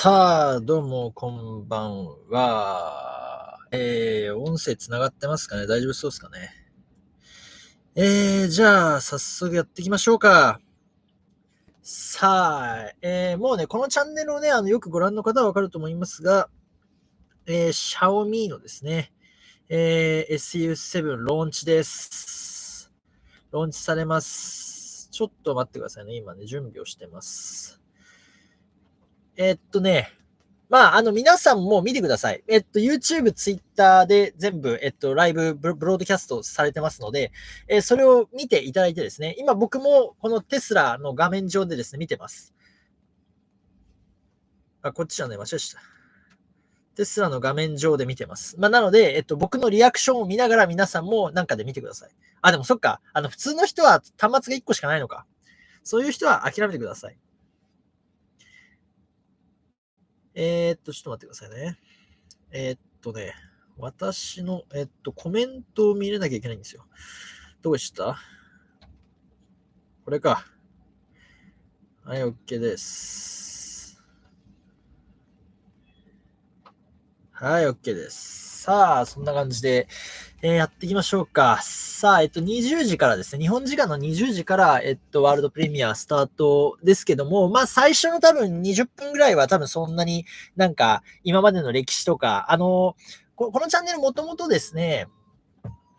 さあ、どうも、こんばんは。音声つながってますかね？大丈夫そうですかね？じゃあ、早速やっていきましょうか。さあ、もうね、このチャンネルをね、よくご覧の方はわかると思いますが、シャオミーのですね、SU7 ローンチです。ローンチされます。ちょっと待ってくださいね。今ね、準備をしてます。えーっとね、皆さんも見てください。YouTube、Twitter で全部、ライブ、ブロードキャストされてますので、それを見ていただいてですね、今僕もこのテスラの画面上でですね、見てます。こっちじゃね、間違えました。テスラの画面上で見てます。なので、僕のリアクションを見ながら皆さんもなんかで見てください。でもそっか。普通の人は端末が1個しかないのか。そういう人は諦めてください。ちょっと待ってくださいね。ね、私の、コメントを見れなきゃいけないんですよ。どうでした？これか。はい、OK です。はい、OK です。さあ、そんな感じで、やっていきましょうか。さあ、20時からですね、日本時間の20時から、ワールドプレミアスタートですけども、最初の多分20分ぐらいは多分そんなになんか、今までの歴史とか、このチャンネルもともとですね、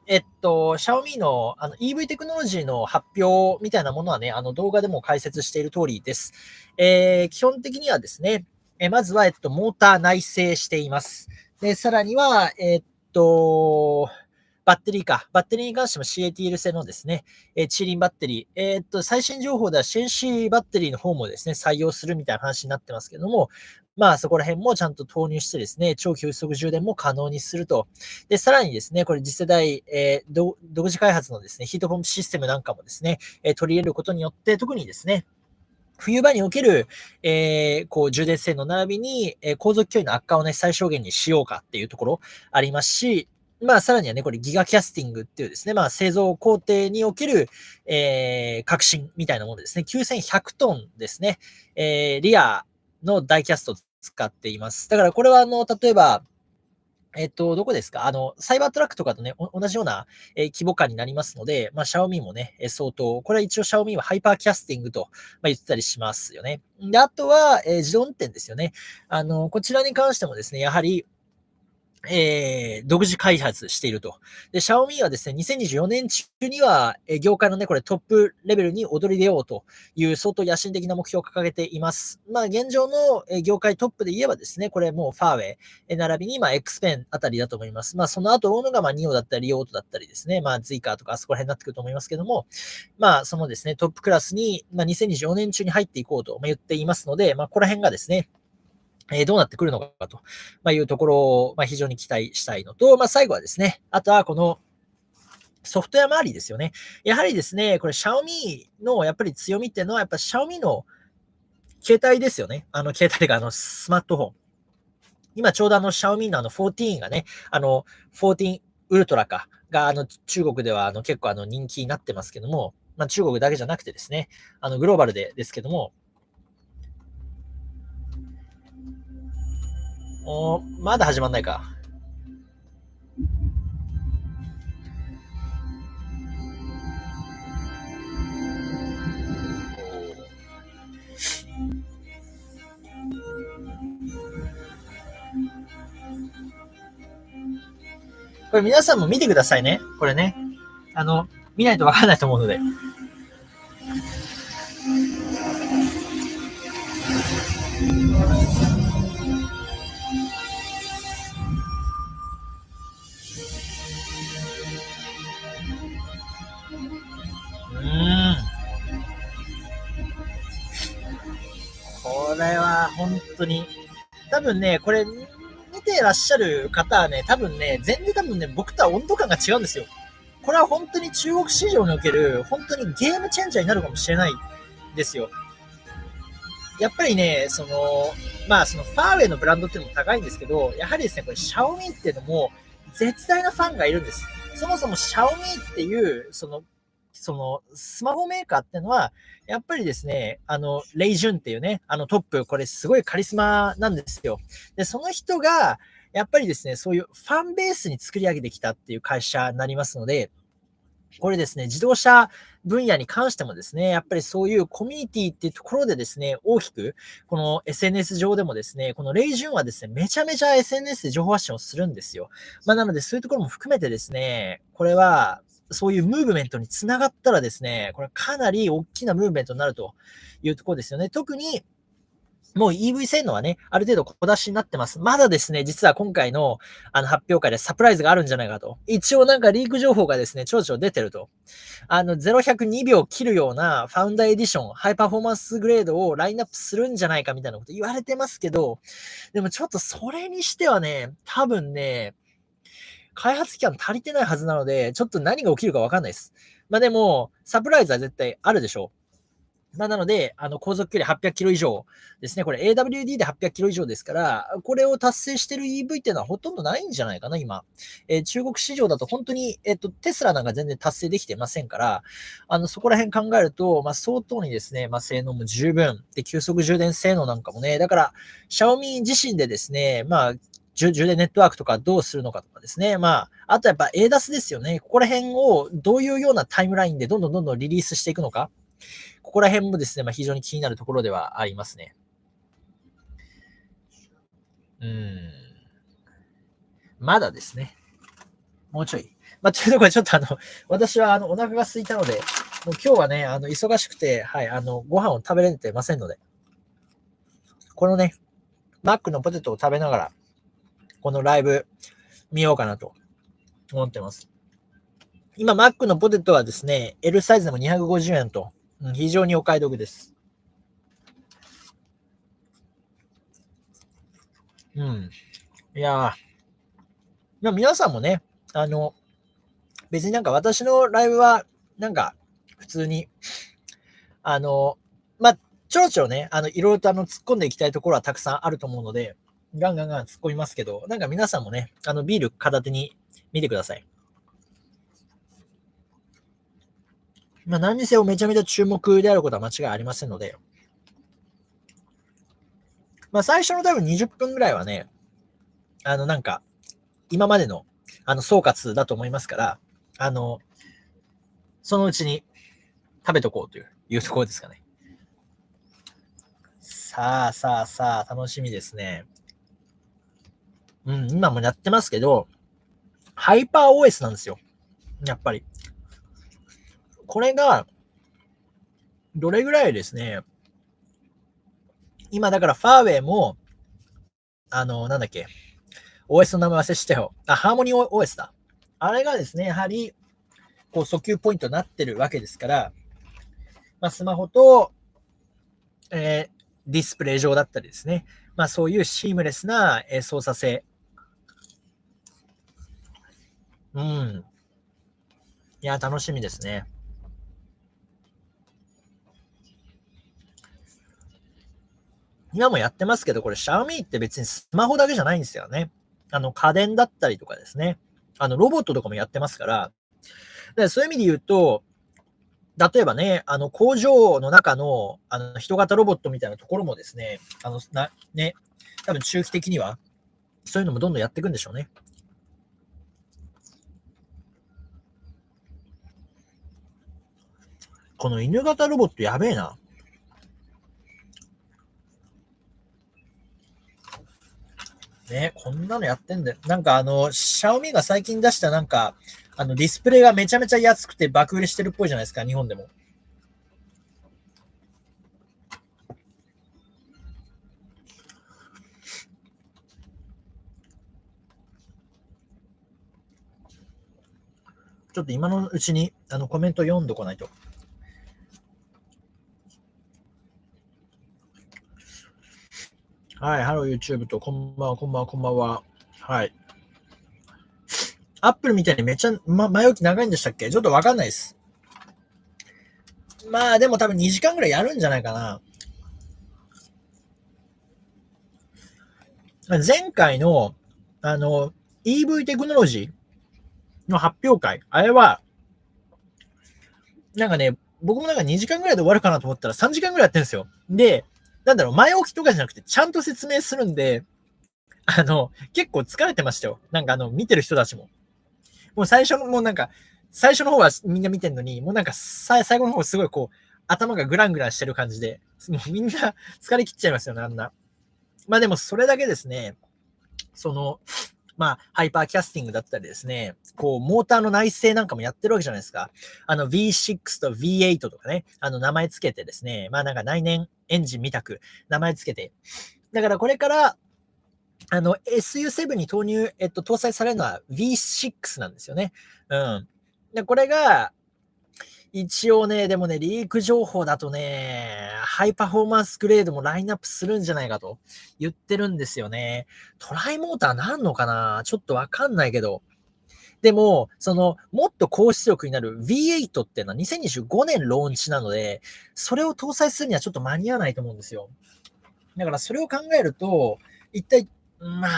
シャオミーのEV テクノロジーの発表みたいなものはね、動画でも解説している通りです。基本的にはですね、まずは、モーター内製しています。で、さらには、バッテリーか。バッテリーに関しても CATL 製のですね、チーリンバッテリー。最新情報ではシェンシーバッテリーの方もですね、採用するみたいな話になってますけども、そこら辺もちゃんと投入してですね、長期風速充電も可能にすると。で、さらにですね、これ次世代、独自開発のですね、ヒートポンプシステムなんかもですね、取り入れることによって、特にですね、冬場における、充電性能並びに、航続距離の悪化をね、最小限にしようかっていうところありますし、さらにはね、これギガキャスティングっていうですね、製造工程における、革新みたいなものですね。9100トンですね。リアのダイキャストを使っています。だからこれは例えば、どこですか？サイバートラックとかとね、同じような、規模感になりますので、シャオミもね、相当、これは一応シャオミはハイパーキャスティングと、言ってたりしますよね。で、あとは、自動運転ですよね。こちらに関してもですね、やはり、独自開発していると。で、シャオミはですね、2024年中には、業界のね、これトップレベルに躍り出ようという相当野心的な目標を掲げています。現状の、業界トップで言えばですね、これもうファーウェイ、並びに、X ペンあたりだと思います。その後追うのが、ニオだったり、リオートだったりですね、ズイカーとかあそこら辺になってくると思いますけども、そのですね、トップクラスに、2024年中に入っていこうと言っていますので、ここら辺がですね、どうなってくるのかというところを、非常に期待したいのと、最後はですね、あとはこのソフトウェア周りですよね。やはりですね、これ、シャオミのやっぱり強みっていうのは、やっぱシャオミの携帯ですよね。携帯というか、スマートフォン。今ちょうどシャオミの14がね、14ウルトラか、が中国では結構人気になってますけども、中国だけじゃなくてですね、グローバルでですけども、まだ始まんないか。これ皆さんも見てくださいね。これね。見ないとわからないと思うので。これは本当に、多分ね、これ見てらっしゃる方はね、全然多分ね、僕とは温度感が違うんですよ。これは本当に中国市場における、本当にゲームチェンジャーになるかもしれないですよ。やっぱりね、そのファーウェイのブランドっていうのも高いんですけど、やはりですね、これ、シャオミっていうのも、絶大なファンがいるんです。そもそもシャオミっていう、そのスマホメーカーってのは、やっぱりですね、レイジュンっていうね、トップ、これすごいカリスマなんですよ。で、その人が、やっぱりですね、そういうファンベースに作り上げてきたっていう会社になりますので、これですね、自動車分野に関してもですね、やっぱりそういうコミュニティっていうところでですね、大きく、この SNS 上でもですね、このレイジュンはですね、めちゃめちゃ SNS で情報発信をするんですよ。なので、そういうところも含めてですね、これは、そういうムーブメントにつながったらですね、これかなり大きなムーブメントになるというところですよね。特に、もう EV 性能はね、ある程度小出しになってます。まだですね、実は今回の発表会でサプライズがあるんじゃないかと。一応なんかリーク情報がですね、ちょろちょろ出てると。0、100、2秒切るようなファウンダーエディション、ハイパフォーマンスグレードをラインナップするんじゃないかみたいなこと言われてますけど、でもちょっとそれにしてはね、多分ね、開発期間足りてないはずなので、ちょっと何が起きるかわかんないです。でも、サプライズは絶対あるでしょう。なので、航続距離800キロ以上ですね。これ AWD で800キロ以上ですから、これを達成している EV っていうのはほとんどないんじゃないかな、今。中国市場だと本当に、テスラなんか全然達成できてませんから、そこら辺考えると、相当にですね、性能も十分。で、急速充電性能なんかもね、だから、シャオミ自身でですね、充電ネットワークとかどうするのかとかですね。あとやっぱ ADAS ですよね。ここら辺をどういうようなタイムラインでどんどんリリースしていくのか。ここら辺もですね、非常に気になるところではありますね。まだですね。もうちょい。というところでちょっと私はお腹が空いたので、もう今日はね、忙しくて、はい、ご飯を食べれてませんので、このね、マックのポテトを食べながら、このライブ見ようかなと思ってます。今、マックのポテトはですね、L サイズでも250円と、非常にお買い得です。いや皆さんもね、別になんか私のライブは、なんか、普通に、あの、まあ、ちょろちょろね、いろいろと突っ込んでいきたいところはたくさんあると思うので、ガン突っ込みますけど、なんか皆さんもね、ビール片手に見てください。何にせよめちゃめちゃ注目であることは間違いありませんので、最初の多分20分ぐらいはね、なんか、今までの、総括だと思いますから、そのうちに食べとこうというところですかね。さあ、楽しみですね。今もやってますけど、ハイパー OS なんですよ。やっぱり。これが、どれぐらいですね、今だからファーウェイも、なんだっけ、OS の名前忘れしたよ。ハーモニー OS だ。あれがですね、やはり、こう、訴求ポイントになってるわけですから、スマホと、ディスプレイ上だったりですね、そういうシームレスな操作性。いや、楽しみですね。今もやってますけど、これ、シャオミーって別にスマホだけじゃないんですよね。家電だったりとかですね。ロボットとかもやってますから、でそういう意味で言うと、例えばね、工場の中の、人型ロボットみたいなところもですね、多分中期的には、そういうのもどんどんやっていくんでしょうね。この犬型ロボットやべえな。ね、こんなのやってんだよ。なんかシャオミが最近出したなんか、ディスプレイがめちゃめちゃ安くて爆売れしてるっぽいじゃないですか、日本でも。ちょっと今のうちにコメント読んどかないと。はい、ハロー YouTube と、こんばんは。はい。アップルみたいにめっちゃ、前置き長いんでしたっけ？ちょっとわかんないです。でも多分2時間ぐらいやるんじゃないかな。前回の、EV テクノロジーの発表会、あれは、なんかね、僕もなんか2時間ぐらいで終わるかなと思ったら3時間ぐらいやってるんですよ。で、なんだろう、前置きとかじゃなくて、ちゃんと説明するんで、結構疲れてましたよ。なんか見てる人たちも。もう最初の、もうなんか、最初の方はみんな見てんのに、もうなんか最後の方すごいこう、頭がグラングランしてる感じで、もうみんな疲れ切っちゃいますよね、あんな。まあでもそれだけですね、まあ、ハイパーキャスティングだったりですね、こう、モーターの内製なんかもやってるわけじゃないですか。V6 と V8 とかね、名前つけてですね、まあなんか内燃エンジンみたく名前つけて。だからこれから、SU7 に搭載されるのは V6 なんですよね。うん。で、これが、一応ね、でもね、リーク情報だとね、ハイパフォーマンスグレードもラインナップするんじゃないかと言ってるんですよね。トライモーターなんのかなちょっとわかんないけど。でも、もっと高出力になる V8 っていうのは2025年ローンチなので、それを搭載するにはちょっと間に合わないと思うんですよ。だからそれを考えると、一体、まあ、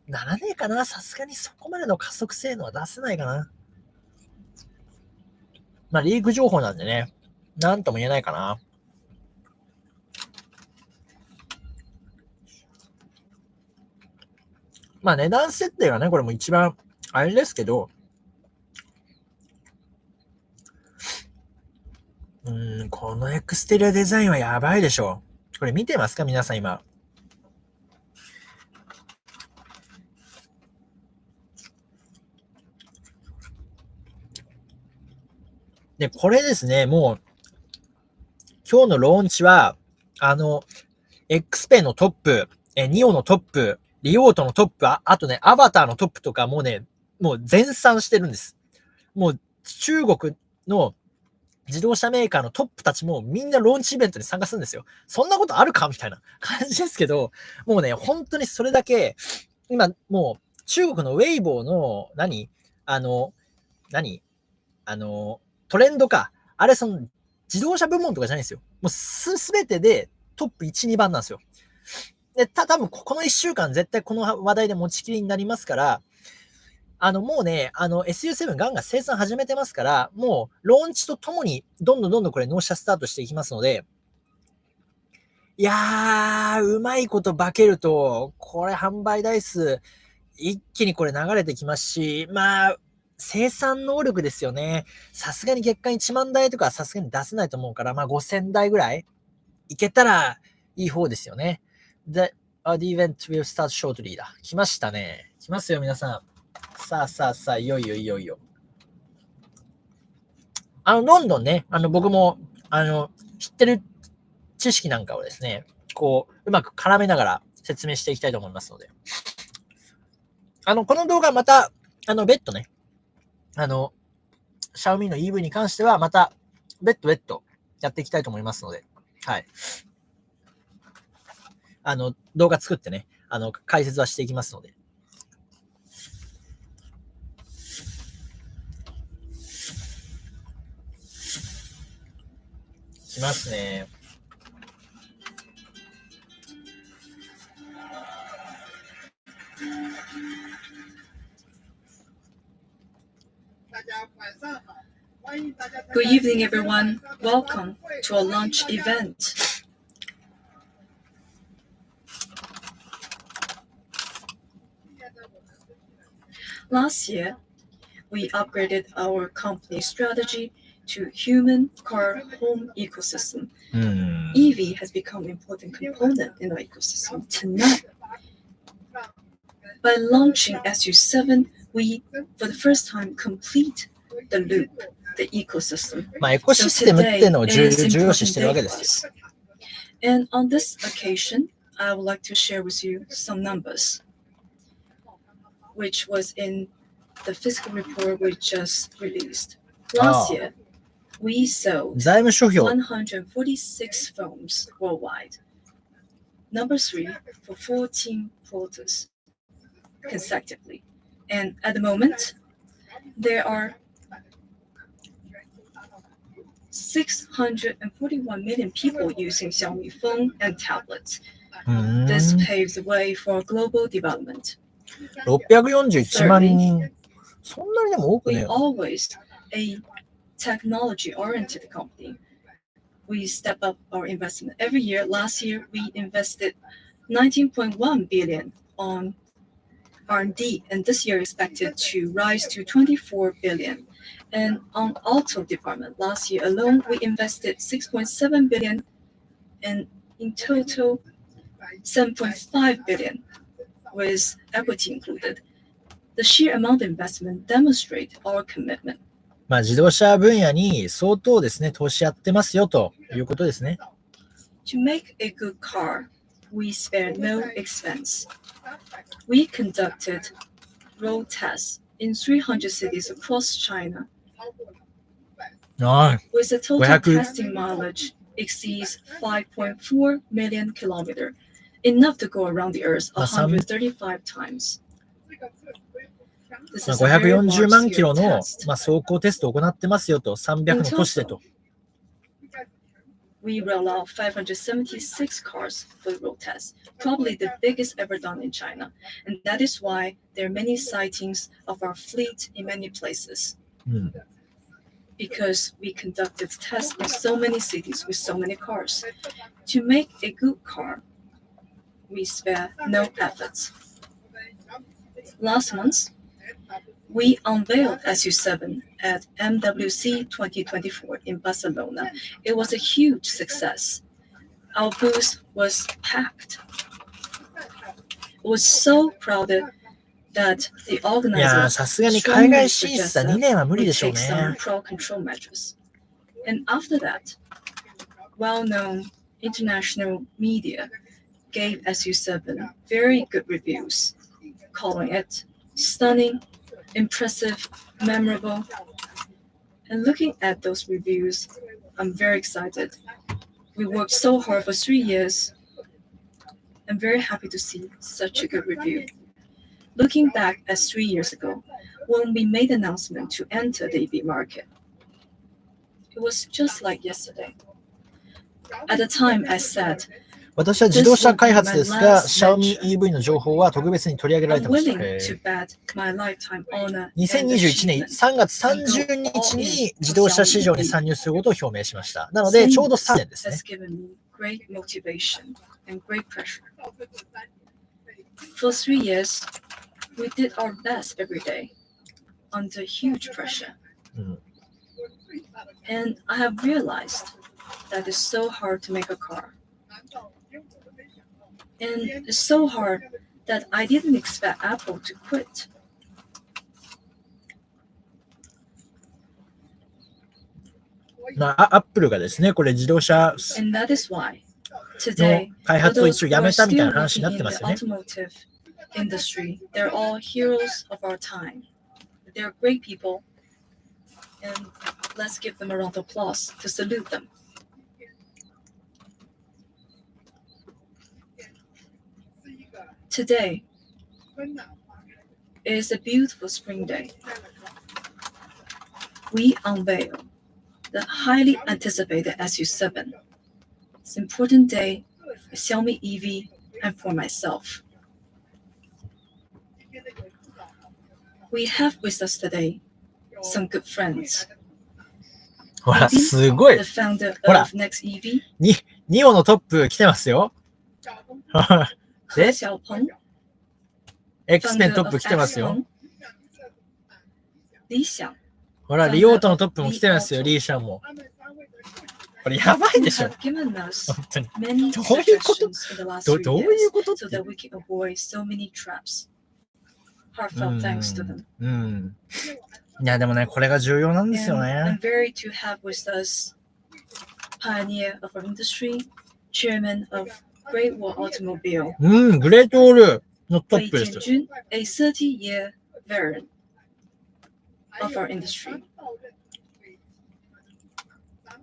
ならねえかな。さすがにそこまでの加速性能は出せないかな。まあ、リーク情報なんでね、なんとも言えないかな。まあ、値段設定はね、これも一番、あれですけど、このエクステリアデザインはやばいでしょ。これ見てますか皆さん今。で、これですね、もう、今日のローンチは、X ペイのトップ、ニオのトップ、リオートのトップ、あとね、アバターのトップとかもうね、もう全散してるんです。もう中国の自動車メーカーのトップたちもみんなローンチイベントに参加するんですよ。そんなことあるかみたいな感じですけど、もうね、本当にそれだけ、今もう中国のウェイボーのあの、何トレンドか。あれ自動車部門とかじゃないんですよ。もうすべてでトップ1、2番なんですよ。で、多分この1週間絶対この話題で持ちきりになりますから、もうね、SU7 ガンガン生産始めてますから、もう、ローンチとともに、どんどんこれ納車スタートしていきますので、いやー、うまいこと化けると、これ販売台数、一気にこれ流れてきますし、まあ、生産能力ですよね。さすがに月間1万台とかさすがに出せないと思うから、まあ5000台ぐらいいけたらいい方ですよね。で、the event will start shortly だ。来ましたね。来ますよ、皆さん。さあ、いよいよいよいよ。どんどんね、僕も、知ってる知識なんかをですね、こう、うまく絡めながら説明していきたいと思いますので。この動画また、別途ね、シャオミの EV に関しては、また、別途やっていきたいと思いますので、はい。動画作ってね、解説はしていきますので。きますね。Good evening, everyone. Welcome to our launch event. Last year, we upgraded our company strategy to human car home ecosystem. EV has become an important component in our ecosystem tonight. By launching SU7, we, for the first time, complete the loop, the ecosystem. まあ、エコシステムっていうのを重要視してるわけですよ。And on this occasion, I would like to share with you some numbers, which was in the fiscal report we just released. Last year, we sold 財務諸表。146 phones worldwide. Number 3 for 14 quarters consecutively. And at the moment, there are 641 million people using Xiaomi phone and tablets. This paves the way for global development. 641万人。そんなにでも多くね。We always aim technology-oriented company. We step up our investment every year. Last year, we invested 19.1 billion on R&D, and this year expected to rise to 24 billion. And on auto department, last year alone, we invested 6.7 billion, and in total, 7.5 billion with equity included. The sheer amount of investment demonstrate our commitment. 自動車分野に相当ですね、投資やってますよということですね。To make a good car, we spare no expense. We conducted road tests in 300 cities across China. With the total testing mileage exceeds 5.4 million kilometers, enough to go around the Earth 135 times. 540万キロの走行テストを行ってますよと、300の都市でと。We roll out 576 cars for the road test, probably the biggest ever done in China. And that is why there are many sightings of our fleet in many places. Because we conducted tests in so many cities with so many cars. To make a good car, we spare no efforts. Last month, we unveiled SU7 at MWC 2024 in Barcelona. It was a huge success. Our booth was packed. It was so crowded that the organizers strongly suggested we take some crowd control measures. And after that, well-known international media gave SU7 very good reviews, calling it stunning, impressive, memorable. And looking at those reviews, I'm very excited. We worked so hard for 3 years. I'm very happy to see such a good review. Looking back at 3 years ago, when we made the announcement to enter the EV market, it was just like yesterday. At the time, I said, 私は自動車開発ですが、シャオミ EV の情報は特別に取り上げられてました。2021年3月30日に自動車市場に参入することを表明しました。なので、ちょうど3年ですね。For 3 years, we did our best every day under huge pressure. And I have realized that it's so hard to make a car. And it's so hard that I didn't expect Apple to quit. アップルがですね、これ自動車 And that is why の today, 開発を一応や although め we're たみたい still な話にな working って in ま the すよね。 automotive industry, they're all heroes of our time. They're great people, and let's give them a round of applause to salute them. Today is a beautiful spring day. We unveil the highly anticipated SU7. It's an important day for Xiaomi EV and for myself. We have with us today some good friends. ほら、すごい。 The founder ほら、 of Next EV, ニオのトップ来てますよ。で、 Xiaopeng, X ペン founder トッ of プ来てますよ。 Xpeng, Li Xiang, ほら、リオートのトップも来てますよ、リーシャンも。これやばい who でしょ。 have given us 本当に。 many どういうこと suggestions in the last ど 3ういう years ことっ so て。 that we can avoid so many traps. Heartfelt thanks to them. いや、でもね、これが重要なんですよ And ね。 I'm very to have with us pioneer of our industry, chairman of Great Wall Automobile, グレートオールのトッ Wei プです。 Jianjun, a 30-year veteran of our industry.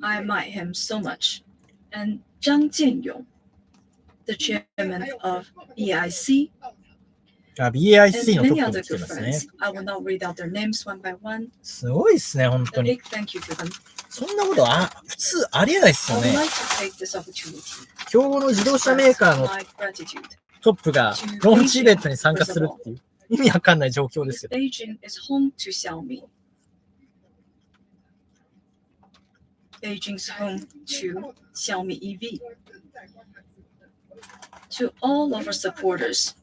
I admire him so much. And Zhang Jianyong, the chairman of BIC, BIC and のト many ップも other 来て good ますね。 friends. I will not read out their names one by one. すごいですね、本当 A に。 big thank you to them. そんなこと普通ありえないですよ I would ね。 like to take this opportunity 競合の自動車メー to カー express の my gratitude. トップがローンチイベントに参加するっていう意味わかんない状況です Because よ。 Beijing is home to Xiaomi. Beijing's home to Xiaomi EV. To all of our supporters,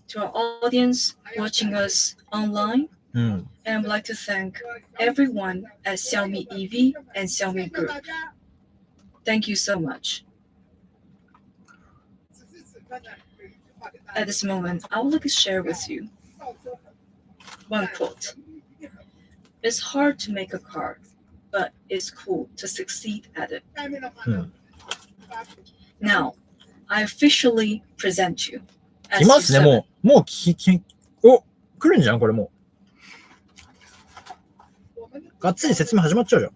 to our audience watching us online, and I'd like to thank everyone at Xiaomi EV and Xiaomi Group. Thank you so much. At this moment, I would like to share with you one quote. It's hard to make a car, but it's cool to succeed at it. Now, I officially present you 来ますね、もう。もう来るんじゃん、これもう。がっつり説明始まっちゃうよ。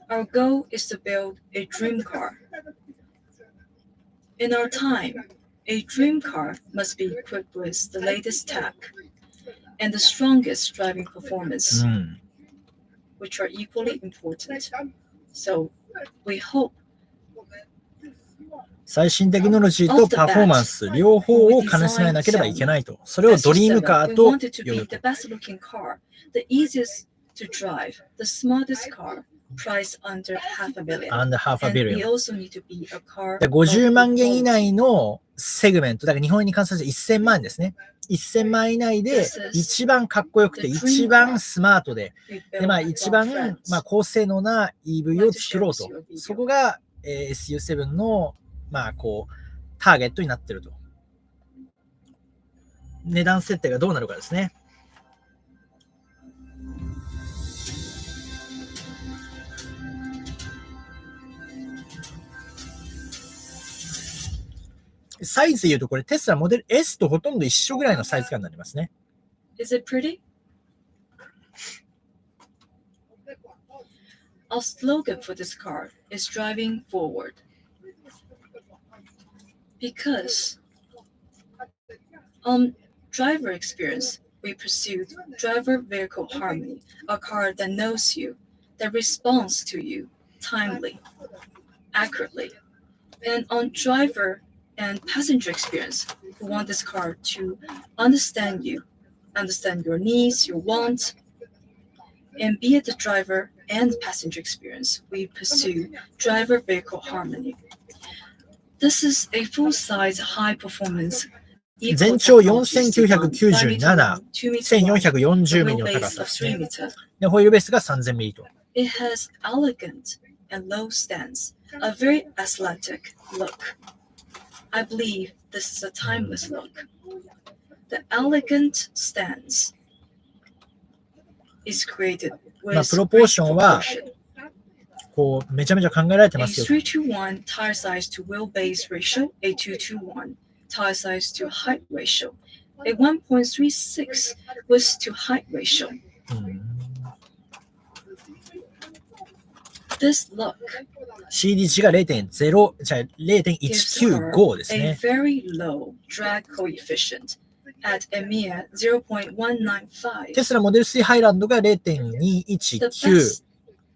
Our goal is to build a dream car. In our time, a dream car must be equipped with the latest tech and the strongest driving performance, which are equally important. So, we hope 最新テクノロジーとパフォーマンス両方を兼ね備えなければいけないと。それをドリームカーと呼ぶと。the best looking car, the easiest to drive, the smartest car, priced under half a billion. Under half a And we billion. also need to be a car 50万元以内のセグメント、だから日本円に換算して1000万円ですね。1000万円以内で一番かっこよくて、一番スマートで、一番高性能な EV を作ろうと。そこが SU7 のターゲットになってると。値段設定がどうなるかですね。サイズで言うとこれテスラモデル S とほとんど一緒ぐらいのサイズ感になりますね。Is it pretty? Our slogan for this car is driving forward. Because on driver experience, we pursued driver vehicle harmony, a car that knows you, that responds to you timely, accurately. And on driver and passenger experience, we want this car to understand you, understand your needs, your wants, and be it the driver and passenger experience, we pursue driver vehicle harmony. This is a full-size high-performance 全長4997、1440ミリの高さですね。で、ホイールベースが3000ミリと。It has elegant and low stance, a very athletic look. I believe this is a timeless look. The elegant stance is created with プロポーションはこうめちゃめちゃ考えられて a ますよ。 3:1 tire size to wheelbase ratio, a 2:1 tire size to height ratio, a 1.36 width to height ratio. This look CD 値が 0.0 じゃあ gives her 0.195 です a ね。 very low drag coefficient at a mere 0.195. テスラモデル3ハイランドが The 0.219、 best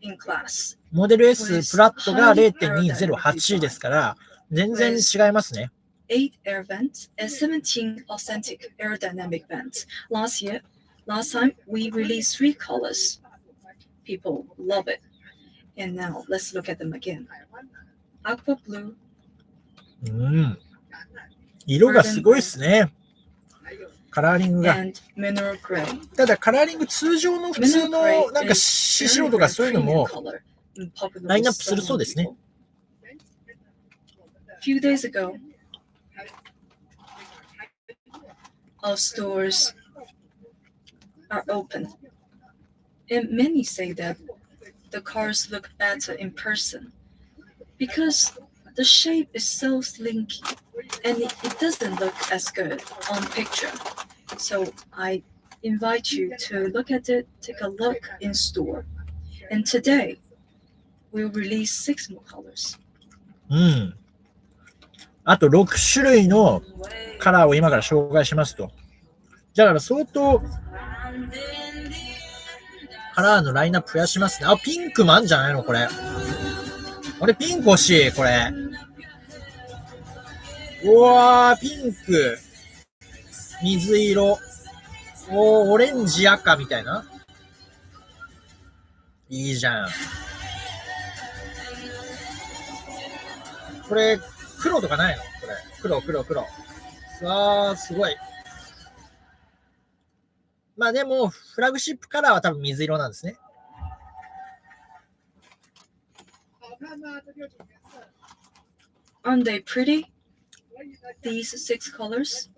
in class. モデル S プラットが 0.208 ですから、全然違いますね。8 air vents and 17 authentic aerodynamic vents. Last time we released 3 colors. People love it. And now let's look at them again. Aqua blue, 色がすごいですね。カラーリングが。 and mineral gray. ただカラーリング通常の普通 Mineral の gray なんか is シ very, シロとか very そういうの premium も color and popular ラインナッ with プするそう some ですね。 people. A few days ago, our stores are open, and many say that the cars look better in person because the shape is so slinky and it doesn't look as good on picture. So I invite you to look at it, take a look in store. And today, we'll release 6 more colors. あと6種類のカラーを今から紹介しますと。だから相当カラーのラインナップ増やしますね。あ、ピンクもあんじゃないのこれ。俺ピンク欲しい、これ。うわー、ピンク。水色。オレンジ赤みたいな。いいじゃん。これ、黒とかないの？これ。黒。さあ、すごい。まあでも、フラグシップカラーは多分水色なんですね。Aren't they pretty? These 6 colors.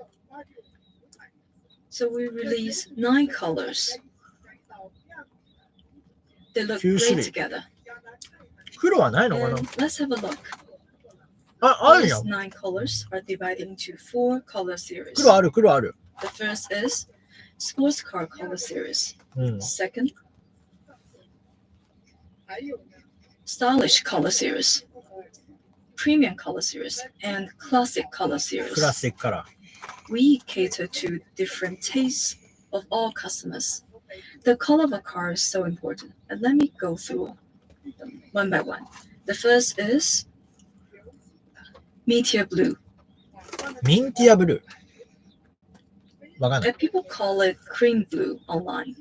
So we release 9 colors. They look great together. 黒はないのか And な？ let's have a look. ある These よ。 9 colors are divided into 4 color series. 黒ある。 The first is sports car color series. うん。 Second, stylish color series, premium color series, and classic color クラ series. シックカラー。 We cater to different tastes of all customers. The color of a car is so important. And let me go through them one by one. The first is Meteor Blue. ミンティアブルー。わかんない。 And people call it cream blue online.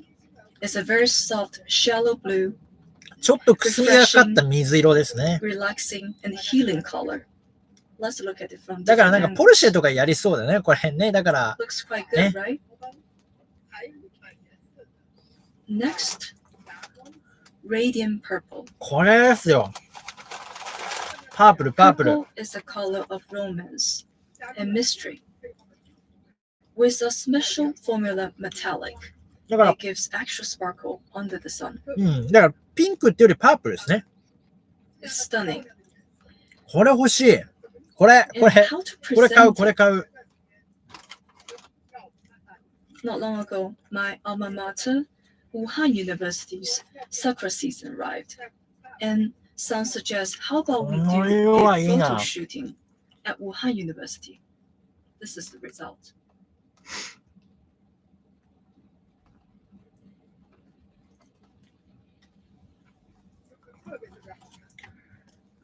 It's a very soft, shallow blue, ちょっとくすみがかった水色ですね。 relaxing, and healing color. Let's look at it from だからなん different かポル angles. シェとかやりそうだね、これ辺ね。だから、 Looks quite good, right? Next, radiant purple. これですよ。パープル。 Purple is the color of romance and mystery. With a special formula metallic, だから、 it gives extra sparkle under the sun. だからピンクっていうよりパープルですね。 It's stunning. これ欲しい。これ And how to これ present 買う。 Not long ago, my alma mater, Wuhan University's Sakura season arrived. And some suggest, how about we do a photo shooting at Wuhan University? This is the result.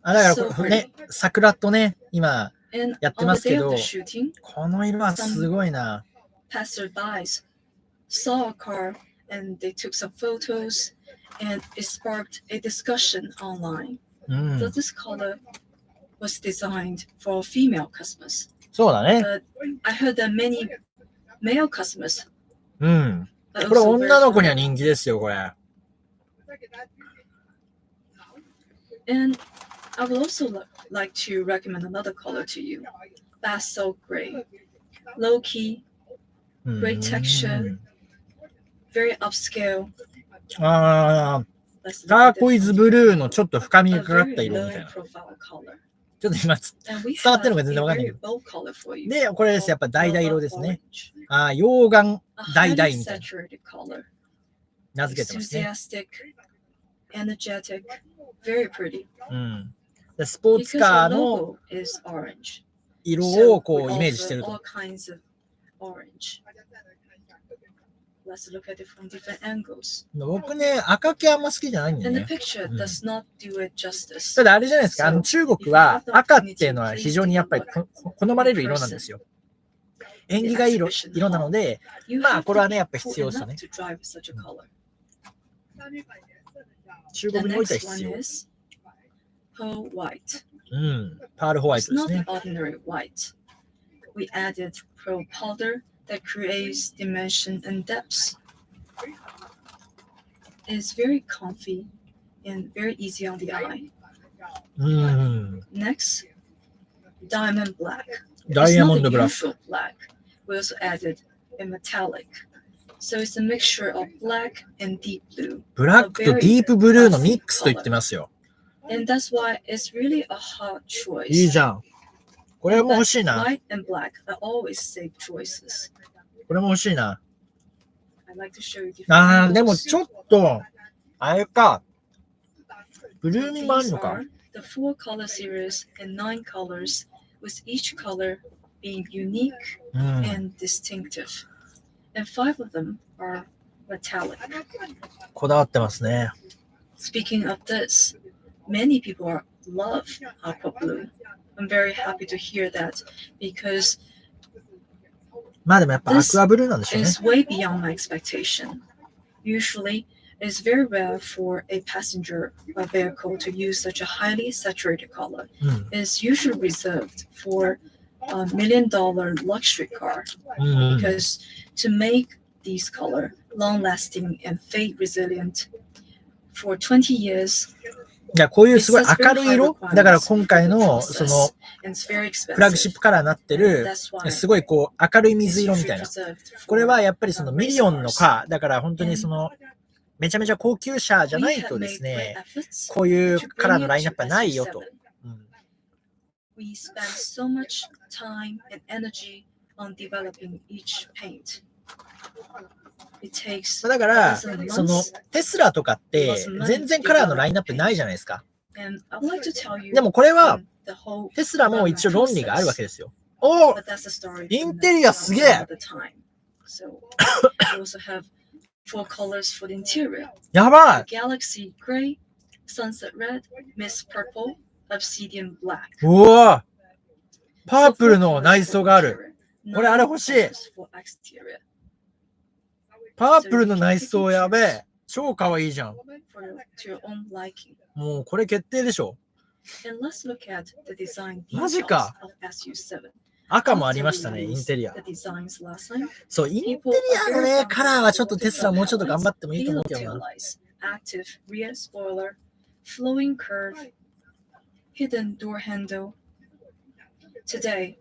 あ、だからこれね、桜とね、今 And やって on ま the すけ day of ど、 the shooting, この色はすごいな。 passerbys saw a car and they took some photos and it sparked a discussion online. うん So this color was designed for female customers. そうだね。 But I heard that many male customers うん。 are これ also 女 very の子には fond. 人気ですよ、これ。 And I would also like to recommend another color to you. Basalt gray. Low key, うん great texture, very upscale. ああ、 Let's タ look ー at コイ it ズ from ブルーのちょっと深み a がかかった very 色み low たいな。 profile color. ちょっと今 And we 伝わって have るのか a 全然わかんないけ very ど。 bold color for you. で、これです。やっぱ called 橙色 Lava ですね。 Orange. ああ、溶岩 A 橙 highly みたいな。 saturated color. 名付けてますね。 Enthusiastic, energetic, very pretty. うん。でスポーツ Because カー our の logo is orange. 色 So をこ we うイメージして offer る all と。 kinds of orange. Let's look at it from different angles. 僕ね、赤系あんま好きじゃないんで And the ね。 picture does not do it justice. ただあれじゃないですか。中国は赤っていうのは非常にやっぱり好まれる色なんですよ。縁起がいい色なので、まあこれはね、やっぱ必要ですよね。 To drive such a color. 中 The 国においては next 必 one 要。 is pearl white. うん。パールホワイ It's トです not ね。 ordinary white. We added pearl powder that creates dimension and depth. It's very comfy and very easy on the eye. うん。 Next, diamond black. ダイ It's ヤモ not ンド the ブラック。 usual black. We also added a metallic. So it's a mixture of black and deep blue. ブラックとディープブルーのミックスと言ってますよ。 And that's why it's really a hard choice. いいじゃん。これも But 欲しいな。 white and black are always safe choices. これも欲しいな。 I'd like to show you different ああ、でも angles. ちょっと、あれか。ブルーミンもある These のか are。the 4 color series and 9 colors, with each color being unique うん。 and distinctive. And 5 of them are metallic. こだわってますね。 Speaking of this, many people love aqua blue. I'm very happy to hear that because まあでもやっぱアクアブルーなんでしょうね。 it's way beyond my expectation. Usually, It's very rare for a passenger vehicle to use such a highly saturated color. うん。 It's usually reserved for a $1 million luxury car うん。 because to make these color long-lasting and fade resilient for 20 years, いや、こういう it すごい sets 明 very るい high 色だから requirements 今 for 回 the のそ process, の and it's very フラッグシッ expensive. プカラーになってる That's why すごいこう明るい it's 水色みたい usually な。 preserved これ for はやっぱりそのミリオンの race カーだから本当にそ And のめちゃめちゃ高級車じゃ we ない have とです made great ね、 efforts こういう to カラー bring の it ラインナッ to プはないよ SU7. と。うん We spend so much time and energy on developing each paint. It takes だから dozens of その months, テスラとかって全然カラーのラインナップないじゃないですか。 and I would like to tell you でもこれは the whole テスラも development 一応論理があるわけ process, ですよ。お but that's the story イ for ンテリアすげえ another time. So we also have 4 colors for the interior: やばい Galaxy Gray, Sunset Red, Mist Purple, Obsidian Black. うわパー So プル 4 の colors 内 for 装がある。 interior, これあれ 9欲しい。 colors for exterior. パープルの内装やべえ。超かわいいじゃん。 For to your own liking. もうこれ決定でしょ。 And let's look at the design マジ details か。 of SU7. 赤もあり After ま we したね、イン released テリア。 the designs last time, そう、インテリ people ア are の very ね、カラーは confident ちょっと with テ the スラ top もうちょっと頑張 headlights, ってもいいと思う halo けどな。 taillights, active rear spoiler, flowing curve, hidden door handle. Today,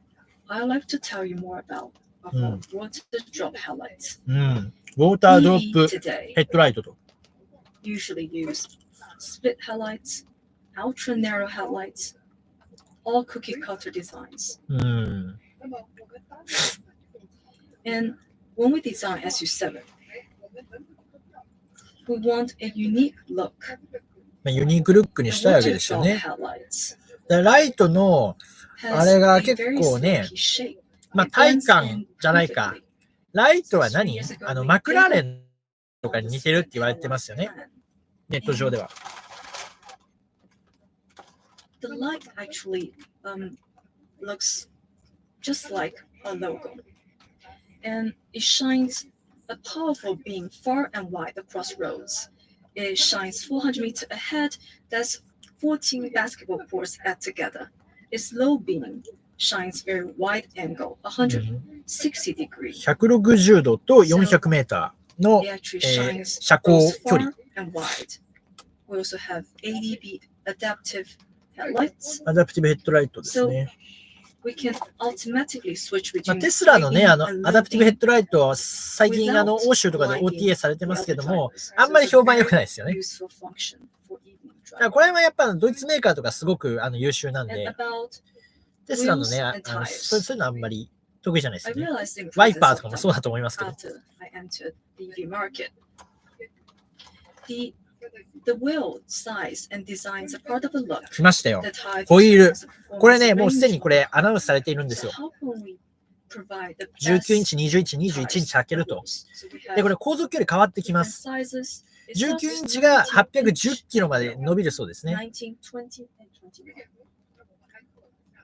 I'd like to tell you more about our water drop headlights. うん。ウォータードロッ EV プ today ヘッドライトと。 usually use split headlights, ultra narrow headlights, all cookie cutter designs. うん。 And when we design SU7, we want a unique look. まあユニークルックに The したいわけ water ですよ drop ね。 headlights でライトの has あれが a 結 very 構ね、 slinky shape. まあ It 体 blends 感 in じゃないか。 perfectly. ライトは何？マクラーレンとかに似てるって言われてますよね。ネット上では。The light actually looks just like a logo, and it shines a powerful beam far and wide across roads. It shines 400 meters ahead. That's 14 basketball courts add together. Its low beam shines very wide angle, 160 degrees. 160度と400メーターの It actually shines 車高 both 距離。 far and wide. We also have ADB adaptive headlights. アダプティブヘッドライトですね。 We can automatically switch まあ、 between テスラのね、 high ア beam ダ and プティブヘッ low ドライトは最近 without 欧州とかで blinding OTA されて the ますけ other ども、 drivers. あんまり評判良くないですよ So ね。 it's a very useful function for evening だから driving. これはやっぱドイツメーカーとかすごく優秀なん And で、 about テスラのね、 wheels and tires. そういうのあんまり得意じゃないです I よね。 realized the ワイパー importance とか of もそう them だと思いますけど。 after I entered the EV market. The wheel size and designs are part of the look. 来ましたよ。 The tire ホイール。 determines the performance これね、もうすで range にこれアナウンスされているんです So よ。 how can we provide the 19イン best チ、20インチ、21インチ tires 履けると。 So we で、 have これ航続距離変わってきま different す。 sizes. It 19 starts イン with チが 19 810 inch, キロまで伸びるそうですね。 19, 20, and 21.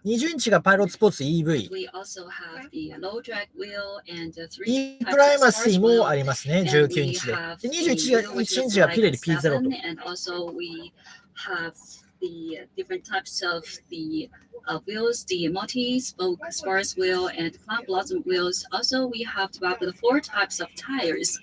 20インチがパイロットスポーツ EV。 We also have the low drag wheel and the three E types プライ of マシ sports ーも wheel. ありますね、 And 19イン we チで。 have で、 the 21 wheel which イン is チが like ピレリ P0 と。 7, and also we have the different types of the wheels, the multi-spoke sports wheel and cloud blossom wheels. Also, we have developed 4 types of tires.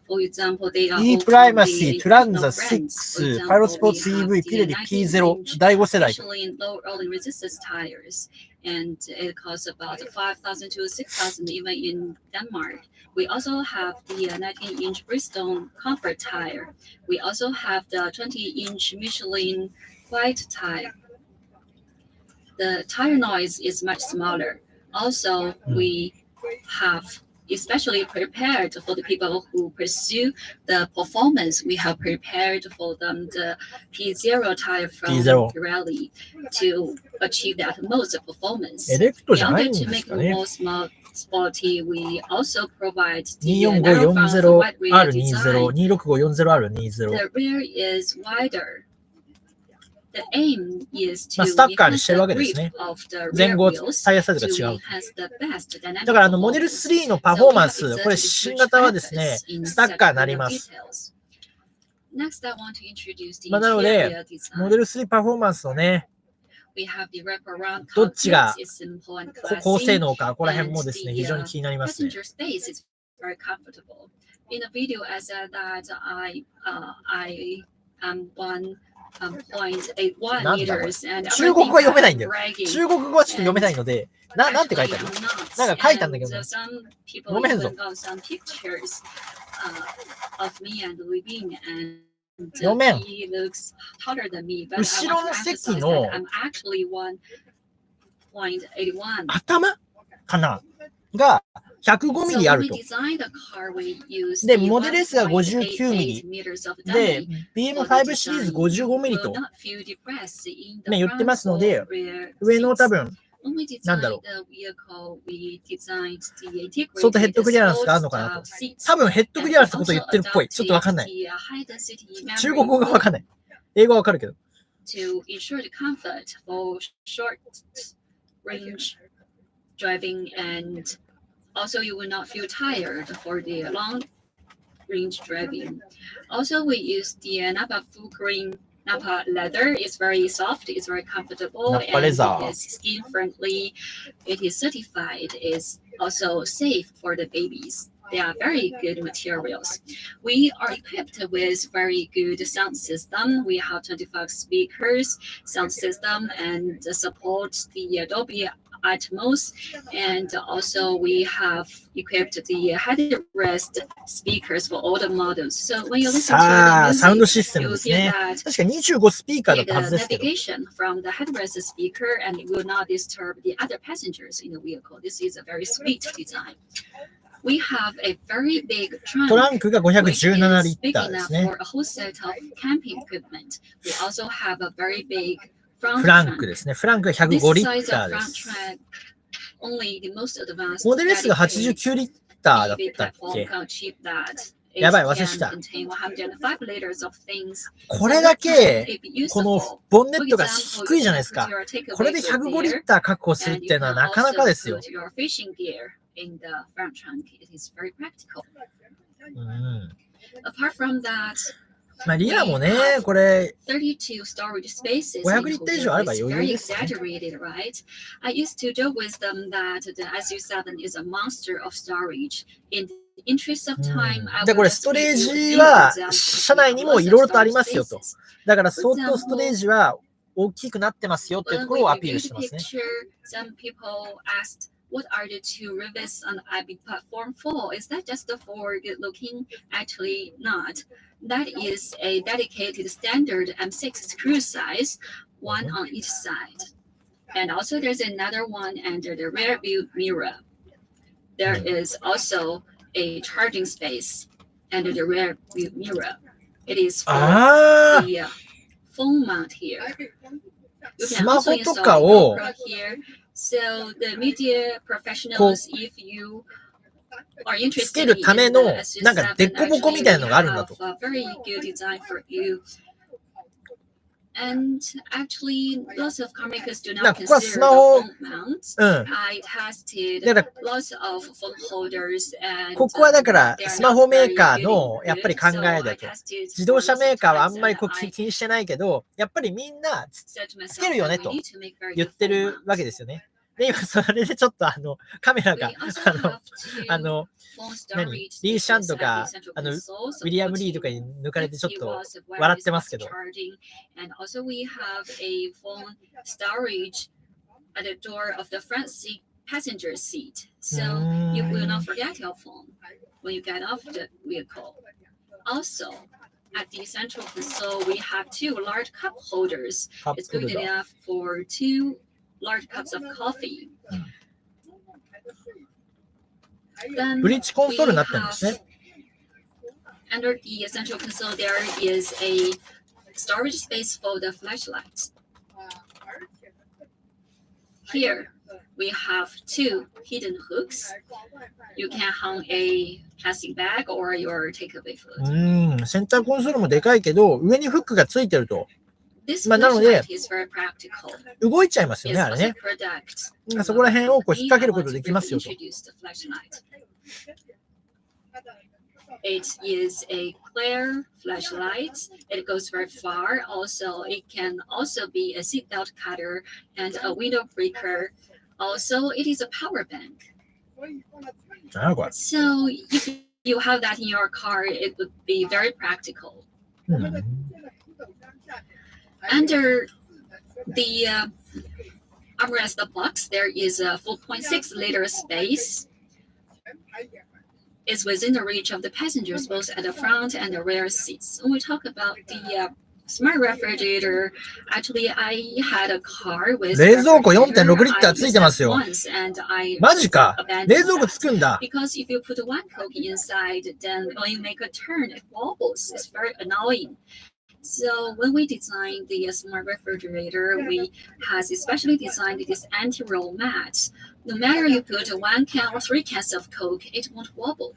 For example, they are E all プライ from マ the シー、トランザ international brands. For 6、パイロットス example, ポー we ツ have EV、ピレ the リ 19 P0、 inch 第5世代と。 especially in low rolling resistance tires, and it costs about 5,000 to 6,000 even in Denmark. We also have the 19-inch Bridgestone Comfort tire. We also have the 20-inch Michelin White tire. The tire noise is much smaller. Also, we have especially prepared for the people who pursue the performance. We have prepared for them the P0 tire from P0 Pirelli to achieve that most performance. エレクト In じゃない order ん to です make か it ね。 more sporty, we also provide the narrow front wide rear design. 24540R20、26540R20。 The rear is wider. The aim is まあ to スタッカーに enhance してる the わけですね。 grip of the 前 rear 後 wheels タイヤサイズ to が違う。 enhance the best dynamic だからモデル performance. 3のパフォーマンス、これ新型はですね、スタッカーになります。Next, I want to introduce the まあ、なので、 interior design. モデル3パフォーマンスのね、 We have the wraparound どっちが cockpit is simple and 高性 classy, 能か、ここら辺も and ですね、 the 非常に気になりますね。 passenger space is very comfortable. In the video, I said that I am 1.81 meters, and 中国語は読めないん everything だよ。 I'm bragging. 中国語はちょっと読めないので、なんて書いてある？ Actually, I'm not. なんか書いたんだけど And ね。 some people 読めんぞ。 even got some pictures of me and Living, and 読めん。 he looks taller than me. But I 後ろ want の to 席 emphasize の that I'm actually 1.81. 頭かなが105ミ So リあ when る we と。 designed the car, we used で、 the モデル S が59ミリ。 1.88 meters of で dummy. BM5 シリーズ55ミリ Will と、 not feel depressed in the ね、言ってますの front で、 or rear 上の seats. 多分、 When we なんだ designed ろう。 the vehicle, we designed the 相当ヘッ integrated ドクリアランスがあるのかな sloped と。 seats. 多分ヘッドクリアランスのこと言ってるっぽい。ちょっとわかんない。 The high density 中 memory 国語がわかんない。英語はわかるけど。 to ensure the comfort for short range driving, and also you will not feel tired for the long range driving. Also, we use the Napa full grain Napa leather. It's very soft, it's very comfortable, Napa and leather. it is skin friendly. It is certified. It's also safe for the babies. They are very good materials. We are equipped with very good sound system. We have 25 speakers, sound system, and support the Dolby Atmos. And also we have equipped the headrest speakers for all the models. So when you listen さあ、 to サウンド the システ music, ム you です will hear ね。 that 確か25スピーカーだったはず the ですけど。 navigation from the headrest speaker, and it will not disturb the other passengers in the vehicle. This is a very sweet design. We have a very big ト trunk, ランクが which 517 リ is ッ big ターで enough すね。 for a whole set of camping equipment. We also have a very big front フランク trunk. ですね。フランクが This 105リッ size ター of で front す。 trunk, only the most advanced モデル S が dedicated 89リッターだっ EV たっ platform け？ can achieve that. や It ばい、忘れ can した。 contain 105 liters of things. これだけ、 It be この useful. ボンネ For ットが example, 低い you じゃ can ないですか。 put your takeaway これで food 105リッ there, ター確保するっ and てい you うのは can なかなか also ですよ。 put your fishing gear in the front trunk. It is very practical. うん。 Apart from that, まあ、リアもね、これ、 32 storage spaces 500 in リッター以上あれば Toyota is 余裕 very ですね。 exaggerated, right? I used to joke with them that the SU7 is a monster of storage. In the interest of time, I で、こ will れ just ストレー give ジ you a few は examples. 車 We 内 have にも lots い of ろいろとあり storage ますよと。 spaces. だから相当ストレージは大きくなってますよっていうとこ When ろを we アピール reviewed して the ますね。 picture, some people asked, what are the two rivets on the IB platform for? Is that just for good looking? Actually, not. That is a dedicated standard M6 screw size, one on each side. And also there's another one under the rear view mirror. There is also a charging space under the rear view mirror. It is for ああ、 the phone mount here. You ス can マ also ホと install か a を GoPro here. So the media professionals, if you are つけ interested るため in の the なんか SU7, デコボコ actually みたい we なのがあるんだ have と。 a very good design for you. And actually, lots of car makers do なんか not ここは consider ス the マホ、 phone mount. うん。 I tested だから lots of phone holders, and ここはだから they are スマ not ホメー very カー good の in やっぱり good. 考 So え I だと。 tested 自動 for 車 lots メー of カーはあ times, んまり and こう I 気にしてないけど、やっぱりみんな said to つけ myself るよ that ね we と need to make very 言 good って phone るわけ mounts. ですよね。で、今それでちょっとカメラ We が also あの have あ two の phone 何 storage リー・シャン spaces と at か the central ウ console, ィリアム・ supporting リーとかに抜かれてちょっ 50 watts と of 笑 wireless ってます fast けど。 charging. And also we have a phone storage at the door of the front seat passenger seat. So you will not forget your phone when you get off the vehicle. Also, at the central console, we have two large cup holders. カッ It's プ good ルだ。 enough for 2 large cups of coffee. Then ブリッジコンソールになってるんですね。 under the central console, there is a storage space for the flashlight. Here, we have two hidden hooks. You can hang a plastic bag or your takeaway food. センターコンソールもでかいけど、上にフックがついてると This まあなので flashlight is very practical. 動いちゃいますよ It's ね、あれ also ね。 product. そこら辺をこう引っ掛ける I こと want で to きますよと。 introduce the flashlight. It is a clear flashlight. It goes very far. Also, it can also be a seatbelt cutter and a window breaker. Also, it is a power bank. なんだこれ。 So if you have that in your car, it would be very practical. うん Under the armrest box, there is a 4.6 liter space. It's within the reach of the passengers, both at the front and the rear seats. When we talk about the smart refrigerator, actually, I had a car with 冷蔵庫 4.6 リッ I ターついてますよ。 once and I マジか。 abandoned 冷蔵庫 that. つくんだ。 Because if you put one Coke inside, then when you make a turn, it wobbles. It's very annoying. So when we designed the smart refrigerator, we has especially designed this anti-roll mat. No matter you put 1 can or 3 cans of Coke, it won't wobble.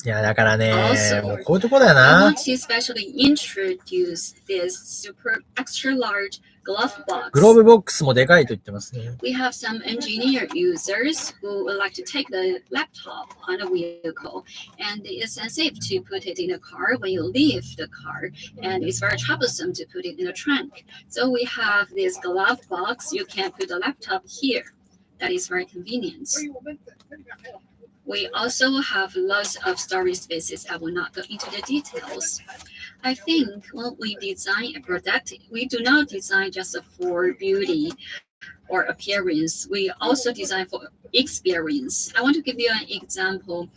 いや、だからね、 Also, もうこういうとこだよ I な。 want to especially introduce this super extra large glove box. グローブボックスもでかいと言ってますね。 We have some engineer users who would like to take the laptop on a vehicle, and it's unsafe to put it in a car when you leave the car, and it's very troublesome to put it in a trunk. So we have this glove box. You can put the laptop here. That is very convenient. We also have lots of storage spaces. I will not go into the details. I think when we design a product, we do not design just for beauty or appearance. We also design for experience. I want to give you an example.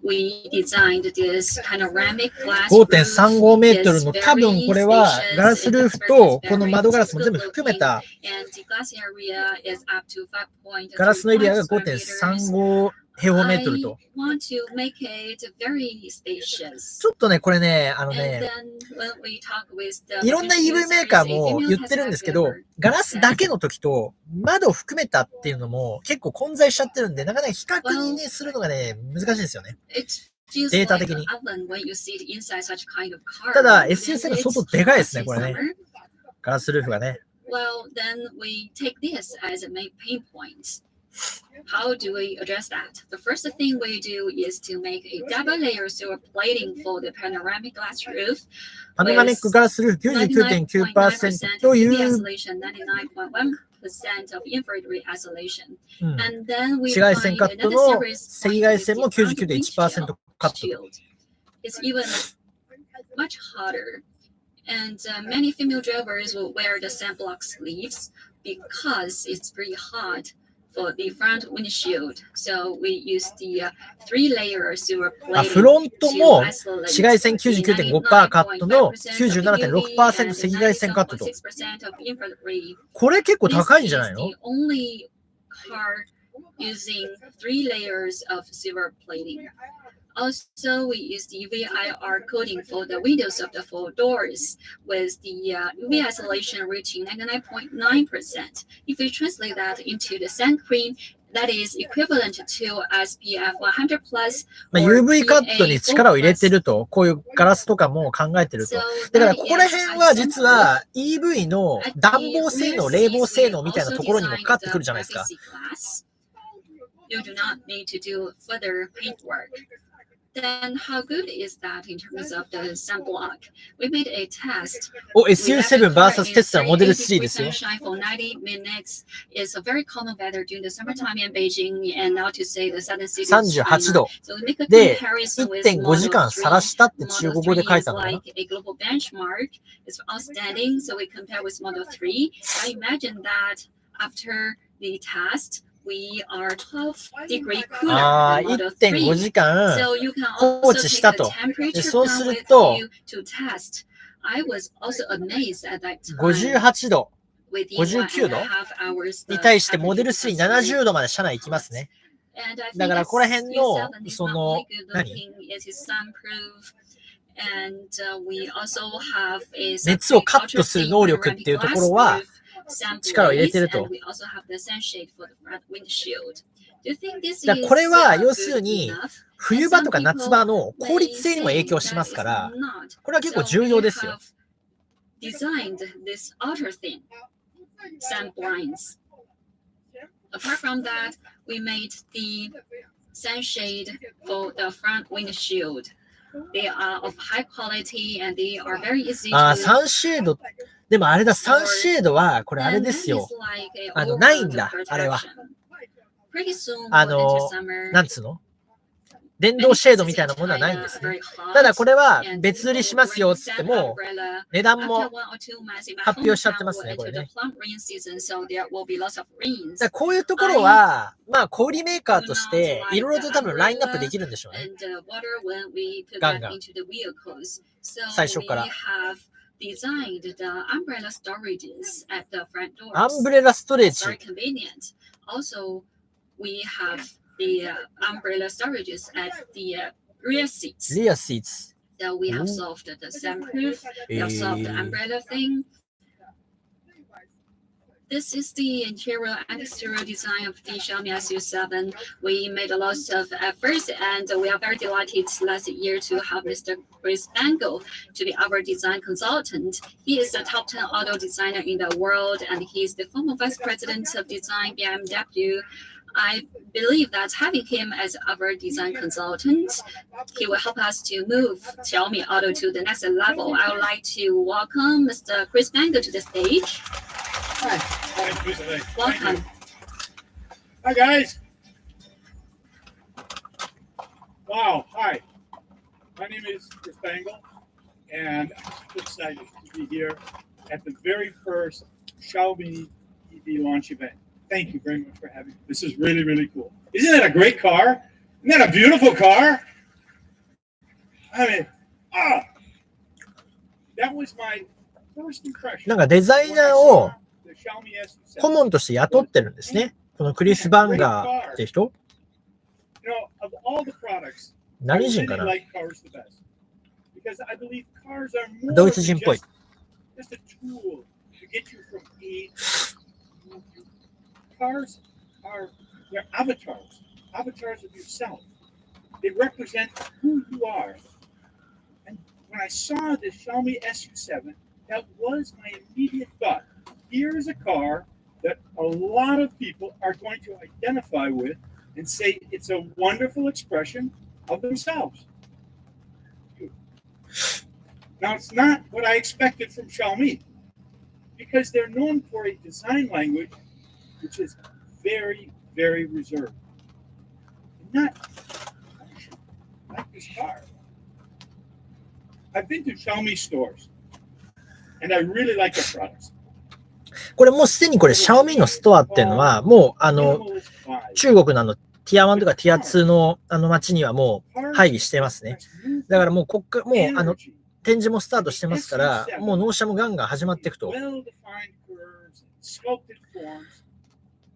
We designed this panoramic glass roof. 5.35 メートルの多分これはガラスルーフとこの窓ガラスも全部含めた And the glass area is up to 5.35ガラスのエリアが 5.35 平方メートルと。 I want to make it very spacious. ちょっとね、これね、And then when we talk with the いろんな EV メーカーも言ってるんですけど、ガラスだけの時と窓を含めたっていうのも結構混在しちゃってるんで、なかなか比較にね、するのがね、難しいんですよね。 it feels データ like 的に。 an oven when you sit inside such kind of car. ただ、 And SUV の it's 外でかいですね、 hot これ in ね。 summer. ガラスルーフがね。 Well, then we take this as a main pain point. How do we address that? The first thing we do is to make a double layer silver plating for the panoramic glass roof. パノラミックガラスルーフ 99.9% という、 isolation, 99.1% of infrared isolation. うん、 And then we 紫外線カット find の another series 赤外線も 99.1% カットと。 shield. It's even much hotter. And many female drivers will wear the sunblock sleeves because it's pretty hot for the front windshield. So we use the 3-layer silver あ、 plating フロント to も isolate 紫外線 99.5% カットの 97.6% 赤外線カットと。 97.6% of infrared ray. これ結構 This 高いん is じゃないの？ the only car using 3 layers of silver plating. Also, we use the UV-IR coating for the windows of the 4 doors with the UV isolation reaching 99.9%. If we translate that into the sun cream, that is equivalent to SPF 100 plus まあ、or UV カットに力を入れて PA4+. ると、こういうガラスとかも考えてると。 So だから that ここら is 辺は実 eye は EV の center. 暖房性能、 At 冷 the 房 rear 性 seats, 能 we みたいな also ところにも designed かかってく the るじゃないですか。 privacy glass. You do not need to do further paintwork. Then how good is that in terms of the sunblock? We made a test. お、We left the SU7 car vs in テスラモデル 30 3ですよ。 sunshine for 90 minutes. It's a very common weather during the summertime in Beijing and now to say the southern cities of 38 China. 度 So we make a で comparison with 1.5時 Model 間さらしたって中 3. 国語 Model で書 3い is たんだな。 like a global benchmark. It's outstanding. So we compare with Model 3. I imagine that after the test, we are 12 degree cooler ああ、 than Model 1.5 3. 時間 So you can 放 also 置し take た the と。で、 temperature そうす gun る with と you to test. I was also amazed at that time. 58度 Within 59 1.5 hours hours, に対してモデル3、70度まで車内行きますね。 And I だ think から that ここら辺の U7 is そ not の only good 何 looking, it is sunproof. And we also have a 熱をカットする能力っていうところは力を入れてると。 and we also have the sunshade for the front windshield. Do you think this だから is これは good 要するに enough? 冬場とか夏場の効率性にも影響しますから、これは結構重要ですよ。 Designed this ultra thin sun blinds. Apart from that, we made the sunshade for the front windshield. They are of high quality and they are very easy ああ、 to サンシェード。でもあれだ、サンシェードは、これあれ and です that よ。 is like a ないん overall だ、あれは。 protection. Pretty soon あ we'll enter の、 summer. なんつうの電動シェードみたいなものはないんですね。ただこれは別売りしますよっつっても、値段も発表しちゃってますね、これね。だからこういうところは、まあ小売メーカーとしていろいろと多分ラインナップできるんでしょうね。ガンガン。最初から。designed the umbrella storages at the front doors. アンブレラストレージ。 Very convenient. Also, we have the umbrella storages at the rear seats. リアシーツ。 So we have solved the sunroof. We have solved the umbrella thing. This is the interior and exterior design of the Xiaomi Suv. We made a lot of efforts and we are very delighted last year to have Mr. Chris Bangle to be our design consultant. He is the top 10 auto designer in the world and he is the former vice president of design BMW. I believe that having him as our design consultant, he will help us to move Xiaomi Auto to the next level. I would like to welcome Mr. Chris Bangle to the stage. Hi. Hi, Welcome. Hi, guys. Wow. Hi. My name is Chris Bangle, and I'm super excited to be here at the very first Xiaomi EV launch event. Thank you very much for having me. This is really, really cool. Isn't that a great car? Isn't that a beautiful car? I mean, that was my first impression. なんかデザイナーを顧問として雇ってるんですね。このクリス・バンガーって人。何人かな。ドイツ人っぽい。Cars are they're avatars of yourself. They represent who you are. And when I saw this Xiaomi Su7, that was my immediate thought. Here is a car that a lot of people are going to identify with and say it's a wonderful expression of themselves. Now, it's not what I expected from Xiaomi because they're known for a design language which is very, very reserved. Not like this car. I've been to Xiaomi stores, and I really like their products. これもうすでにこれ、シャオミのストアっていうのは、もう中国のティア1とかティア2の街にはもう配備してますね。だからもう展示もスタートしてますから、もう納車もガンガン始まっていくと。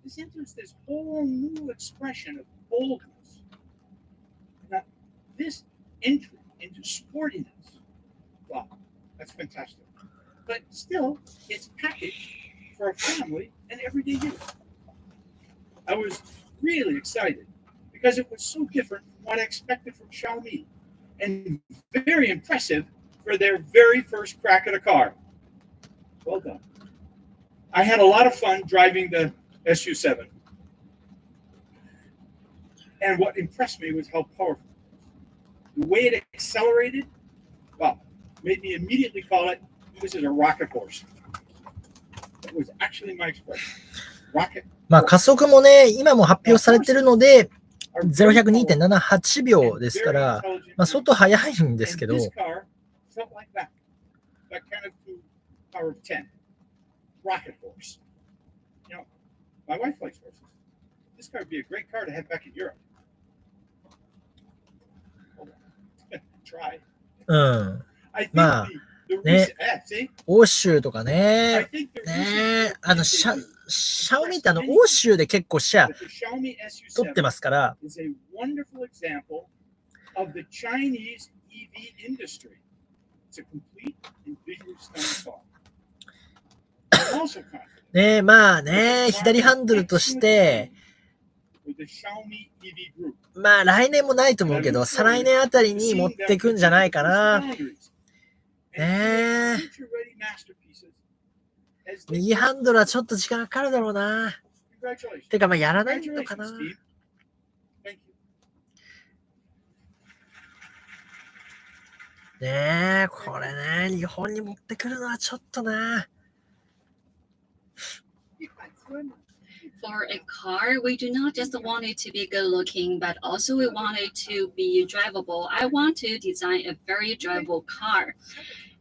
This enters this whole new expression of boldness. Now, this entry into sportiness, wow, that's fantastic. But still, it's packaged for a family and everyday use. I was really excited because it was so different from what I expected from Xiaomi and very impressive for their very first crack at a car. Well done. I had a lot of fun driving the Su7. And what impressed me was how powerful. The way it accelerated, wow, made me immediately call it, this is a rocket horse. That was actually my expression. Rocket. まあ加速もね、今も発表されてるので、0-100-2.78 秒ですから、まあ相当速いんですけど、 That kind of power of 10. Rocket horse. My wife likes horses. This car would be a great car to have back in Europe. Try. うん。 I think まあ the ね、 see? 欧州とか I ね、 think the ね、シャオミって欧州で結構シェア the Xiaomi 取って Su7 ますから、 is a wonderful example of the Chinese EV industry. It's a complete and visually stunning car. I'm also confident ね、まあね、左ハンドルとして、 with the Xiaomi EV group. まあ来年もないと思うけど、再来年あたりに持ってくんじゃないかな。ねえ。右ハンドルはちょっと時間かかるだろうな。てかまあやらないのかな。ねえ、これね、日本に持ってくるのはちょっとな。For a car, we do not just want it to be good looking, but also we want it to be drivable. I want to design a very drivable car.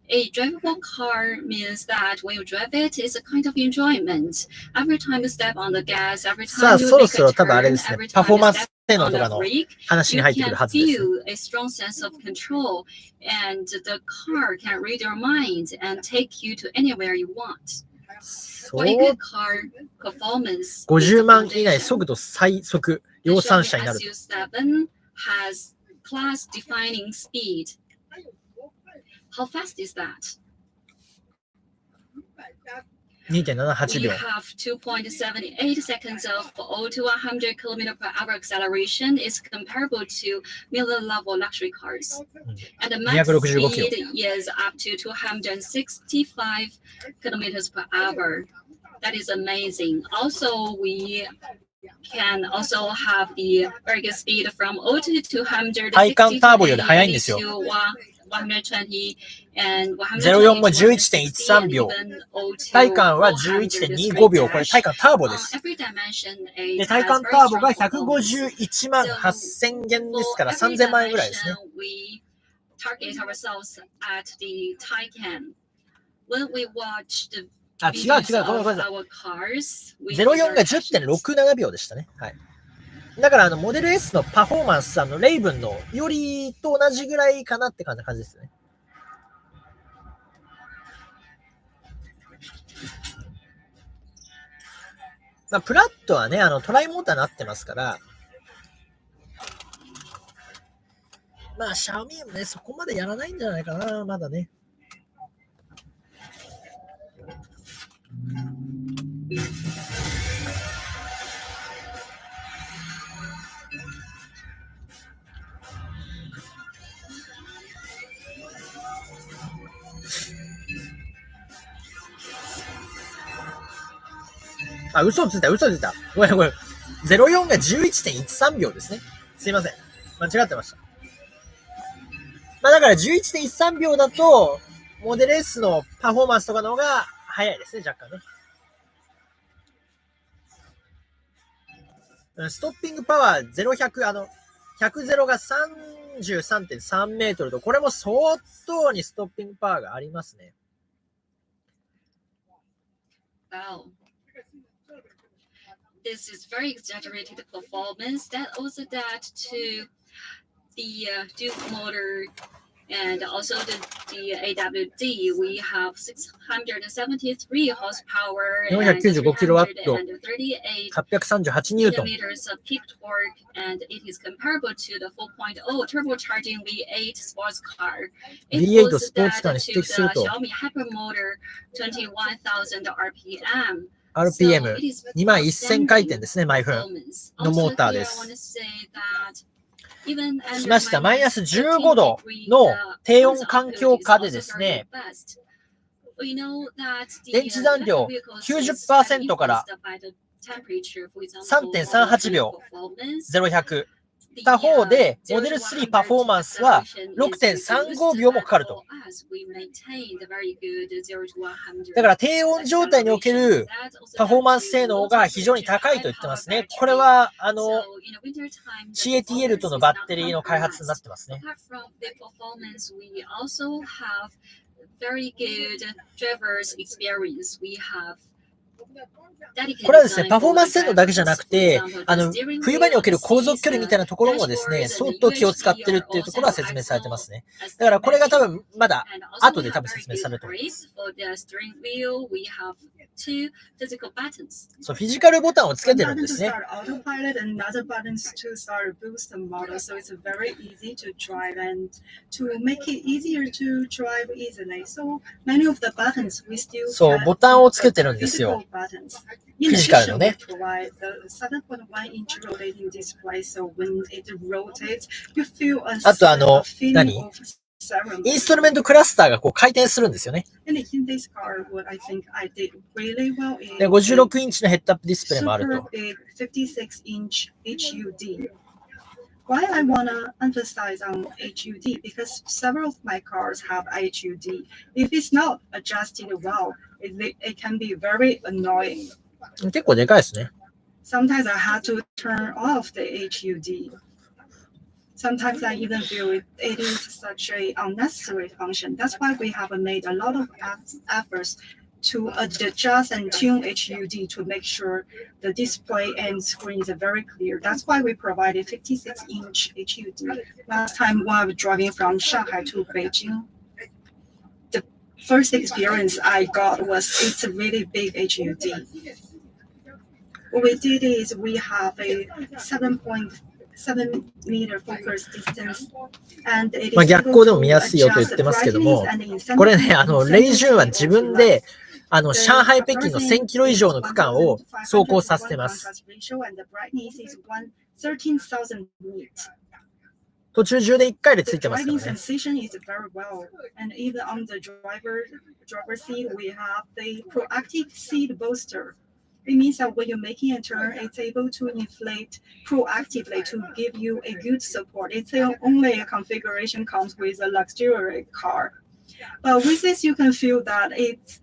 A drivable car means that when you drive it, it's a kind of enjoyment. Every time you step on the gas, every さあ、 time you そろ make そ a ろ多分あれ turn, ですね、 every パフォ time ー you マンス step 性能 on と the かの brake, 話に you 入ってくる can はずです。 feel a strong sense of control, and the car can read your mind and take you to anywhere you want. そ For a う、 good car, performance is 50 the 万以内 foundation. 速度最速 The 量 Xiaomi 産車になると。 SU7 has class-defining speed. How fast is that? 2.78 We 秒。 have 2.78 seconds of 0 to 100 km per hour acceleration. Is comparable to middle-level luxury cars. And the max 265 speed is up to 265 kilometers per hour. That is amazing. Also, we can also have the very good speed from 0 to 260体感ターボより速いんですよ。 to 120 and 04も 120 11.13 秒。 and 0 to 体感は 100 11.25 秒。これ体感ターボで On す。 every dimension, で、 it 体 has 感 very ターボが strong performance. 151万8000元ですから For every 3000万円ぐらいですね。 dimension, we target ourselves at the Taycan. When we watch the あ、違う videos ごめん of ごめんなさい。 our cars, we 04 are が passionate. 10.67 秒でしたね。はい。だからモデル S のパフォーマンス、レイブンのよりと同じぐらいかなって感じですね。まあ、プラットはね、トライモーターになってますから、まあ、シャオミーもね、そこまでやらないんじゃないかな、まだね。あ、嘘ついた。ごめん。04が 11.13 秒ですね。すいません。間違ってました。まあだから 11.13 秒だと、モデル S のパフォーマンスとかの方が早いですね、若干ね。ストッピングパワー0100、100が 33.3 メートルと、これも相当にストッピングパワーがありますね。Wow. This is very exaggerated performance. That also that to the Duke motor and also the AWD. We have 673 horsepower and 495 kilowatt, 338 838ニュートン。 meters of peak torque, and it is comparable to the 4.0 turbocharging V8 sports car. It V8 was スポーツカー that に to 匹敵する the と Xiaomi Hypermotor 21,000 RPM. RPM2 万1000回転ですね、毎分のモーターです。来ました。マイナス15度の低温環境下でですね、電池残量 90% から 3.38 秒0100。他方で、モデル3パフォーマンスは 6.35 秒もかかると。だから低温状態におけるパフォーマンス性能が非常に高いと言ってますね。これはCATL とのバッテリーの開発になってますね。これはですね、パフォーマンス性能だけじゃなくて、冬場における航続距離みたいなところもですね、相当気を使ってるっていうところは説明されてますね。だからこれが多分まだ後で多分説明されると思います。そう、フィジカルボタンをつけてるんですね。そう、ボタンをつけてるんですよ。フィジカルのね。あと何？インストルメントクラスターがこう回転するんですよね。で、56インチのヘッドアップディスプレイもあると。Why I want to emphasize on HUD? Because several of my cars have HUD. If it's not adjusted well, it can be very annoying. 結構でかいですね。Sometimes I had to turn off the HUD. Sometimes I even feel it is such an unnecessary function. That's why we have made a lot of efforts to adjust and tune HUD to make sure the display and screen is very clear. That's why we provided 56-inch HUD. Last time when I was driving from Shanghai to Beijing, the first experience I got was it's a really big HUD. What we did is we have a 7.7 meter focus distance, and it is 逆光でも見やすいよと言ってますけども、これね、レイジュンは自分で、上海、北京の1000キロ以上の区間を走行させてます。途中充電1回でついてますからね。It means that when you're making a turn, it's able to inflate proactively to give you a good support. It's only a configuration comes with a luxury car. But with this, you can feel that it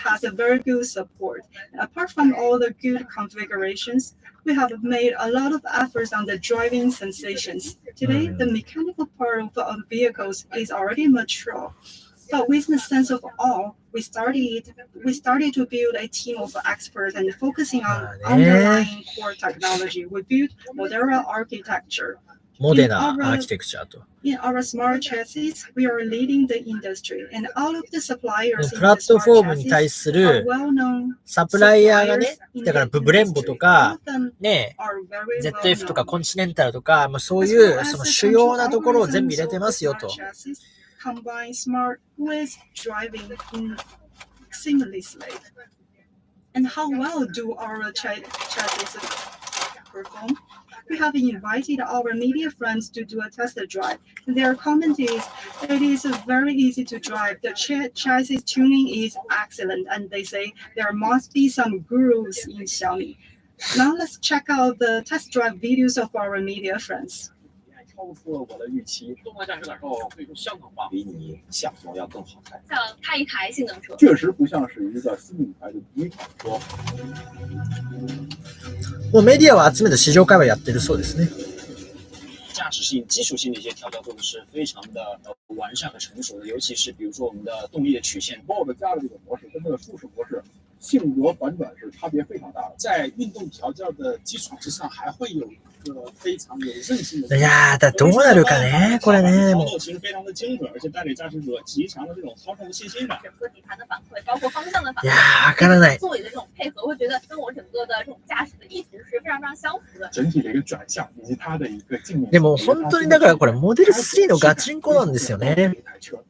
has a very good support. Apart from all the good configurations, we have made a lot of efforts on the driving sensations. Today, the mechanical part of vehicles is already mature. But with the sense of awe, we started to build a team of experts and focusing on underlying core technology. We built Modera architecture. モデナアーキテクチャと。In our smart chassis, we are leading the industry, and all of the suppliers プラットフォームに対するサプライヤーがね、だからブレンボとか、ね、ZF とかコンチネンタルとか、もうそういうその主要なところを全部入れてますよと。Combine smart with driving seamlessly. And how well do our chassis perform? We have invited our media friends to do a test drive. Their comment is, it is very easy to drive. The chassis tuning is excellent, and they say there must be some gurus in Xiaomi. Now let's check out the test drive videos of our media friends. 超出了我的预期，动画价有点高，所以说相当棒，比你想中要更好看。像它一台性能车，确实不像是一个新品牌的第一款车。もうメディアは集めて試乗会はやってるそうですね。驾驶性、基础性的一些调教做的是非常的完善和成熟的，尤其是比如说我们的动力的曲线。BOD 加的这个模式跟它的舒适模式性格反转是差别非常大的，在运动调教的基础之上，还会有一个非常有韧性的。いやー、だどうなるかね、これね。操作其实非常的精准，而且带给驾驶者极强的这种操控的信心感。整个底盘的反馈，包括方向的反馈，いやー、わからない。座椅的这种配合，会觉得跟我整个的这种驾驶的意识是非常非常相符的。整体的一个转向以及它的一个镜面。でも本当にだからこれモデル3のガチンコなんですよね。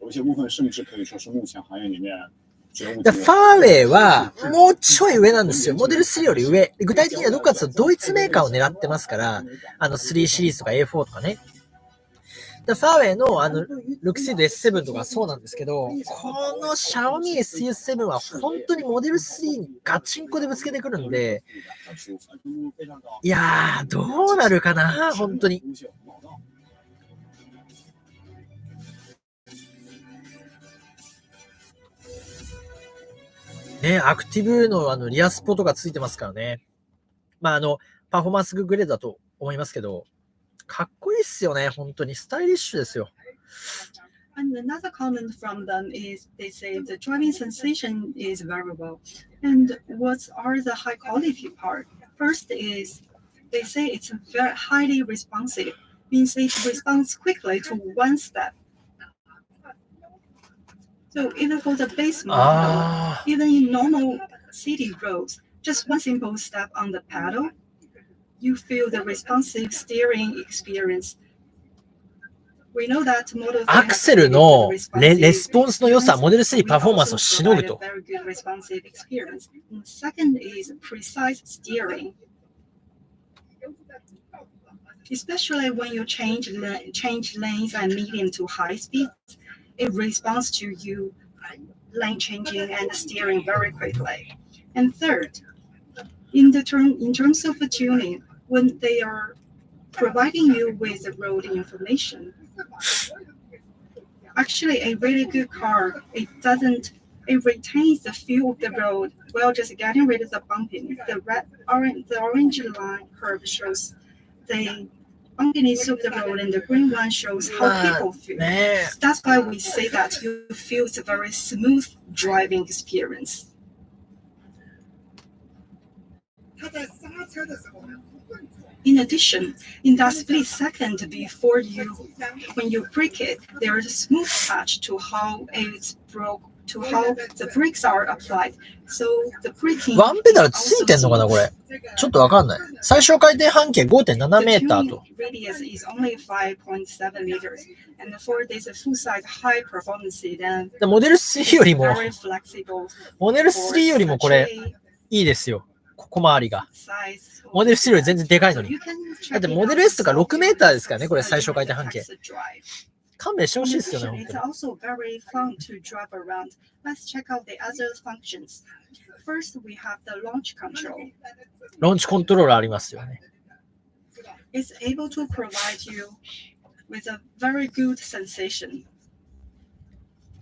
有些部分甚至可以说是目前行业里面。ファーウェイはもうちょい上なんですよ。モデル3より上。具体的にはどっかというとドイツメーカーを狙ってますから、3シリーズとか A4 とかね。ファーウェイのルクシード S7 とかそうなんですけど、このシャオミー Suv7 は本当にモデル3にガチンコでぶつけてくるんで、いやー、どうなるかな、本当に。ね、アクティブのリアスポとかついてますからね。まあパフォーマンスグレードだと思いますけど、かっこいいっすよね、本当に。スタイリッシュですよ。And another comment from them is they say the driving sensation is very well. And what are the high quality part? First is they say it's very highly responsive, means it responds quickly to one step. So even for the base model, even in normal city roads, just one simple step on the pedal, you feel the responsive steering experience. We know that Model 3アクセルのレスポンスの良さ、モデル3パフォーマンスをしのぐと。Second is precise steering. Especially when you change lanes and medium to high speed, it responds to you lane changing and steering very quickly. And third, in terms of tuning, when they are providing you with the road information. Actually, a really good car, it retains the feel of the road while just getting rid of the bumping. The orange line curve shows the bumpiness of the road, and the green one shows how people feel. ね That's why we say that you feel it's a very smooth driving experience. 它在刹车的时候呢， In addition, in that split second before when you brake it, there is a smooth touch to how the brakes are applied. So the braking ワンペダルついてんのかなこれ。ちょっとわかんない。最小回転半径 5.7 メーターと。 radius is only 5.7 meters, and for this full-size high performance sedan, でモデル3よりも、 very flexible モデル3よりもこれ such いいですよ。ここ周りが。 a size. モデル3より全然でかいの So に。 you can だって check it モデル out S とか6メーターですからね、これ yourself. 最小回転半径。 Text drive. 勘弁してほしい In ですよね、 addition, 本 it's 当に。 also very fun to drive around. Let's check out the other functions. First, we have the launch control. ローンチコントローラーありますよね。 It's able to provide you with a very good sensation.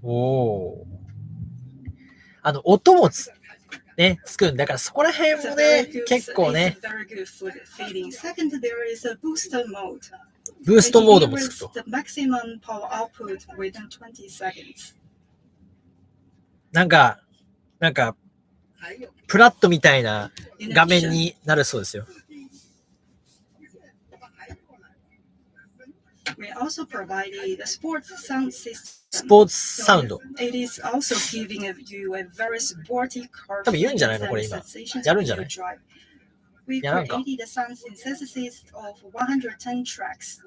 おー。音もね、つくんだからそこら辺 It's も a ね very good, 結構ね it's a very good feeling. Second, there is a booster mode. ブーストモード It もつ delivers くと。 the maximum power output within 20 seconds. なんかプラットみたいな In 画面 addition, になるそうですよ。 we also provided the sports sound system. スポーツサウンド。 It is also giving you a very sporty car 多分言うんじゃないのこれ今。 sensations やるんじゃない？ when you drive. We いやなんか。 created a sound synthesis of 110 tracks.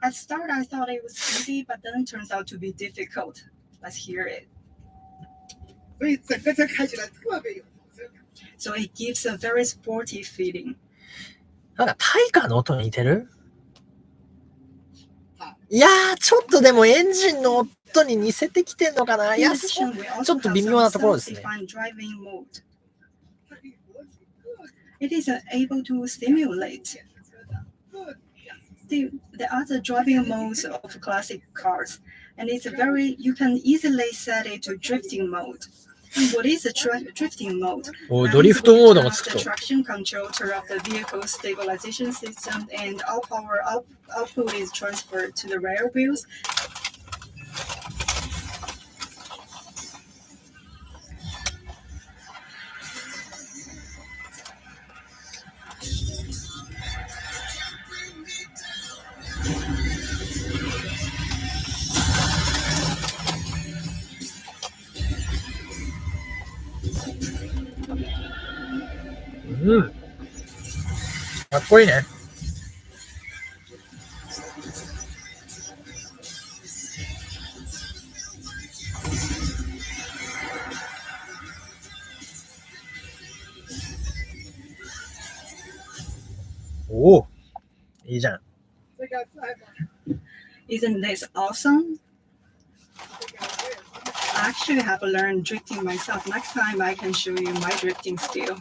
At start, I thought it was easy, but then turns out to be difficult. Let's hear it. 所以整个车开起来特别有跑车感。 So it gives a very sporty feeling. なんかタイカーの音に似てる？いやー、ちょっとでもエンジンの音に似せてきてんのかな。い In や、 addition, we ち also ょっと have 微妙な some ところですね。 self-defined driving mode. It is able to simulate the other driving modes of classic cars, and you can easily set it to drifting mode. And what is a drifting mode? おー、ドリフトモードもつく The と。 traction control, turn off the vehicle stabilization system, and all power output is transferred to the rear wheels.うん。かっこいいね。おお、いいじゃん。 Isn't this awesome? I actually have learned drifting myself. Next time I can show you my drifting skill.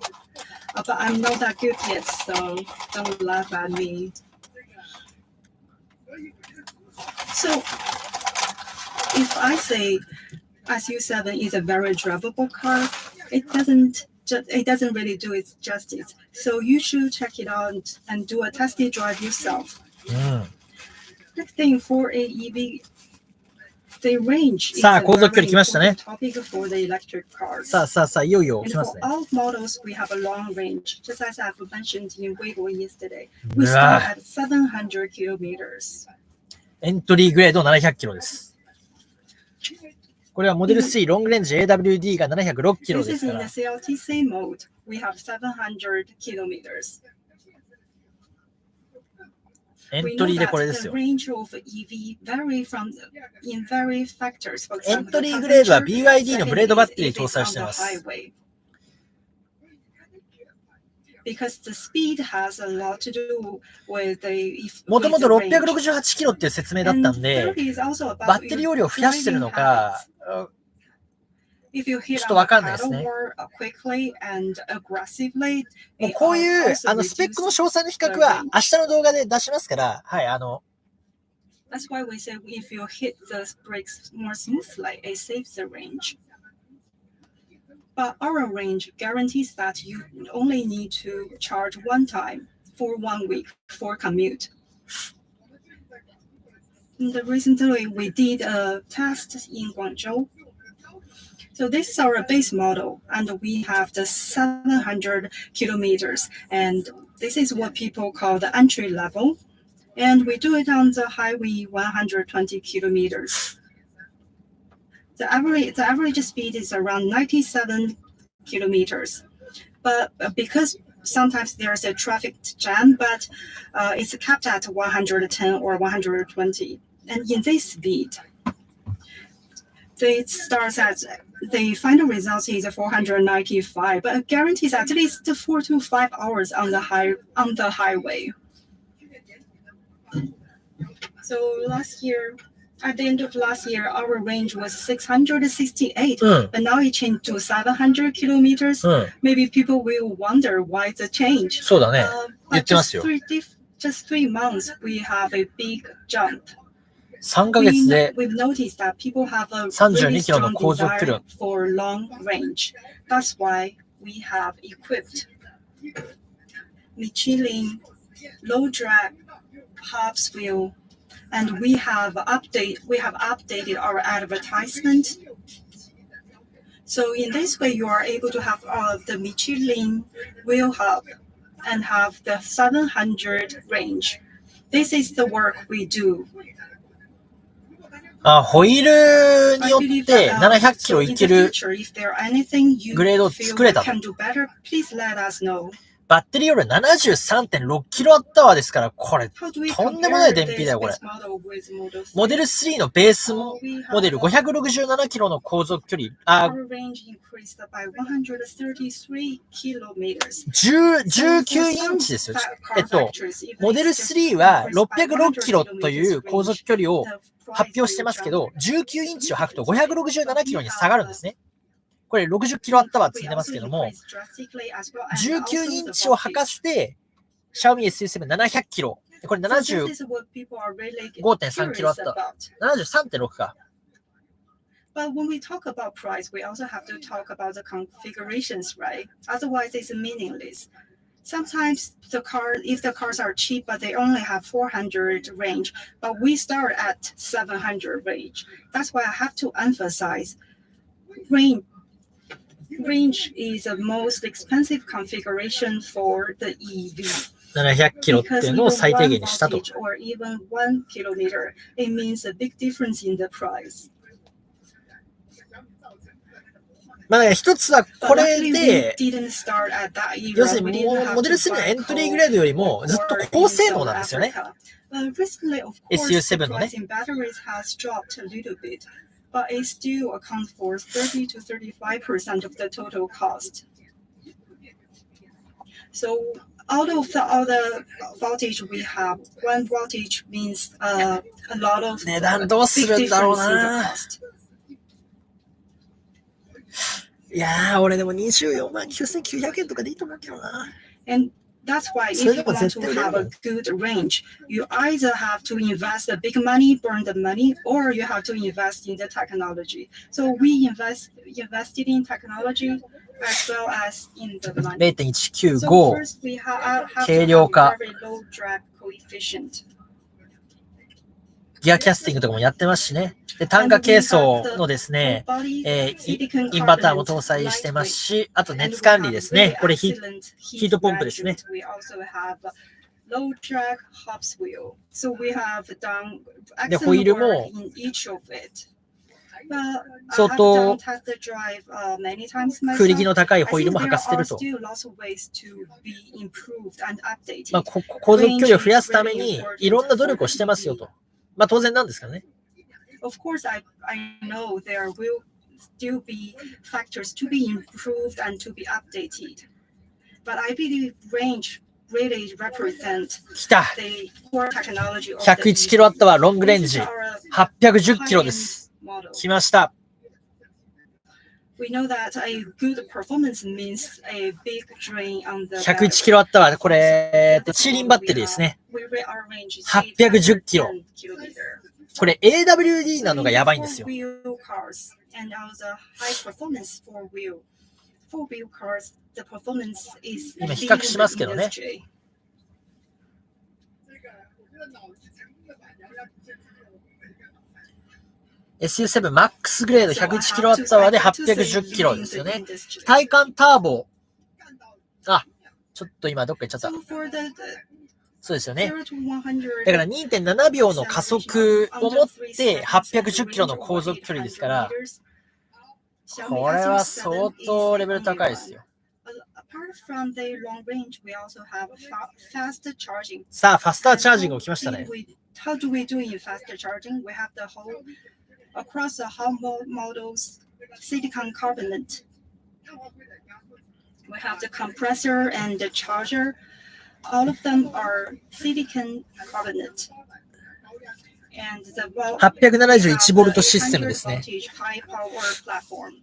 But I'm not that good yet, so don't laugh at me. So, if I say SU7 is a very drivable car, it doesn't really do it justice. So you should check it out and do a test drive yourself. うん。 Next thing for a EV, the range is さあ、 a 後続距離 very 来ましたね。 important topic for the electric cars. さあ、いよいよ And 来ます for ね。 all models, we have a long range, just as I've mentioned in Weibo yesterday. う We わ start at 700 kilometers. エントリーグレード700キロです。これはモデル3ロングレンジ AWD が706キロ This で is すか in ら the。CLTC mode. We have 700 kilometers. エ We ント know リーで that これです the よ。 range of EV vary in very factors. For エン example, ト the リーグレードは temperature. BYD のブレードバッテリー Second 搭 is 載 if してい it's ま on す。 the highway. Because the speed has a lot to do with the もともと with the range. 668キロっていう説明だったん And で、 30 is also about バッテリー容量を増やしてるのか、If you hit ちょっと on わ the かんないです paddle ね。 more quickly and aggressively, もう it こういう also スペックの reduces 詳細の比較は明日の動画で出しますから、はい、That's why we say if you hit the brakes more smoothly, it saves the range. But our range guarantees that you only need to charge one time for 1 week for commute. And recently, we did a test in Guangzhou. So this is our base model, and we have the 700 kilometers, and this is what people call the entry level. And we do it on the highway 120 kilometers. The average speed is around 97 kilometers. But because sometimes there's a traffic jam, but it's capped at 110 or 120. And in this speed, it starts at the final result is 495, but it guarantees at least 4 to 5 hours on the highway. So last year, at the end of last year, our range was 668, うん、 but now it changed to 700 kilometers. うん、 Maybe people will wonder why the change. そうだね。言っ But てますよ。 just 3 months, we have a big jump. 3ヶ月で We've noticed that people have a 32 really キロの strong 航続距離 desire for long range. That's why we have equipped Michelin low drag hubs wheel, and we have updated our advertisement. So in this way, you are able to have the Michelin wheel hub and have the 700 range. This is the work we do. ホイールによって700キロいけるグレードを作れたと。バッテリーより 73.6 キロワットアワーですから、これ、とんでもない燃費だよ、これ。モデル3のベースモデル567キロの航続距離、19インチですよ。モデル3は606キロという航続距離を発表してますけど、19インチを履くと567キロに下がるんですね。これ60キロワットアワー積んでますけども、19インチを履かせて、シャオミー Suv700 キロ。これ 75.3 キロワット。73.6 か。But when we talk about price, we also have to talk about the configurations, right? Otherwise, it's meaningless. Sometimes if the cars are cheap, but they only have 400 range, but we start at 700 range. That's why I have to emphasize range is the most expensive configuration for the EV. 700キロっていうのを最低限にしたと。Or even 1 kilometer, it means a big difference in the price. まあ一つはこれで、要するにモデル3のエントリーグレードよりもずっと高性能なんですよね。SU7 のね。But it still accounts for 30 to 35% of the total cost. So out of the other voltage we have, one voltage means a lot of 値段どうするんだろうな。いやー、俺でも24万9900円とかでいいと思うけどな。And that's why if you want to have a good range, you either have to invest the big money, burn the money, or you have to invest in the technology. So we invested in technology as well as in the money. 0.195 So first we have to have a very low drag coefficient. ギアキャスティングとかもやってますしね。で、単価計装のですね、インバーターも搭載してますし、あと熱管理ですね。これヒートポンプですね。で、ホイールも相当空力の高いホイールも履かせてると。まあ、航続距離を増やすためにいろんな努力をしてますよと。まあ当然なんですからね。Of course, I know there will still be factors to be improved and to be updated. But I believe range really represents the core technology of the 101キロワットはロングレンジ810キロです。来ました。We know that a good performance means a big drain on the 101キロワットは、これ、チーリンバッテリーですね。810キロ。これ AWD なのがやばいんですよ。今比較しますけどね。SU7 マックスグレード 101kWh で810キロですよね。体感ターボ。あ、ちょっと今どっか行っちゃった。そうですよね。だから 2.7 秒の加速を持って810キロの航続距離ですから、これは相当レベル高いですよ。さあ、ファスターチャージング起きましたね。How do we do in faster charging? We have the whole across the whole models silicon carbonate. We have the compressor and the charger. All of them are silicon carbonate. And the 871ボルトシステムですね。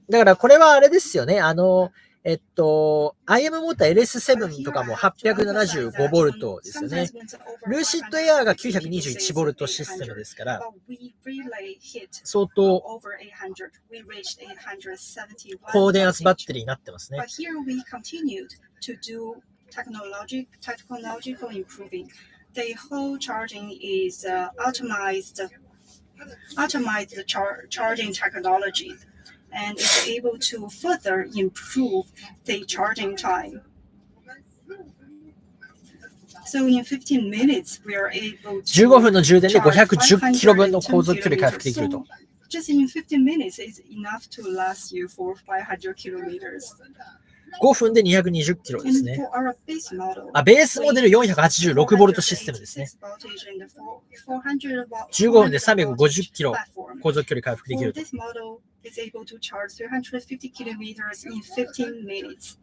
だからこれはあれですよね。IM モーター LS7 とかも875ボルトですよね。ルーシッドエアーが921ボルトシステムですから、相当高電圧バッテリーになってますね。Technological improving. The whole charging is optimized charging technology.And is able to further improve the charging time. So in 15 minutes, we are able to 15分の充電で510キロ分の航続距離回復できると。Just in 15 minutes is enough to last you for 500 kilometers. 5分で220キロですね。ベースモデル486ボルトシステムですね。15分で350キロ航続距離回復できると。is able to charge 350 kilometers in 15 minutes.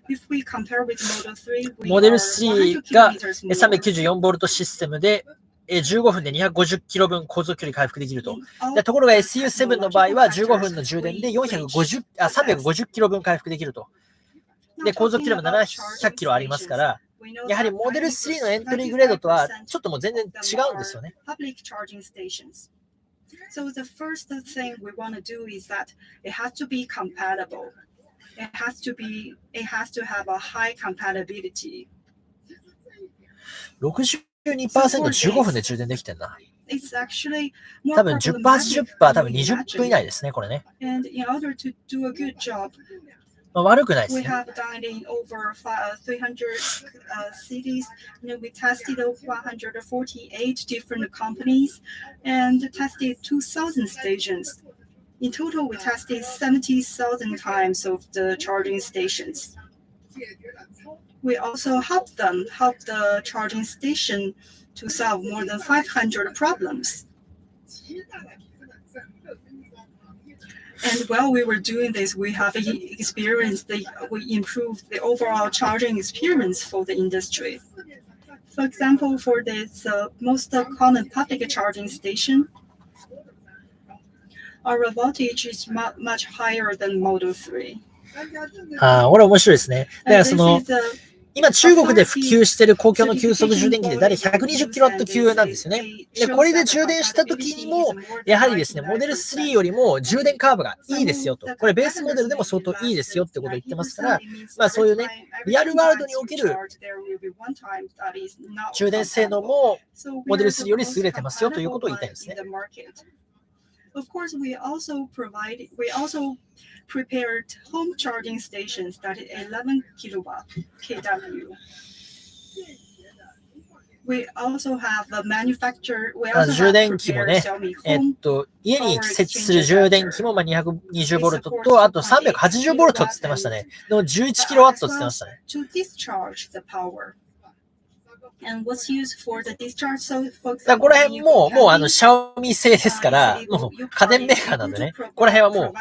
If we compare with Model 3, モデル3が394ボルトシステムで15分で250キロ分航続距離回復できると。ところが SU7 の場合は15分の充電で350キロ分回復できると。で、航続距離も700キロありますから、やはりモデル3のエントリーグレードとはちょっともう全然違うんですよね。So the first thing we want to do is that it has to be compatible. It has to have a high compatibility. 62%15 分で充電できてんな。It's actually 多分 10%、80%、多分20分以内ですね、これね。And in order to do a good job, 悪くないですね。We have done in over 300 cities. We tested 148 different companies and tested 2,000 stations. In total, we tested 70,000 times of the charging stations. We also help the charging station to solve more than 500 problems. And while we were doing this, we have experienced we improved the overall charging experience for the industry. For example, for this most common public charging station, our voltage is much higher than Model 3. これ面白いですね。だから今中国で普及している公共の急速充電器で大体120キロワット級なんですよね。で、これで充電した時にも、やはりですね、モデル3よりも充電カーブがいいですよと。これベースモデルでも相当いいですよってことを言ってますから、そういうね、リアルワールドにおける充電性能もモデル3より優れてますよということを言いたいんですね。Of course, we also prepared home charging stations that is 11 kilowatt kW. We also have a manufacturer. We also 充電器もね、家に設置する充電器も220ボルトと、あと380ボルトって言ってましたね。でも11キロワットって言ってましたね。To discharge the power. And what's used for the discharge? So, for だからこの辺もうシャオミ製ですから、もう家電メーカーなんでね、この辺はも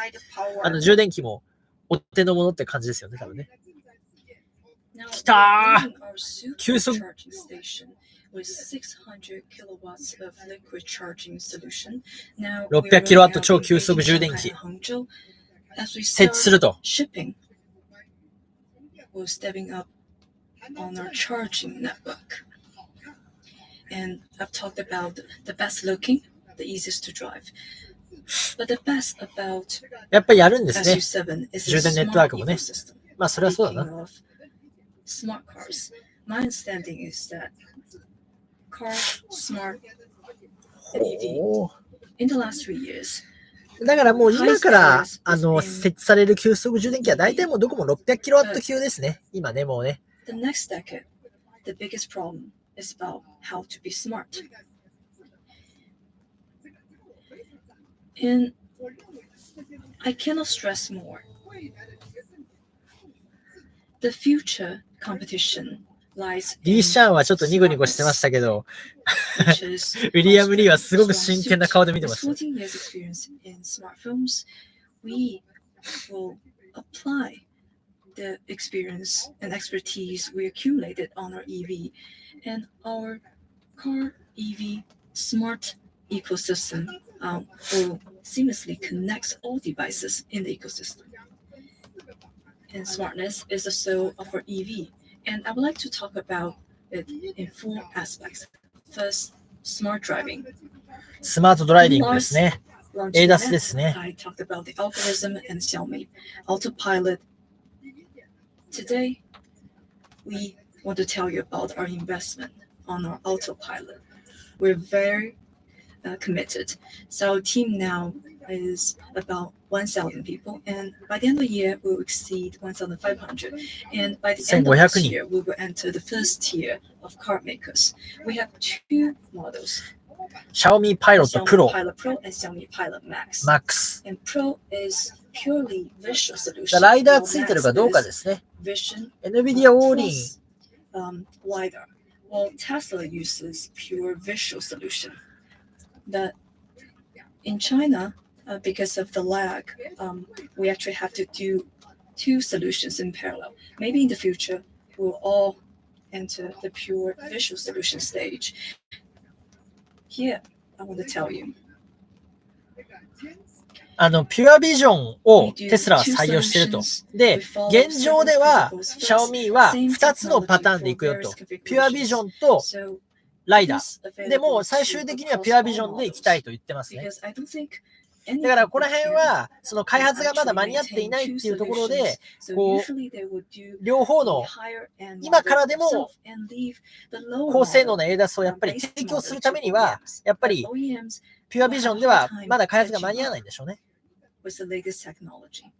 う充電器もお手の物って感じですよね、多分ね。きたー急速600キロワット超急速充電器。as we 設置する start と。 shipping, we're stepping up on our charging network. And I've talked about the best looking, the easiest to drive. But the best about やっぱりやるんですね。 SU7 is 充 a 電ネットワー smart クもね。 ecosystem. まあそれはそうだ Speaking な。 of smart cars, my understanding is that car smart and EV おー in the last 3 years, だからもう今から設置される急速充電器は大体もうどこも600キロワット級ですね。今ね、もうね。 the next decade, the biggest problem is about how to be smart. And I cannot stress more. The future competition lies リ in ー・シャンはちょっとニコニコしてましたけど、 which is ウィリアム・リーはすごく真剣な顔で見てま With した。 14 years experience in smartphones, we will apply the experience and expertise we accumulated on our EV and our car EV smart ecosystem will seamlessly connect all devices in the ecosystem. And smartness is the soul of our EV. And I would like to talk about it in 4 aspects. First, smart driving. スマートドライビングですね。 Launching ADAS that, ですね。 I talked about the algorithm and Xiaomi autopilot. Today, we want to tell you about our investment on our autopilot. We're very committed. So our team now is about 1,000 people, and by the end of the year, we will exceed 1,500. And by the end of this 1500 year, we will enter the first tier of car makers. We have 2 models, シャオミパイロット Xiaomi プロ Pilot Pro and Xiaomi Pilot Max. マックス。 And Pro is purely visual solution. ライダーつい while てるか Max どうか is ですね。 vision NVIDIA オーリン。 plus, LiDAR. Well, Tesla uses pure visual solution. But in China, because of the lag, we actually have to do 2 solutions in parallel. Maybe in the future, we'll all enter the pure visual solution stage. Here, I want to tell you. ピュアビジョンをテスラは採用していると。で、現状では、シャオミは2つのパターンでいくよと。ピュアビジョンと So ライダー。 this でも、 available 最終 to 的にはピュアビジョンで行きたいと言ってますね。 because I don't think any だから、この company 辺 here は、その開発がまだ間に合っていないっていうところで、こう、両方の今からでも高性能な ADAS をやっぱり提供するためには、やっぱりピュアビジョンではまだ開発が間に合わないんでしょうね。with the latest technology.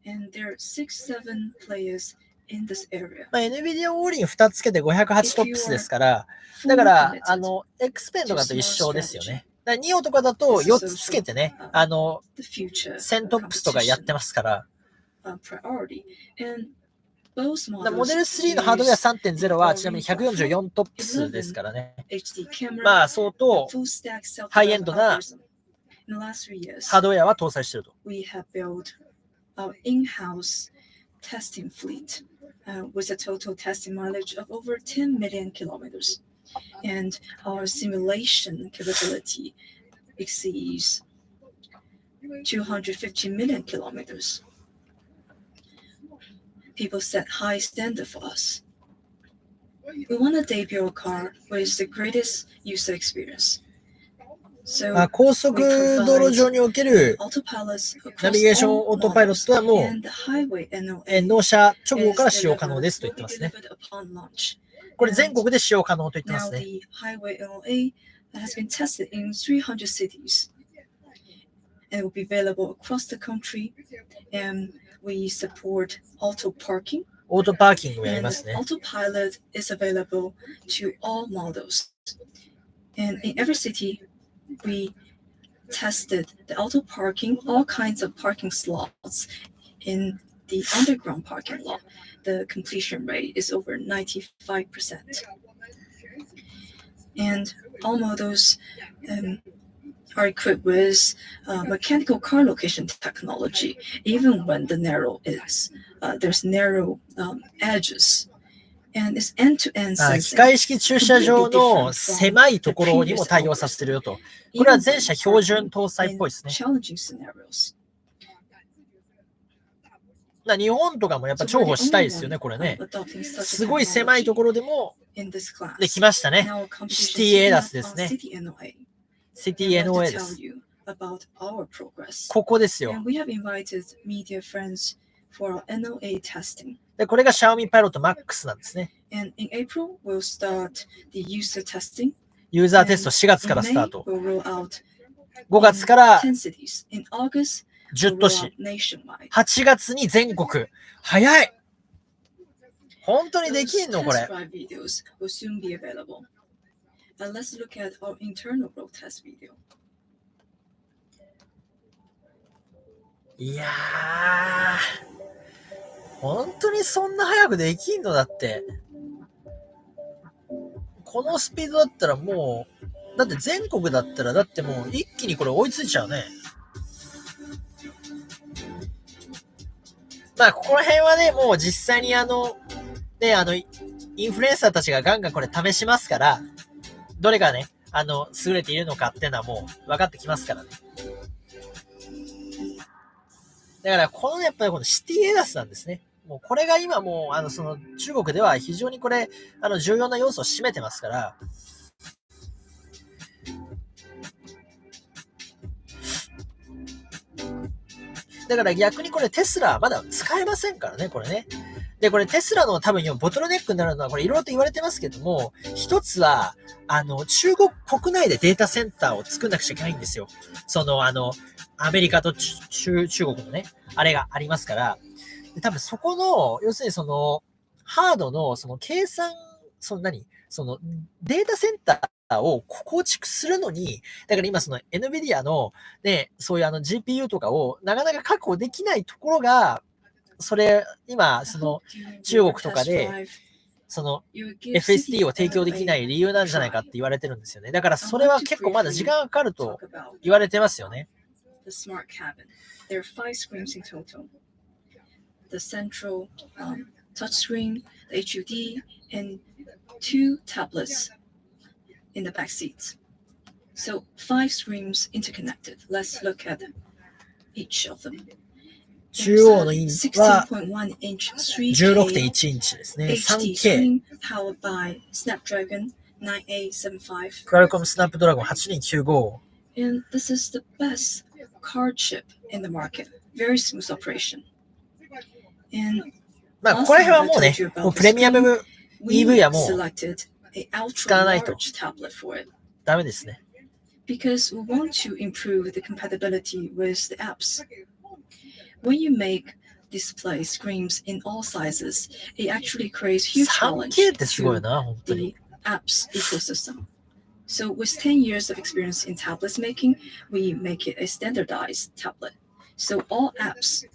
And there are 6-7 players in this area. まあ、NVIDIA オーリン2つつけて508トップスですから、だから、エクスペンとかと一緒ですよね。だからニオとかだと4つつけてね、the future 1000トップスとかやってますから。 priority. And both だからモデル models 3のハードウェア use 3.0 はちなみに144トップスですからね。 HD camera, まあ、相当 full stack self-driving ハイエンドな algorithm. In the last 3 years, ハードウェアは搭載していると。 we have built our in-house testing fleet with a total testing mileage of over 10 million kilometers. And our simulation capability exceeds 250 million kilometers. People set high standard for us. We want to debut a car with the greatest user experience. まあ、 So 高速道路上における autopilots ナ across ビゲーション all オートパイロットはも and the highway う NOA 納車直後から is 使用可能ですと delivered, 言ってますね。 delivered upon launch. これ全国で使用可能と言ってま Now すね。 the highway NOA has been tested in 300 cities and will be available across the country. And we support auto parking. オートパーキングもやり And ますね。 autopilot is available to all models. And in every city, we tested the auto parking, all kinds of parking slots in the underground parking lot. The completion rate is over 95%. And all models are equipped with mechanical car location technology, even when there's narrow edges. And it's end-to-end あ、 sensing. 機械式駐車場の狭いところにも対応させてるよと。これは全車標準搭載っぽいですね。 challenging scenarios. 日本とかもやっぱ重宝したいですよね、これね。すごい狭いところでもできましたね。シティ ADAS ですね。シティ NOA です。ここですよ。で、これが Xiaomi Pilot Max なんですね。ユーザーテスト4月からスタート。5月から10都市。8月に全国。早い。本当にできんのこれ。いやー、本当にそんな早くできんのだって。このスピードだったらもう、だって全国だったら、だってもう一気にこれ追いついちゃうね。まあ、ここら辺はね、もう実際にインフルエンサーたちがガンガンこれ試しますから、どれがね、優れているのかっていうのはもう分かってきますからね。だから、やっぱりこのシティエダスなんですね。もうこれが今もう、その中国では非常にこれ、重要な要素を占めてますから、だから逆にこれテスラはまだ使えませんからね、これね。で、これテスラの多分ボトルネックになるのは、これいろいろと言われてますけども、一つは、中国国内でデータセンターを作んなくちゃいけないんですよ。アメリカと中国のね、あれがありますから。で多分そこの、要するにハードの、計算、データセンターを構築するのに、だから今NVIDIA のね、そういう GPU とかをなかなか確保できないところが、今、中国とかで、FSD を提供できない理由なんじゃないかって言われてるんですよね。だからそれは結構まだ時間がかかると言われてますよね。The central touchscreen, the HUD, and 2 tablets in the back seats. So 5 screens interconnected. Let's look at each of them. 中央のインは 16.1 インチですね。3K。Powered by Snapdragon 9875. Qualcomm Snapdragon 8295。And this is the best card chip in the market. Very smooth operation. まあ、ここら辺はもうね、もうプレミアム EV はもう使わないとダメですね。Because we want to improve the compatibility with the apps. When you make display screens in all sizes, it actually creates huge challenge to the apps ecosystem. So with 10 years of experience in tablet making, we make it a standardized tablet. So all apps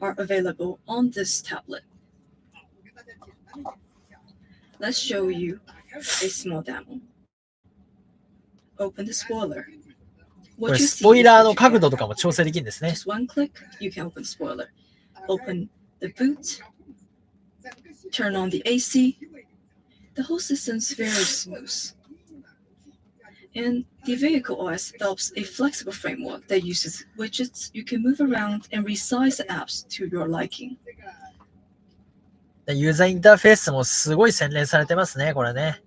are available on this tablet. Let's show you a small demo. Open the spoiler. これスポイラーの角度とかも調整できるんですね。Just one click, you can open spoiler. Open the boot. Turn on the AC. The whole system is very smooth. And the vehicle OS adopts a flexible framework that uses widgets you can move around and resize the apps to your liking. ユーザーインターフェースもすごい洗練されてますね、これね。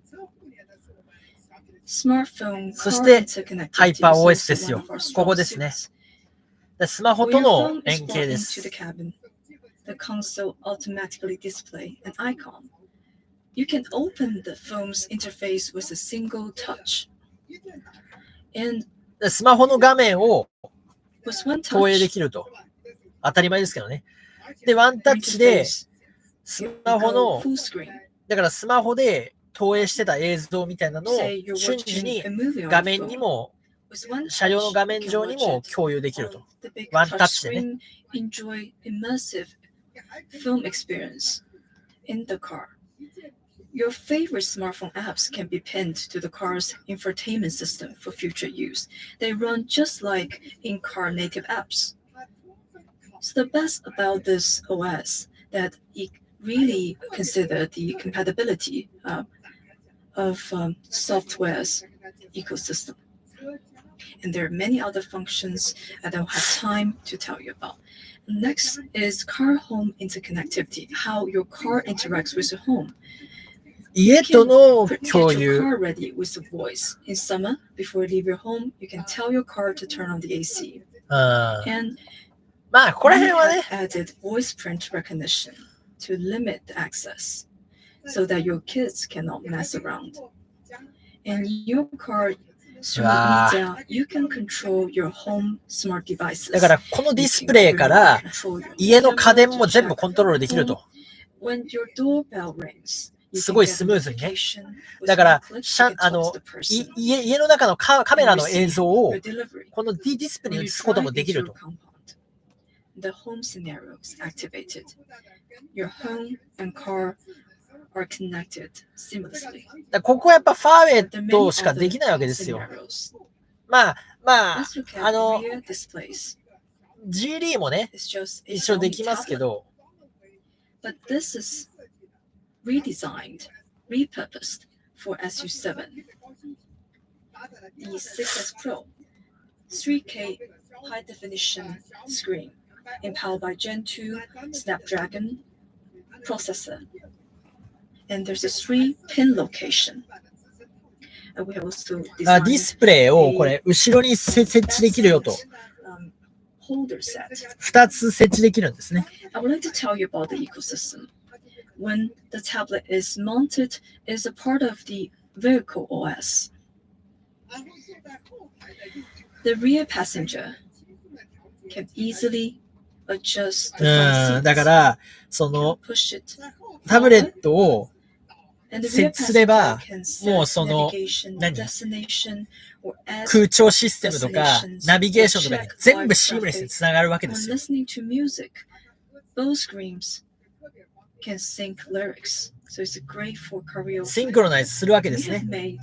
そして、ハイパー OS ですよ。ここですね。スマホとの連携です。The console automatically display an icon. You can open the phone's interface with a single touch. スマホの画面を投影できると。当たり前ですけどね。で、ワンタッチで、スマホの、だからスマホで投影してた映像みたいなのを瞬時に画面にも、車両の画面上にも共有できると。ワンタッチでね。Your favorite smartphone apps can be pinned to the car's infotainment system for future use. They run just like in-car native apps. So the best about this OS that it really consider the compatibility of software's ecosystem. And there are many other functions I don't have time to tell you about. Next is car home interconnectivity, how your car interacts with your home. 家との Get 共 your 有。 car ready with a voice. In summer, before you leave your home, you can tell your car to turn on the AC. うん。 And まあ、ここら we 辺は have ね、 added voice print recognition to limit the access so that your kids cannot mess around. In your car, through Wow. media, you can control your home smart devices. だからこのディスプレイから家の家電も全部コントロールできると。 When your doorbell rings, you す can ごい get スムーズにね。 notification with だから one click to get to the person 家の中のカメラの映 and 像 receive を your delivery. このディスプレイ When に you 映すことも drive でき into る your と。 compound, the home scenario is activated. Your home and car are connected seamlessly. だからここはやっぱファーウェ There are イ many としかで other きないわけですよ。 scenarios. まあ、Let's look at rear displays. GD もね、 It's just a 一応で Xiaomi きますけ tablet. ど、 But this is redesigned, repurposed for SU7. The 6S Pro, 3K high definition screen, empowered by Gen 2 Snapdragon processor. And there's a 3-pin location. And we have also あディ designed スプレイをこれ後ろに設置できるよと。 holder set. 2つ設置できるんですね。 I would like to tell you about the ecosystem. When the tablet is mounted, it is a part of the vehicle OS. The rear passenger can easily adjust the う front ん、だか seats, ら、その push it タブレ forward, ットを and the 設 rear 置すれ passenger ば、 can もう set その navigation, 何 destination, or add 空調システムとかナビゲーションとかに全部シームレスにつながるわけで when すよ。 listening to music. Both screens can sync lyrics, so it's great for シン karaoke. クロナイズするわけで We す have ね。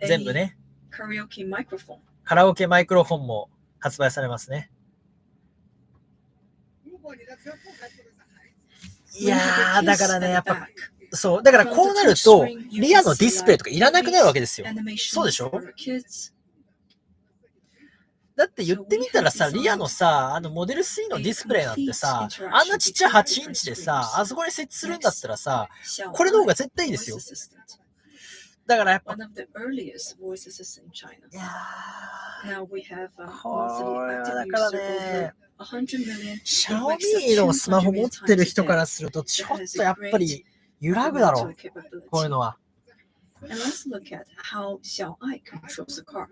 made 全部 a ね。 karaoke microphone. カラオケマイクロフォンも発売されますね。い When you や have ー、 your だ kids からね、 at やっ the ぱ、 back, そう、だからこうなると、リアのディスプレイとかいらなくなるわけですよ。 animations そうでしょ for kids. だって言ってみたらさ、リアのさ、モデル3のディスプレイなんてさ、あんなちっちゃい8インチでさ、あそこに設置するんだったらさ、これの方が絶対いいですよ。 Voice assistant, だからやっぱ、 one of the earliest voice assistants in China. いや Now we have これは monthly だ active から user ね over 100 million. シャオミーのスマホ持ってる人からすると、ちょっとやっぱり揺らぐだろう、こういうのは。 And let's look at how Xiaomi controls the car.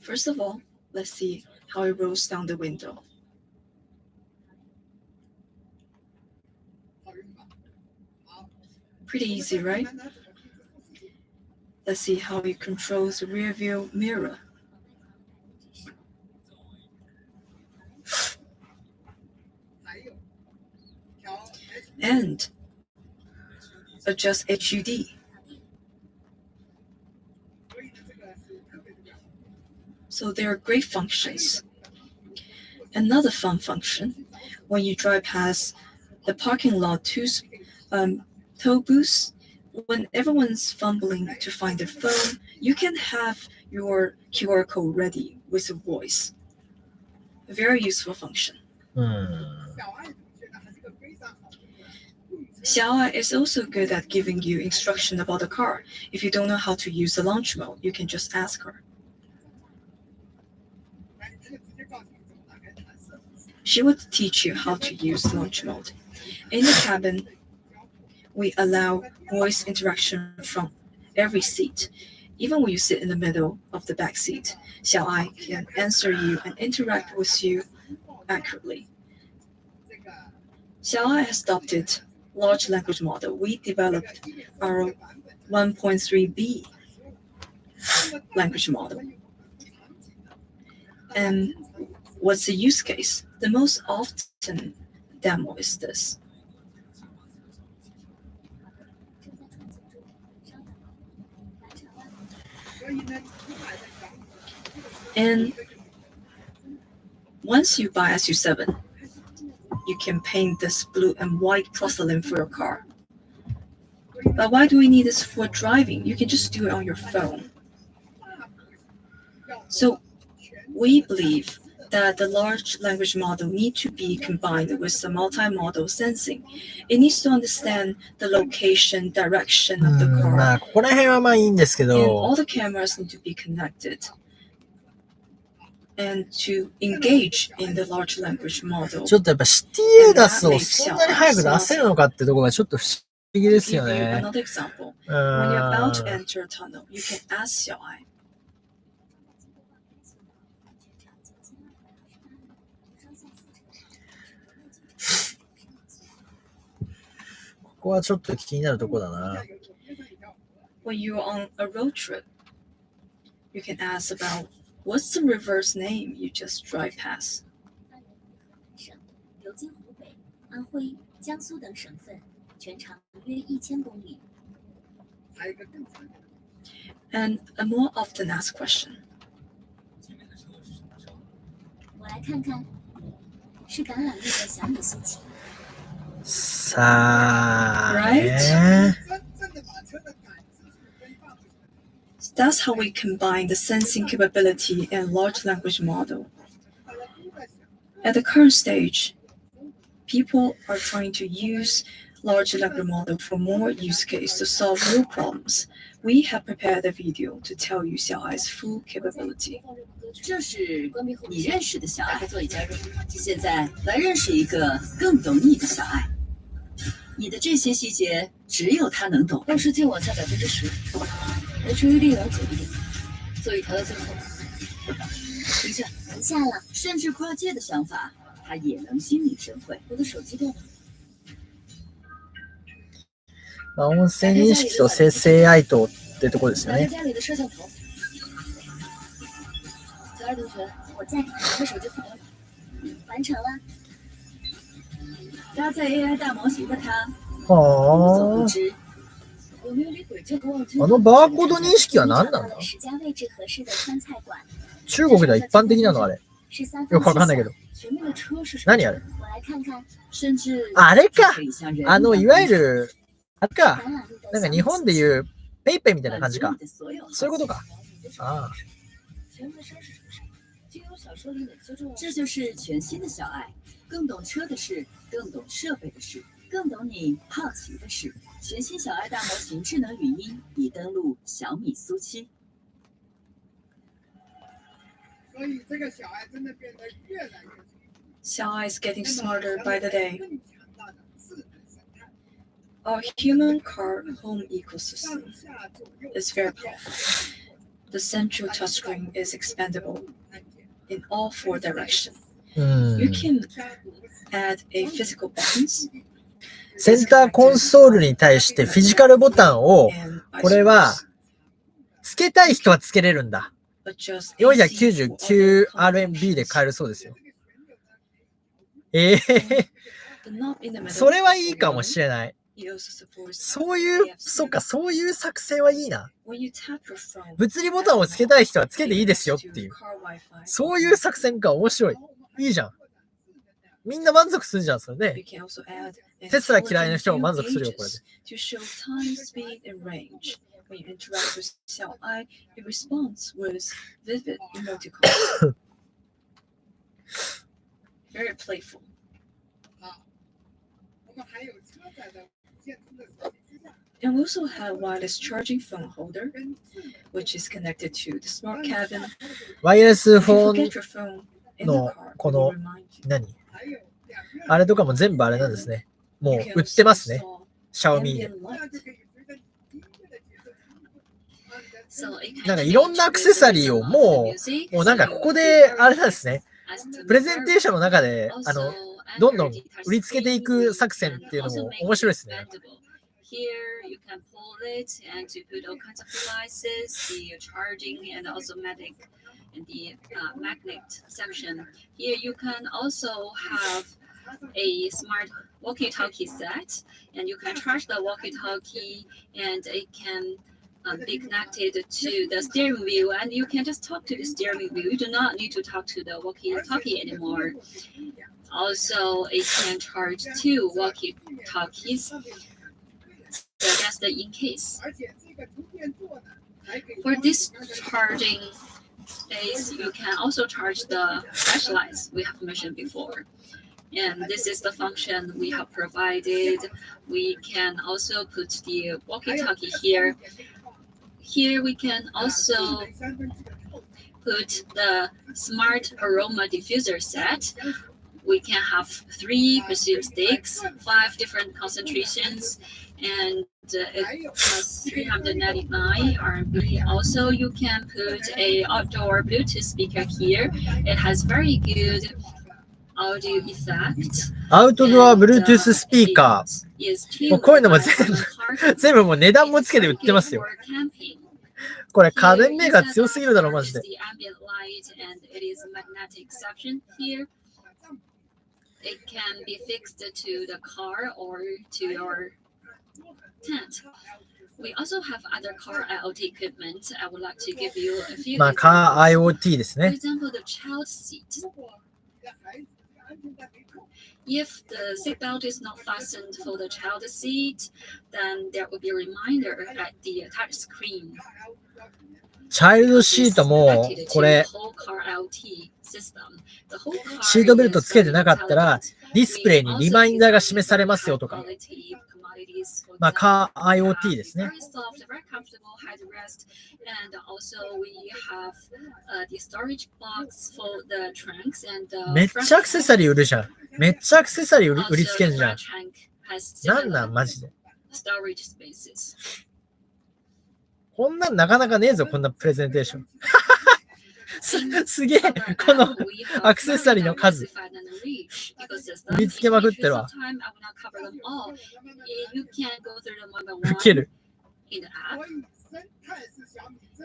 First of all, let's see how it rolls down the window. Pretty easy, right? Let's see how it controls the rear view mirror. And adjust HUD. So there are great functions. Another fun function, when you drive past the parking lot toll booths, when everyone's fumbling to find their phone, you can have your QR code ready with a voice. A very useful function. うん。 Xiaomi is also good at giving you instruction about the car. If you don't know how to use the launch mode, you can just ask her. She would teach you how to use launch mode. In the cabin, we allow voice interaction from every seat. Even when you sit in the middle of the back seat, Xiaomi can answer you and interact with you accurately. Xiaomi has adopted large language model. We developed our 1.3B language model. And what's the use case? The most often demo is this. And once you buy SU7, you can paint this blue and white porcelain for your car. But why do we need this for driving? You can just do it on your phone. So we believe that the large language model need to be combined with the multi-modal sensing. It needs to understand the location, direction of the ま car, あ、ここら辺はまあいいんですけ and ど、 all the cameras need to be connected. And to engage in the large language model. ちょっとやっぱシティエーダスをそんなに早く出せるのかってところがちょっと不思議で To す give よ you ね。 another example, う when you're about to ん。 enter a tunnel, you can ask Xiaoai, ここはちょっと気になるところだな。 when you're on a road trip, you can ask about what's the river's name you just drive past. 省流经湖北、安徽、江苏等省份，全长约1000公里。 And a more often asked question, 我来看看，是橄榄绿的小米苏七。さあ、 Right? ね。 that's how we combine the sensing capability and large language model. At the current stage, people are trying to use large language model for more use case to solve real problems. We have prepared a video to tell you Xiaoai's full capability. 这是你认识的小爱，现在来认识一个更懂你的小爱。你的这些细节只有他能懂。倒视镜往下10%，我注意力往左一点，座椅调到最后。停下，停下了。甚至跨界的想法，他也能心领神会。我的手机掉了。まあ、音声認識と生成 AI とってとこですよね。拿着家里的摄像头。小二同学，我在，我的手机复原了，完成了。搭载 AI 大模型的他，无はあ。所不知。有没有离轨迹忘记？あのバーコード認識は何なんだ？ 10家位置合适的川菜館。中国では一般的なのあれ。よくわかんないけど。前面的车是什么？何あれ？我来看看。甚至あれか。可以像人一い样わゆる、あれか。橄榄绿的なんか日本でいうペイペイみたいな感じか满足。你的所有そういうことか。ああ。前面山是什么山？金庸小说里哪些重要？这就是全新的小爱，更懂车的事，更懂设备的事，更懂你好奇的事。全新小爱大模型智能语音已登录小米苏7。所以这个小爱真的变得越来越聪明。 Xiaoai is getting smarter by the day. 更强大的智能生态， Our human car home ecosystem 上下左右 is very powerful. The central touchscreen is expandable 按键 in all 4 directions. う You ん。 can add a physical buttons センターコンソールに対してフィジカルボタンを、 and これは、つけたい人はつけれるんだ。 adjust AC for other499RMB で買えるそうですよ。 The knob in the middle それはいいかもしれない。 It also supports そういう、そっか、そういう作戦はいいな。 when you tap your phone. 物理ボタンをつけたい人はつけていいですよっていう。 Car Wi-Fi. そういう作戦か、面白い。いいじゃん。みんな満足するじゃん、それ You ね。 can also add テスラ嫌いな人も満足するよ、これで。 to show time, speed, and range. When you interact with Xiaoai, it responds with vivid emoticons. Very playful. 我们还有车载的无线充的手机支架， And we also have wireless charging phone holder, 跟智能 which is connected to the smart cabin. ワイヤレス If フ you ォン forget your phone in the No, car, it この will remind you. 何还有两个あれとかも全部あれなんですね。も You う can 売ってます also ね。 install シャオミーで。 ambient 那 light. 就可以随着音乐的节奏按你的 So it can なんかいろんなアクセサリーをもうなんかここで、あれなんですね。プレゼンテーションの中で、どんどん売りつけていく作戦っていうのも面白いですね。 Here you can pull it and to put all kinds of devices, the charging and also the magnet section. Here you can also have a smart walkie-talkie set, and you can charge the walkie-talkie, and it can be connected to the steering wheel, and you can just talk to the steering wheel. You do not need to talk to the walkie-talkie anymore. Also, it can charge 2 walkie-talkies. just in case. 而且这个充电座呢，还可以 For this charging space, you can also charge the flashlights we have mentioned before. And this is the function we have provided. We can also put the walkie-talkie here. Here we can also put the smart aroma diffuser set. We can have 3 perfume sticks, 5 different concentrations, and it costs 399 RMB. Also, you can put a outdoor Bluetooth speaker here. It has very good audio effect. アウトドア Bluetooth スピーカー。もうこういうのも全部もう値段もつけて売ってますよ。これ家電メーカー強すぎるだろ、マジで。It can be fixed to the car or to your tent. We also have other car IoT equipment. I would like to give you a few まあ、カー IoT です For ね。 example, the child seat. If the seatbelt is not fastened for the child seat, then there will be a reminder at the touch screen. チャイルドシートも、これ、シートベルトつけてなかったら、ディスプレイにリマインダーが示されますよとか。まあ、カー IoT ですね。めっちゃアクセサリー売るじゃん。めっちゃアクセサリー売りつけんじゃん。なんなんマジで。こんなんなかなかねえぞ、こんなプレゼンテーション。すげえ、このアクセサリーの数。売りつけまくってるわ。ウケる。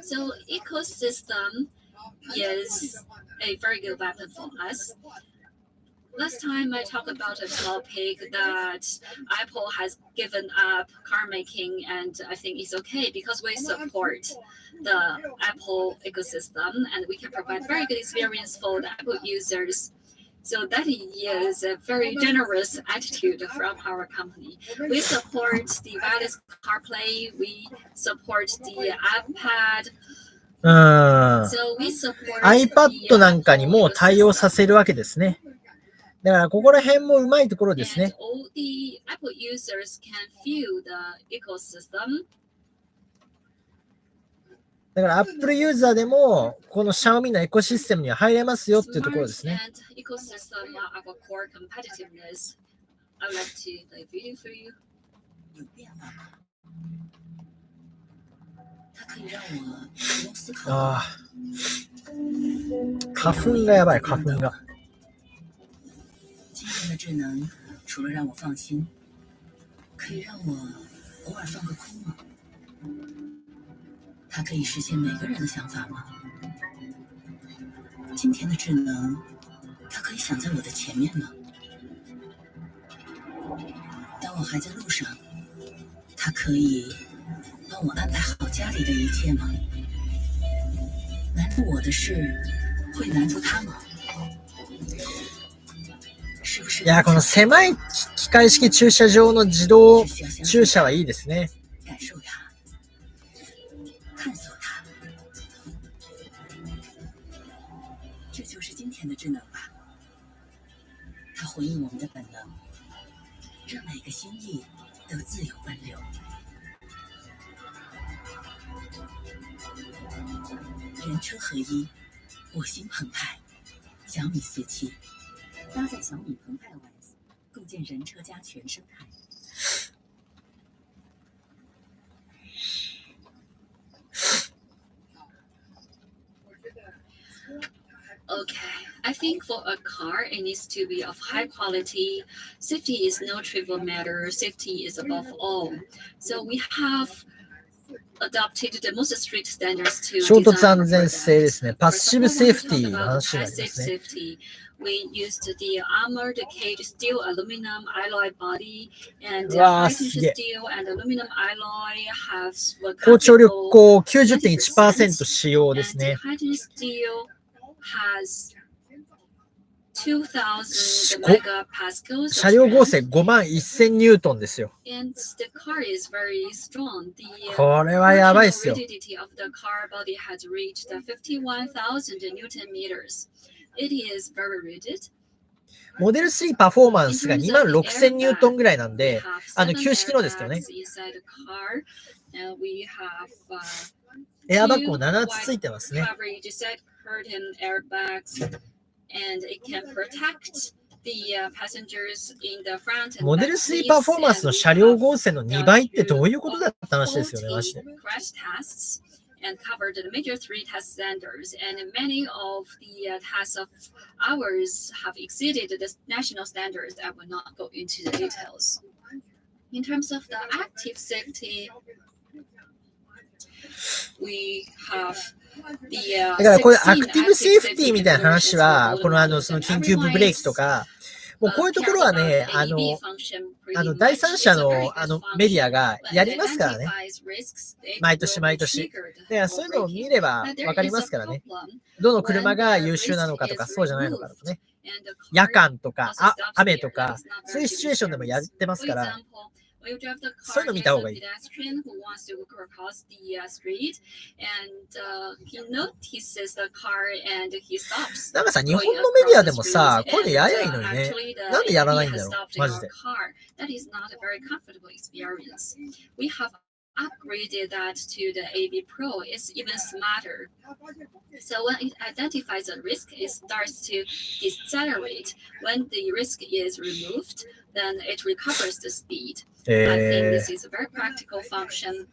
So ecosystem is a very good weapon for us. Last time I talked about a topic that Apple has given up car making, and I think it's okay because we support the Apple ecosystem and we can provide very good experience for the Apple users. So that is a very generous attitude from our company. We support the wireless CarPlay, we support the iPad. So we support iPad なんかにも対応させるわけですね。だからここら辺もうまいところですね。all the Apple users can feel the ecosystem. だから Apple ユーザーでもこの Xiaomi のエコシステムには入れますよっていうところですね。Ecosystem are our core competitiveness. I would like to play a video for you. 有变化吗？它可以让我多思考。ああ。花粉がやばい、花粉が。今天的智能除了让我放心，可以让我偶尔放个空吗？它可以实现每个人的想法吗？今天的智能，它可以想在我的前面吗？当我还在路上，它可以帮我安排好家里的一切吗？难住我的事，会难住它吗？いや、この狭い機械式駐車場の自動駐車はいいですね。感受它，探索它，这就是今天的智能吧。它回应我们的本能，让每个心意都自由奔流。人车合一，我心澎湃。小米Suv7搭载小米澎湃 OS， 构建人车家全生态。Okay, I think for a car, it needs to be of high quality. Safety is no trivial matter. Safety is above all. So we have adopted the most strict standards to 衝突安全性ですね。パッシブセーフティーの話になりますね。We used the armored cage steel aluminum alloy body and Wow, high-tension steel and aluminum alloy have 高張力鋼 90.1% 使用ですね。high-tension steel has 2000 megapascals. 車両合成51000ニュートンですよ。And the car is very strong. The これはやばいっすよ。 rigidity of the car body has reached 51,000 Newton meters. It is very rigid. モデル3パフォーマンスが26000ニュートンぐらいなんで、旧式のですけどね。エアバッグも7つついてますね。モデル3パフォーマンスの車両合成の2倍ってどういうことだって話ですよね、マジで。And covered the major 3 test standards, and many of the tests of ours have exceeded the national standards. I will not go into the details. In terms of the active safety, we have the だからこれアクティブセーフティーみたいな話は、このその緊急ブレーキとか、もうこういうところはね、第三者のメディアがやりますからね。毎年毎年。だからそういうのを見ればわかりますからね。どの車が優秀なのかとか、そうじゃないのかとかね。夜間とか、雨とか、そういうシチュエーションでもやってますから、そういうの見た方がいい。なんかさ、日本のメディアでもさ、こういうのやりゃいいのにね。なんでやらないんだろう、マジで。Upgraded that to the AV Pro is even smarter. So when it identifies a risk, it starts to decelerate. When the risk is removed, then it recovers the speed. I think this is a very practical function.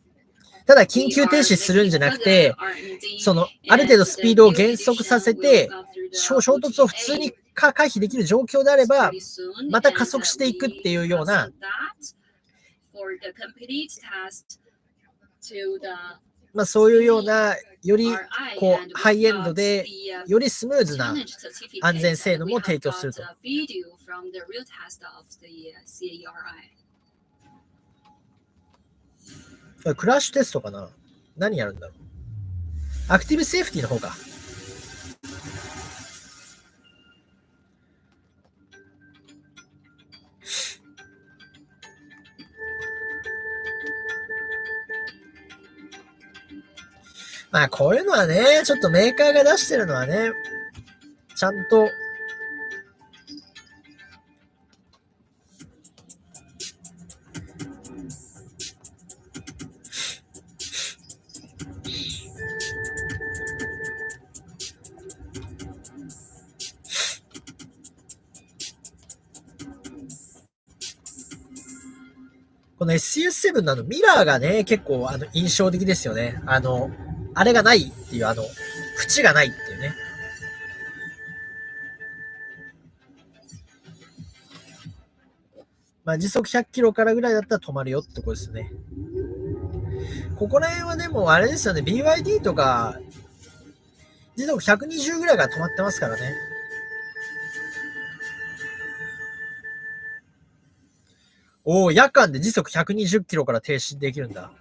ただ緊急停止するんじゃなくて、ある程度スピードを減速させて、衝突を普通に回避できる状況であれば、また加速していくっていうような、そういうような、よりハイエンドで、よりスムーズな安全性能も提供すると。クラッシュテストかな？何やるんだろう？アクティブセーフティーの方か。まあこういうのはね、ちょっとメーカーが出してるのはね、ちゃんとこの SUS7 のミラーがね、結構印象的ですよね。あれがないっていう、縁がないっていうね。まあ時速100キロからぐらいだったら止まるよってことですね。ここら辺はでもあれですよね、BYD とか、時速120ぐらいから止まってますからね。夜間で時速120キロから停止できるんだ。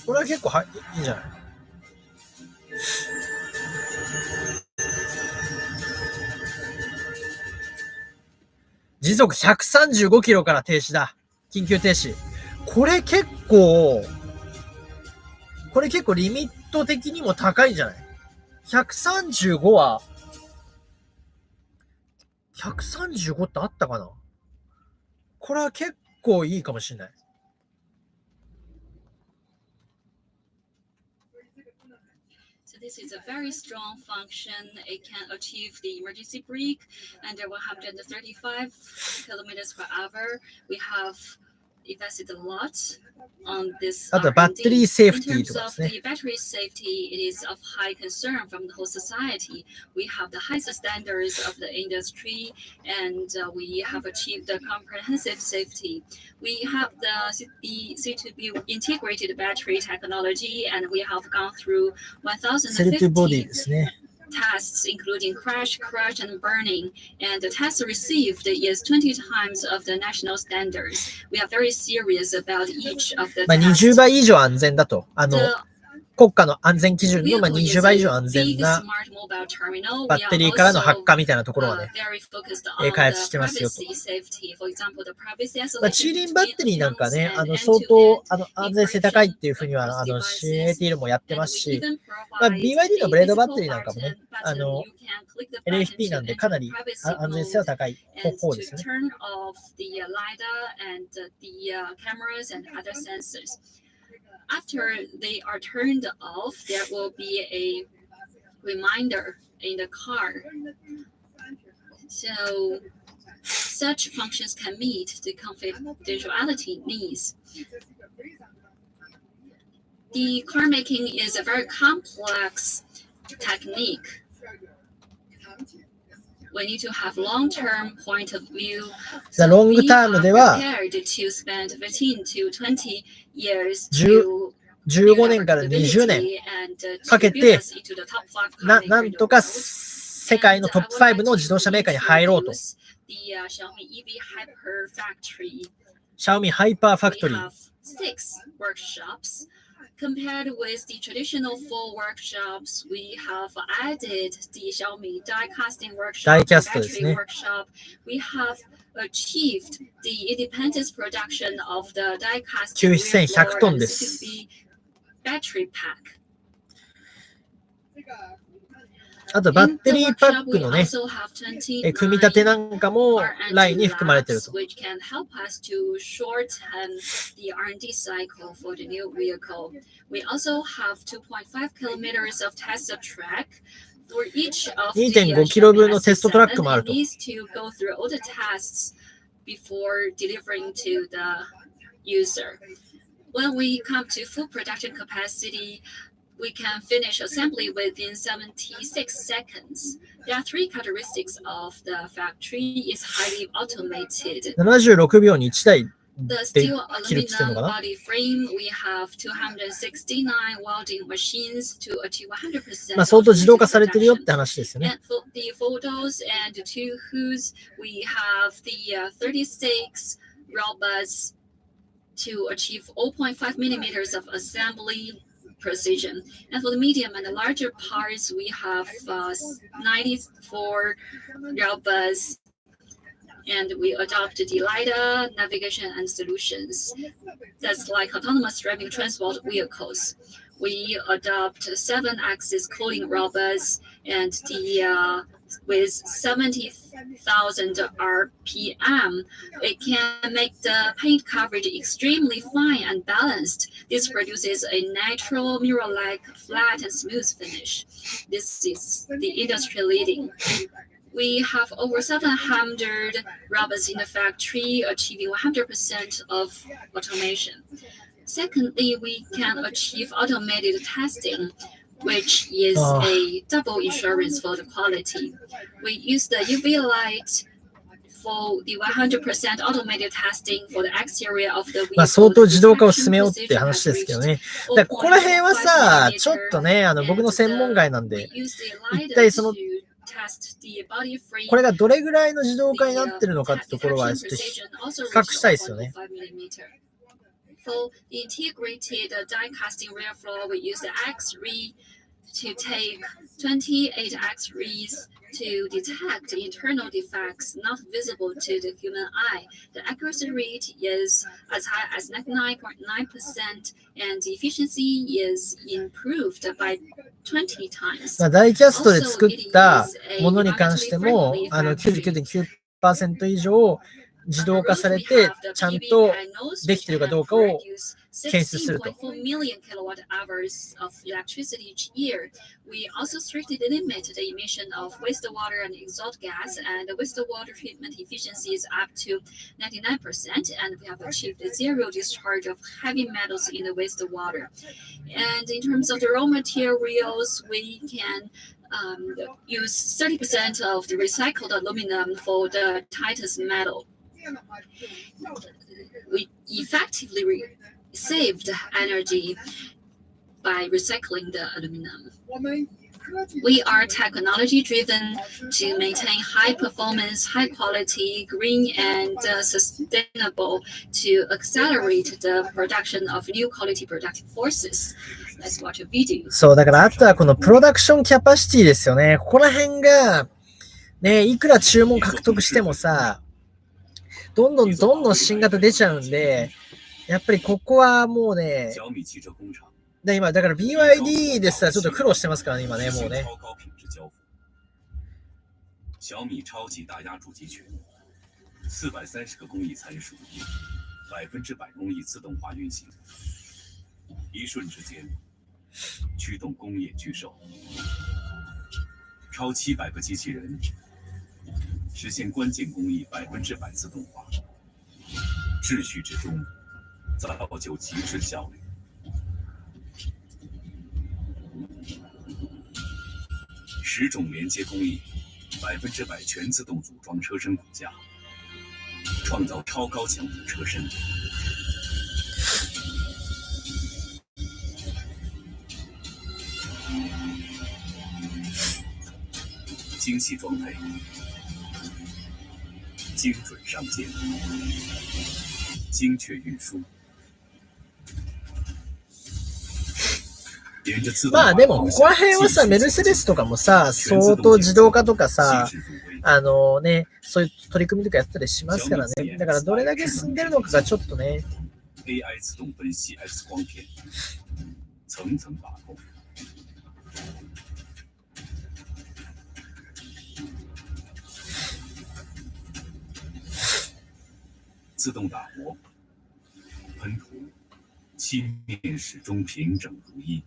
これは結構いいんじゃない？時速135キロから停止だ。緊急停止。これ結構リミット的にも高いんじゃない？ 135 は、135ってあったかな？これは結構いいかもしれない。This is a very strong function. It can achieve the emergency brake under 135 kilometers per hour. We have invested a lot on this. あとバッテリーセーフティーとかですね。The battery safety, it is of high concern from the whole society. We have the highest standards of the industry, and we have achieved the comprehensive safety. We have the C2B integrated battery technology, and we have gone through 1050 tests, including crash, and burning. And the test received is 20 times of the national standards. We are very serious about each of the 20 tests. 倍以上安全だと。The 国家の安全基準のvehicle 20 is 倍以 a 上安全 big な smart mobile terminal. バ We ッ are テリーからの also 発火みたいなところはね、 very focused on 開 the 発してますよと。 privacy safety. For example, the privacy まあ、 isolation チーリンバッテリーなんかね、 between accounts 相 and 当 end-to-end 安全性高いっていうふうには、CATL もやってますし、まあ、BYD のブレードバッテリーなんかもね、LFP なんでかなり安全性は高い方ですよね。turn off the LiDAR and the cameras and other sensors. After they are turned off, there will be a reminder in the car. So such functions can meet the confidentiality needs. The car making is a very complex technique. We need to have long-term point of view. The long term では prepared to spend 15 to 20 years 15年から20年かけてなんとか世界のトップ5の自動車メーカーに入ろうと。シャオミハイパーファクトリー。Compared with the traditional 4 workshops, we have added the Xiaomi die casting workshop, battery workshop. We have achieved the independent production of the die casting9100 トンです。 battery pack. あとバッテリーパックのね、組み立てなんかもラインに含まれていると。Which can help us to shorten the R&D cycle for the new vehicle. We also have 2.5 kilometers of test track. For each of the 2.5 キロ分のテストトラックもあると。needs to go through all the tests before delivering to the user. When we come to full production capacity, we can finish assembly within 76 seconds. There are 3 characteristics of the factory. It's highly automated. 76秒に1台 The で steel 切るって言ってんの aluminum かな？ body frame, we have 269 welding machines to achieve 100%. まあ相当自動化されてるよって話ですよね。 And for the photos and 2 hoods, we have the 36 robots to achieve 0.5 millimeters of assembly precision. And for the medium and the larger parts, we have 94 robots, and we adopt the LiDAR navigation and solutions. That's like autonomous driving transport vehicles. We adopt 7-axis cooling robots and the with 70,000 RPM, it can make the paint coverage extremely fine and balanced. This produces a natural mirror-like flat and smooth finish. This is the industry leading. We have over 700 robots in the factory, achieving 100% of automation. Secondly, we can achieve automated testing, which is a double insurance for the quality. We use the UV light for the 100% automated testing for the exterior of the vehicle. まあ相当自動化を進めようって話ですけどね。だからここら辺はさ、ちょっとね、僕の専門外なんで、一体その、これがどれぐらいの自動化になってるのかってところはちょっと比較したいですよね。For the integrated die casting rear floor, we use the X-ray to take 28 X-rays to detect internal defects not visible to the human eye. The accuracy rate is as high as 99.9%, and the efficiency is improved by 20 times. ダイキャストで作ったものに関しても、99.9% 以上自動化されて、ちゃんとできているかどうかを検出すると。16.4 million kilowatt hours of electricity each year. We also strictly limit the emission of wastewater and exhaust gas, and the wastewater treatment efficiency is up to 99%, and we have achieved zero discharge of heavy metals in the wastewater. And in terms of the raw materials, we can use 30% of the recycled aluminum for the tightest metal. We effectively saved energy by recycling the aluminum. We are technology driven to maintain high performance, high quality, green and sustainable to accelerate the production of new quality productive forces. Let's watch a video. そう、だからあとはこのプロダクションキャパシティですよね。ここら辺が、ね、いくら注文獲得してもさ、どんどん新型出ちゃうんで、やっぱりここはもうね、今、だから BYD ですらちょっと苦労してますからね、今ね、もうね。小米超级大压铸集群，430个工艺参数，100%工艺自动化运行，一瞬之间驱动工业巨兽，超700个机器人，实现关键工艺100%自动化，秩序之中造就极致效率。10种连接工艺，100%全自动组装车身骨架，创造超高强度车身。精细装配，精准上件，精确运输。まあでも、ここら辺はさ、メルセデスとかもさ、相当自動化とかさ、ね、そういう取り組みとかやったりしますからね。だからどれだけ進んでるのかがちょっとね。AI 自動分析 X 光片，层层把控。自动打磨、喷涂，漆面始终平整如一。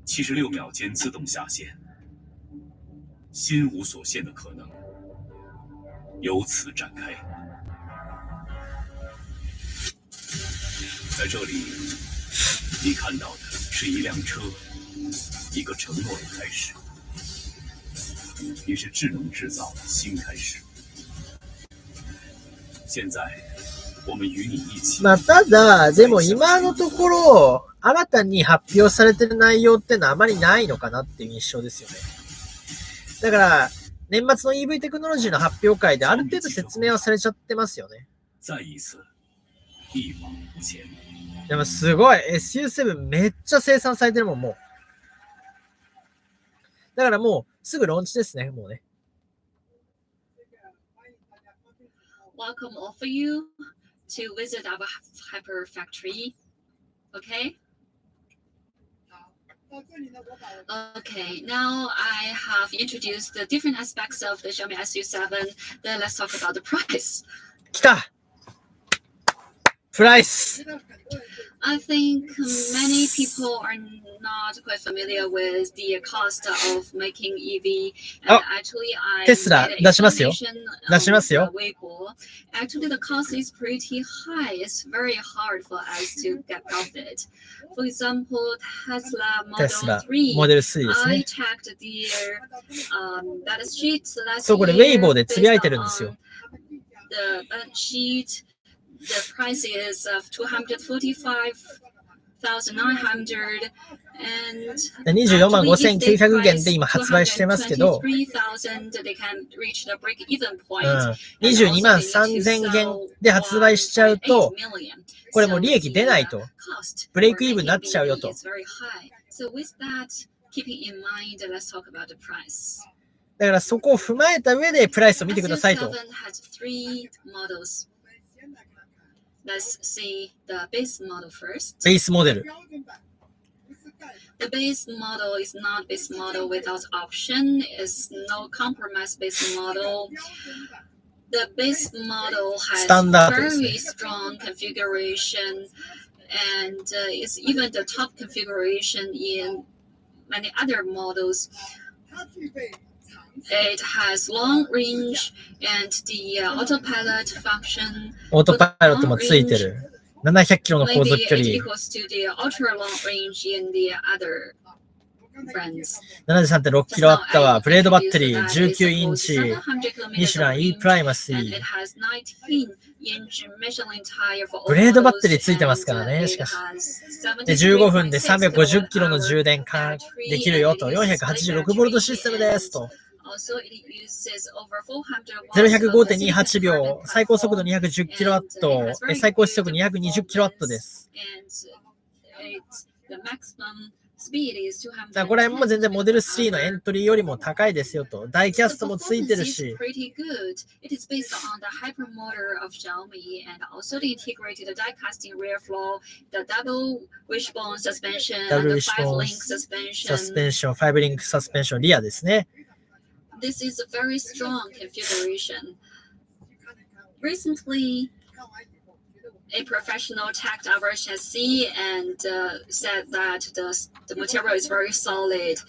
76秒间自动下线，心无所限的可能由此展开。在这里，你看到的是一辆车，一个承诺的开始，也是智能制造的新开始。现在，我们与你一起。まあ、ただ、でも今のところ、新たに発表されてる内容ってのはあまりないのかなっていう印象ですよね。だから、年末の EV テクノロジーの発表会である程度説明はされちゃってますよね。再一次一往无前。でもすごい SU7 めっちゃ生産されてるもん、もう。だからもうすぐローンチですね、もうね。Welcome all of you to visit our hyper factory. Okay? Okay, now I have introduced the different aspects of the Xiaomi SU7. Then let's talk about the price. 来た！プライス！ I think many people are not quite familiar with the cost of making EV. And actually, I テスラ出しますよ。出しますよ。Actually, the cost is pretty high. It's very hard for us to get profit. For example, Tesla Model 3. I checked their data sheet last year. そう、これウェイボーでつぶやいてるんですよ。The balance sheet. The price is of 245,900 and 24万5900元で今発売してますけど、22万3000元で発売しちゃうと、これもう利益出ないと。ブレイクイーブンになっちゃうよと。だからそこを踏まえた上でプライスを見てくださいと。Let's see the base model first. ベースモデル。The base model is not base model without option. It's no compromise base model. The base model has very strong configuration and it's even the top configuration in many other models. It has long range and the autopilot function. オートパイロットもついてる。700キロの航続距離。Maybe it equals to the ultra long range in the other friends. 73.6 キロワットはブレードバッテリー19インチ、ミシュラン E プライマシ And ー。 it has 19-inch Michelin tire for all ブレードバッテ models, リーついてますから and, ね、 it しかし。 has で、15分で 73.6 350キロの充電 kilowatt-hour できるよ battery, と、 and it is 486ボルトシステムですと。 Also, it uses over 400 watts 0-105.28 秒、最高速度210キロワット、最高時速220キロワットです。 the maximum speed is 200. だからこれも全然モデル3のエントリーよりも高いですよと。ダイキャストもついてるし。 Pretty good. It is based on the hypermotor of Xiaomi and also the integrated die-casting rear floor, the double wishbone suspension, and the 5-link suspension. サスペンション、5リンクサスペンション、リアですね。This is a very strong configuration. Recently, a professional checked our chassis and said that the material is very solid.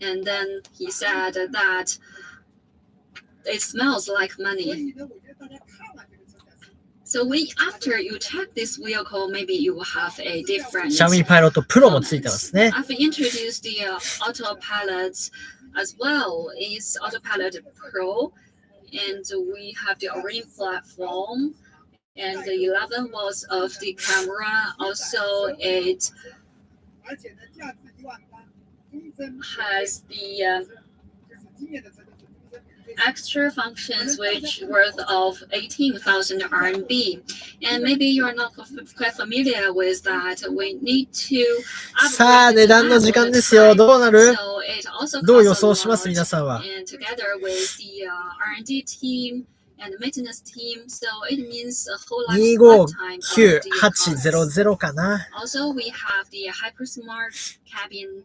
And then he said that it smells like money. So after you check this vehicle, maybe you will have a different. シャオミパイロットプロもついてますね。 I've introduced the autopilot as well. It's Autopilot Pro, and we have the Orin platform and the 11 watts of the camera. Also, it has the extra functions which worth of 18,000 RMB. And maybe you're not quite familiar with that. We need to さあ、値段の時間ですよ。どうなる？ So it also どう costs 予 a 想します lot. 皆さんは。 And together with the R&D team and maintenance team, so it means a whole lifetime of the costs. 25980かな。 Also, we have the hypersmart cabin.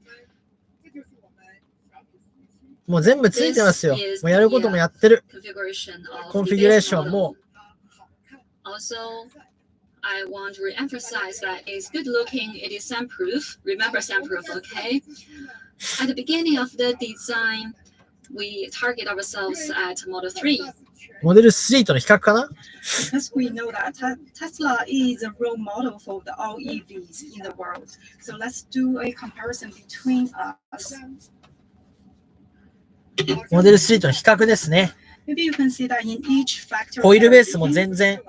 もう全部ついてますよ。もうやることもやってる。 Configuration of コンフィギュレーションも。 Also, I want to re-emphasize that it's good looking. It is soundproof. Remember soundproof, okay? At the beginning of the design, we target ourselves at Model 3. モデル3との比較かな？ Because we know that Tesla is a role model for the all EVs in the world. So let's do a comparison between us. モデル3との比較ですね。 Maybe you can see that in each factor. ホイールベースも全然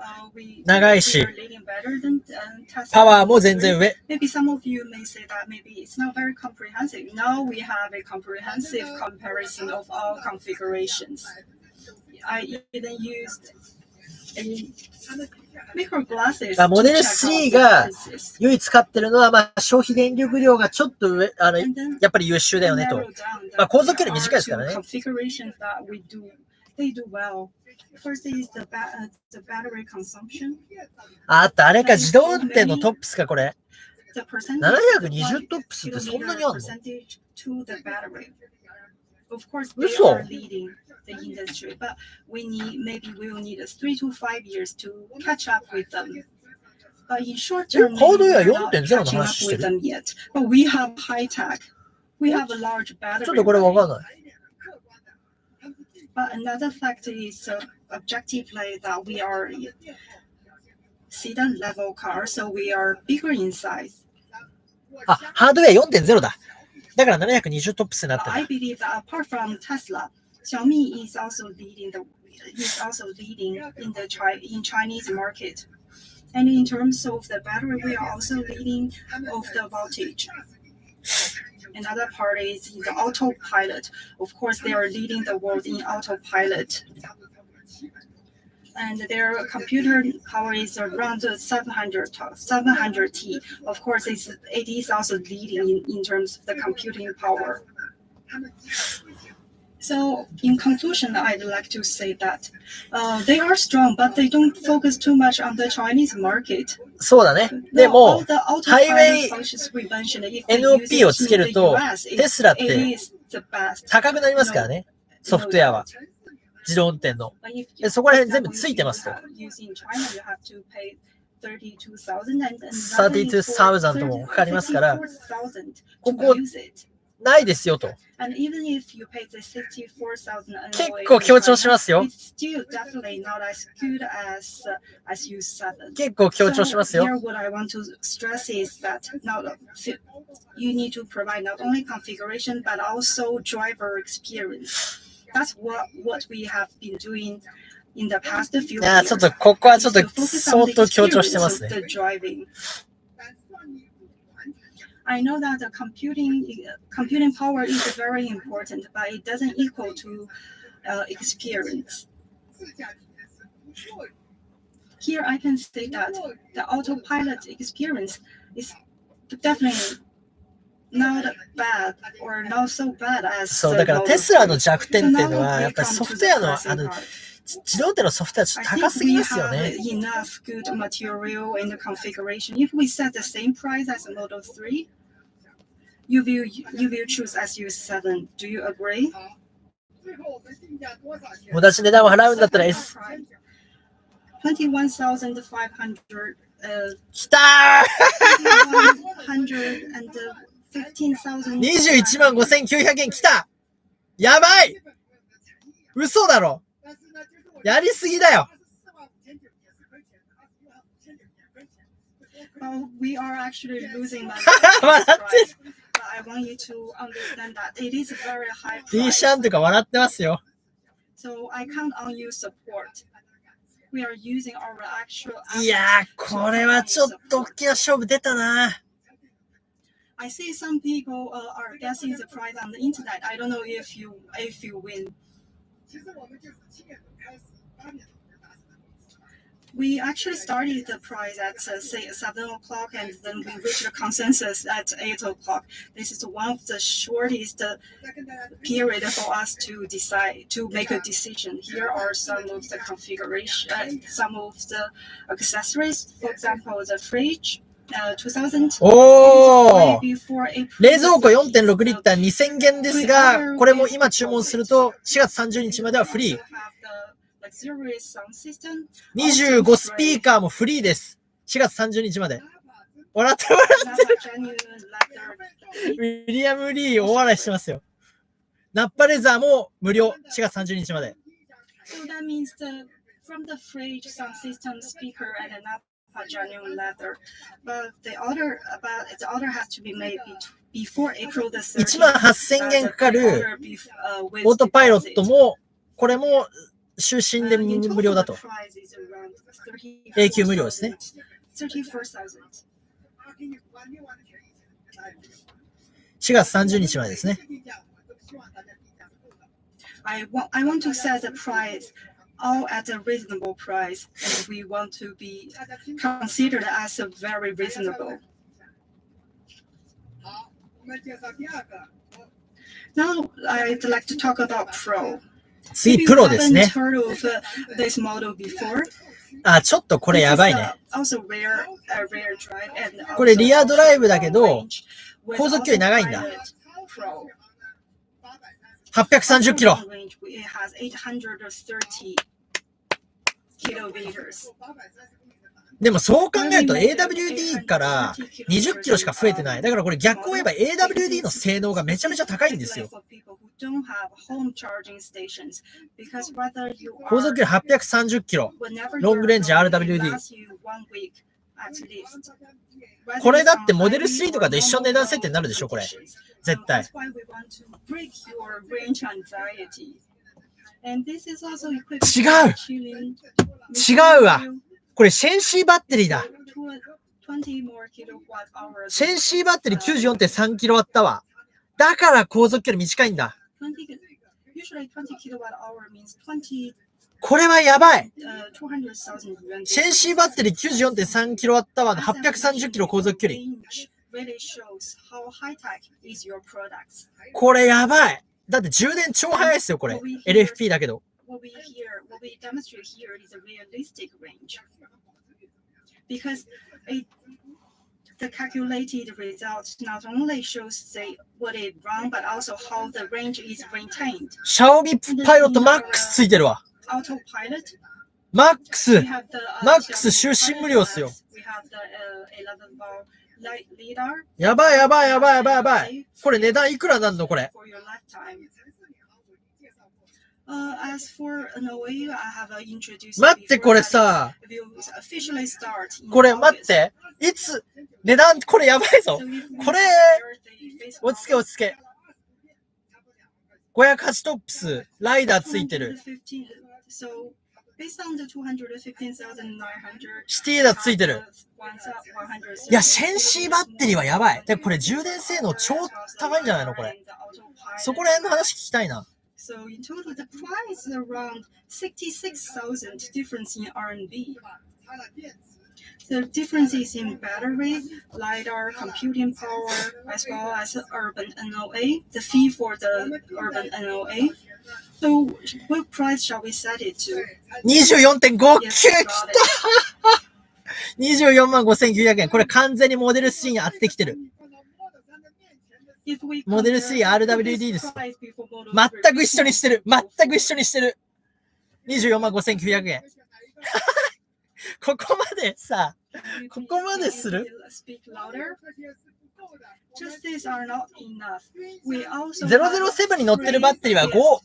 長いし、パワーも全然上。 Maybe some of you may say that maybe it's not very comprehensive. Now we have a comprehensive comparison of all configurations. I even used micro glasses. モデル3が唯一使ってるのは、消費電力量がちょっと上、やっぱり優秀だよねと。航続距離短いですからね。 Configurations that we do, they do well. First is the battery consumption. あった、あれか、自動運転のトップスか、これ。 The percentage 720トップスってそんなにあんの？ percentage to the battery. Of course, they 嘘？ are leading the industry, but maybe we will need 3 to 5 years to catch up with them. But in short term, ハードウェア we're not 4.0 の catching up 話して with る？ them yet. But we have high tech. We have a large ちょ battery. っとこれわかんない。 But another fact is objectively that we are sedan level car, so we are bigger in size. あ、ハードウェア 4.0 だ。だから720トップスになってる。 I believe that apart from Tesla, Xiaomi is also leading in Chinese market. And in terms of the battery, we are also leading of the voltage. Another part is in the autopilot. Of course, they are leading the world in autopilot. And their computer power is around 700T. Of course, it is also leading in terms of the computing power. So, in conclusion, I'd like to say that they are strong, but they don't focus too much on the Chinese market. そうだね。でも、 the ハイウェイ functions we mentioned, if NOP をつけると、 US, テスラっ it て is the best. 高くなりますからね。ソフトウェアは。自動運転の。 But if でそこら辺全部ついてますと。 using China, you have to pay 32,000 32,000もかかりますから、ここないですよと。And even if you pay the 64,000 結構強調しますよ。 it's still definitely not as good as U7. 結構強調しますよ。 So here what I want to stress is that now you need to provide not only configuration but also driver experience. That's what we have been doing in the past few いや、 years. ちょっとここはちょっと To focus on 相 the 当強調してますね。 experience of the driving. I know that the computing power is very important, but it doesn't equal to experience. Here I can say that the autopilot experience is definitely not bad or not so bad as そう、だからテスラの弱点っていうのは、やっぱりソフトウェアの、自動手のソフトウェアちょっと高すぎますよね。 I think we have enough good material in the configuration. If we set the same price as a Model 3, you will choose SU7. Do you agree? 同じ値段を払うんだったら S。 21,500. きた115,000. 215,900円きた。やばい。嘘だろ。やりすぎだよ。We are actually losing money. 笑ってる。 I want you to understand that it is a very high D price. シャンとか笑ってますよ。 So I count on your support. We are using our actual. いやー、これはちょっと大きな勝負出たな。 I see some people are guessing the price on the internet. I don't know if you win. We actually started the price at say 7 o'clock, and then we reached a consensus at 8 o'clock. This is one of the shortest period for us to decide to make a decision. Here are some of the configuration, some of the accessories. For example, the fridge. 2000. おー、冷蔵庫 4.6 リッター2000元ですが、これも今注文すると4月30日まではフリー。25スピーカーもフリーです。4月30日まで。笑ってる。ウィリアム・リー大笑いしてますよ。ナッパレザーも無料。4月30日まで。So that means from the fridge sound system speaker and a genuine leather, but the order has to be made before April the 18,000円かかるオートパイロットもこれも終身で無料だと。永久無料ですね。4月30日までですね。I want to set the price all at a reasonable price, and we want to be considered as a very reasonable. Now I'd like to talk about Pro. 次プロですね。Heard of this model before? あ、ちょっとこれやばいね。 Also rare drive and これリアドライブだけど航続距離長いんだ。830キロ。でもそう考えると AWD から20キロしか増えてない。だからこれ逆を言えば AWD の性能がめちゃめちゃ高いんですよ。航続距離830キロ。ロングレンジ RWD。これだってモデル3とかと一緒の値段設定になるでしょ、これ。絶対。違うわ。これシェンシーバッテリーだ。シェンシーバッテリー 94.3 キロワットアワー。だから航続距離短いんだ。これはやばい。シェンシーバッテリー 94.3 キロワットアワーの830キロ航続距離。これやばい。だって充電超速いですよ、これ。LFP だけど。What we demonstrate here is a realistic range, because the calculated result not only shows what it runs, but also how the range is maintained. シャオミパイロットマックスついてるわ。Autopilot. マックス終身無料っすよ。We have the 11 volt lidar やばいやばいやばいやばいやばい。これ値段いくらなんのこれ。 for your lifetime. As for an OA, I have introduced 待ってこれさ、 will officially start in これ待っ August. て。いつ値段これやばいぞ。 So if we これ compare the base 落ち着け落ち着け。508トップス、ライダーついてる。 215, so based on the 215,900, シティエダーついてる。 100, いや、シェンシーバッテリーはやばい。で、これ充電性能超高いんじゃないのこれ。そこら辺の話聞きたいな。 So in total, the price is around 66,000 difference in R&B. The difference is in battery, lidar, computing power, as well as urban NOA, the fee for the urban NOA. So what price shall we set it to? 24.59 Yes, き got た it. 24万5900円。これ完全にモデル3に当ててきてる。 If we モデル compare 3 the RWD です。 price before model 全く一緒にしてる。全く一緒にしてる。24万5900円。ここまでさ、ここまでする？ Speak louder. Just these are not enough. We also 007に乗ってるバッテリーはゴ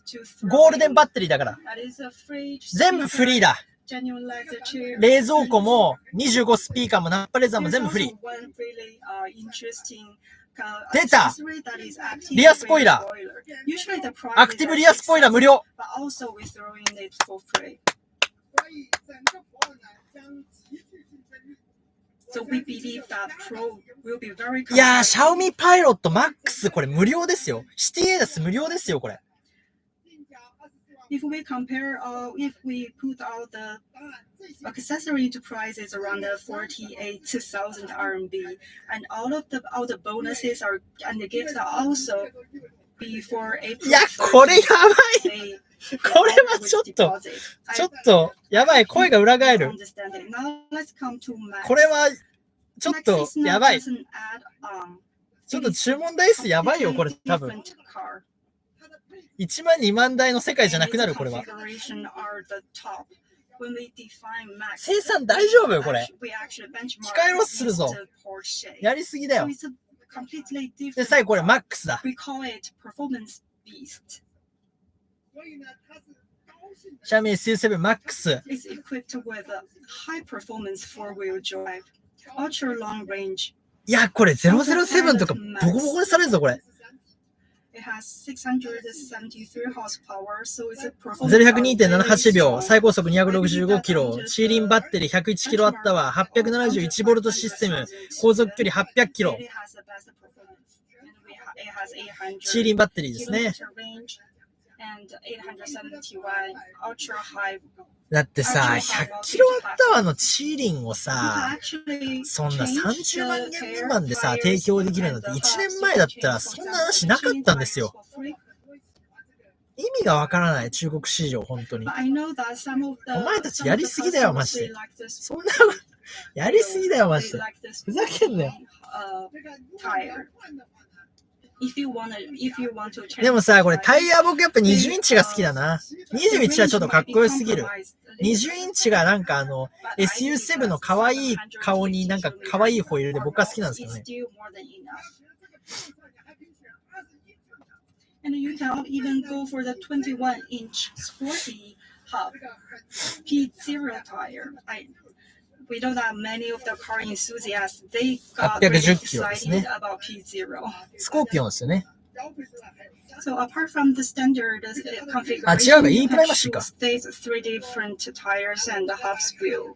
ールデンバッテリーだから。 That is a free 全部フリーだ。 genuine leather chair. 冷蔵庫も25スピーカーもナッパレーザーも全部フリー。 There's also one really, interesting, 出た！ accessory that is active リアスポイラー。 Usually the price アクティブリアスポイラー無料。 but also we're throwing it for free. So we believe that Pro will be very いやー、シャオミパイロットマックスこれ無料ですよ。シティエダス無料ですよ、これ。 If we compare, if we put out the accessory to prices around the 48,000 RMB, and all the bonuses are and the gifts are also before April. いや、これやばい。 they これはちょっと、やばい、声が裏返る。 Now let's come to Max. これは、ちょっと、やばい。 Max is not just an add-on. ちょっと注文台数やばいよ、これ、多分。 Different car. 1万2万台の世界じゃなくなる、これは。 Configuration are the top. When we define Max, 生産大丈夫よ、これ。 we actually benchmark 機械ロスするぞ。 against Porsche. やりすぎだ So よ。 it's a completely で、 different. 最後これ、マックスだ。 We call it performance beast. シャオミSuvマックス。 It's equipped with a high performance four-wheel drive, ultra long range. いや、これ007とかボコボコにされるぞ、これ。 It has 673 horsepower, so it's a performance. 0-102.78 秒、最高速265キロ、シーリンバッテリー101キロワットアワー、871ボルトシステム、航続距離800キロ。 It has the best performance. And it has 800シーリンバッテリーですね。 kilometer range and 871 ultra high. だってさ、100キロワットアワーのチーリンをさ、 Actually, そんな change 30万 the 円未満でさ、 tires 提供できるのって1年前だったらそんな話なかったんですよ。 意味がわからない、中国市場、本当に。 I know that some of the お前たちやりすぎだよ、マジで。 they like this そんな、やりすぎだよ、マジ they で。 like this ふざけんなよ。 tire. If you want to change でもさ、これ the タイヤ僕やっぱ20インチが好きだな。21はちょっとかっこよすぎる。20インチがなんかSU7 の可愛い顔になんか可愛いホイールで僕は好きなんですけどね。 And you can even go for the 21-inch sporty hub P0 tire. We know that many of the car enthusiasts they got really 810キロですね。 excited about P0. スコーピオンですよね。 So apart from the standard あ、違う configuration, か、E you プライ have マシーか。 choose these three different tires and the hubs wheel.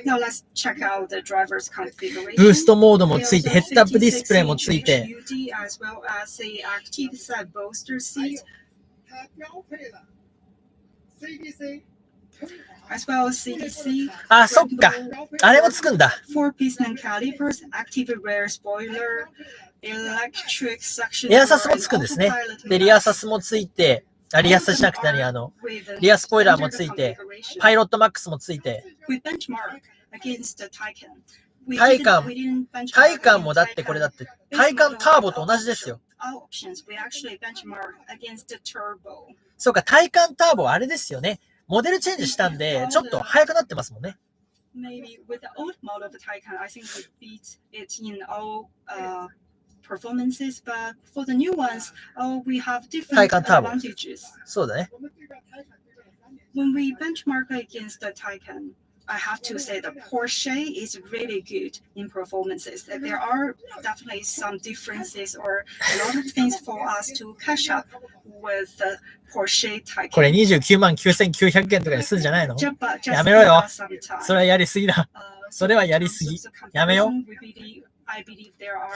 Now let's check out the driver's configuration. ブーストモードもついて、ヘッドアップディスプレイもついて、 HUD as well as a active side bolster seat, as well as CDC. あ、そっか。あれもつくんだ。 Four piston calipers, active rear spoiler, electric suction. エアサスもつくんですね。で、リアサスもついて、あ、リアサスじゃなくてリアスポイラーもついて、パイロットマックスもついて、体感もだってこれだって、体感ターボと同じですよ。そうか、体感ターボはあれですよね。モデルチェンジしたんで、ちょっと速くなってますもんね。maybe with the old model of the Taycan, I think we beat it in all performances. But for the new ones, we have different Taycan Turbo. advantages. そうだね。 When we benchmark against the Taycan, I have to say the Porsche is really good in performances. There are definitely some differences or a lot of things for us to catch up with the Porsche これ Taycan. 299,900円とかにするんじゃないの？ Just やめろよ。 give us some time. それはやりすぎだ。 それはやりすぎ。やめよう。 I believe there are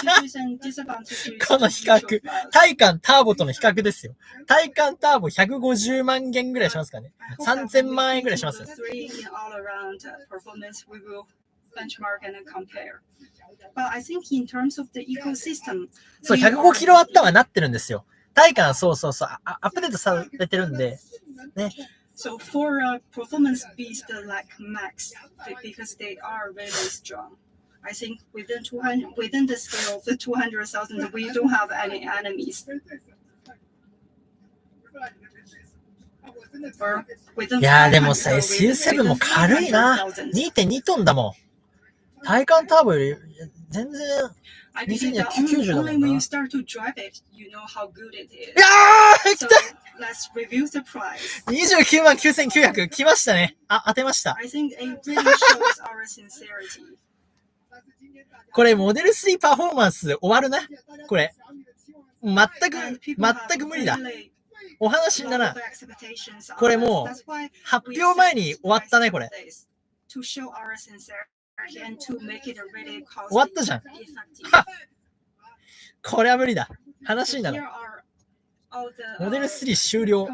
advantages and disadvantages. この比較。タイカンターボとの比較ですよ。タイカンターボ150万元ぐらいしますかね。3000万円ぐらいしますよ。 Three in all around performance, we will benchmark and compare. But I think in terms of the ecosystem, そう、105キロワットはなってるんですよ。タイカン、そうそうそう、アップデートされてるんで、ね。So for a performance beast like Max, because they are really strong, I think within the scale of the 200,000, we don't have any enemies. いやーでもさ、SU7 も軽いな。2.2 トンだもん。タイカンターボより全然 I believe that 2090 だも only ん when な。 you start to drive it, you know how good it is. いやー来 So た let's review the price. !299,900 来ましたね。当てました。 I think it really shows our sincerity. これモデル3パフォーマンス終わるな。これ。全く無理だ。お話にならん。これもう発表前に終わったね、これ。終わったじゃん。これは無理だ。話になる。モデル3終了。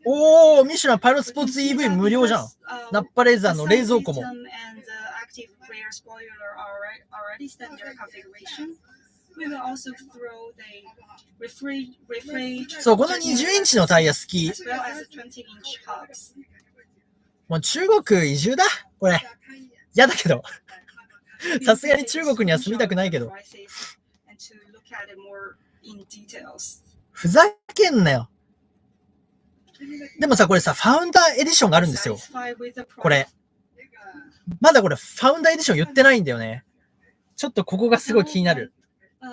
おー、ミシュランパイロットスポーツ EV 無料じゃん。ナッパレーザーの冷蔵庫も。そう、この20インチのタイヤ好き。もう中国移住だこれ。嫌だけど。さすがに中国には住みたくないけど。ふざけんなよ。でもさ、これさ、ファウンダーエディションがあるんですよ。これ。まだこれ、ファウンダーエディション言ってないんだよね。ちょっとここがすごい気になる。ファ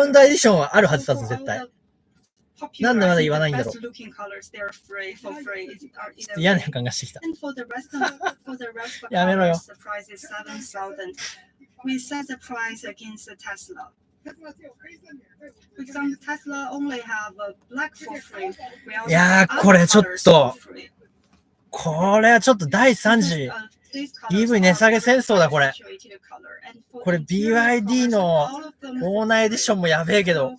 ウンダーエディションはあるはずだぞ、絶対。なんでまだ言わないんだろう。ちょっと嫌な予感がしてきた。やめろよ。いやー、これちょっと、これはちょっと第3次 EV 値下げ戦争だ、これ。これ BYD のオーナーエディションもやべえけど、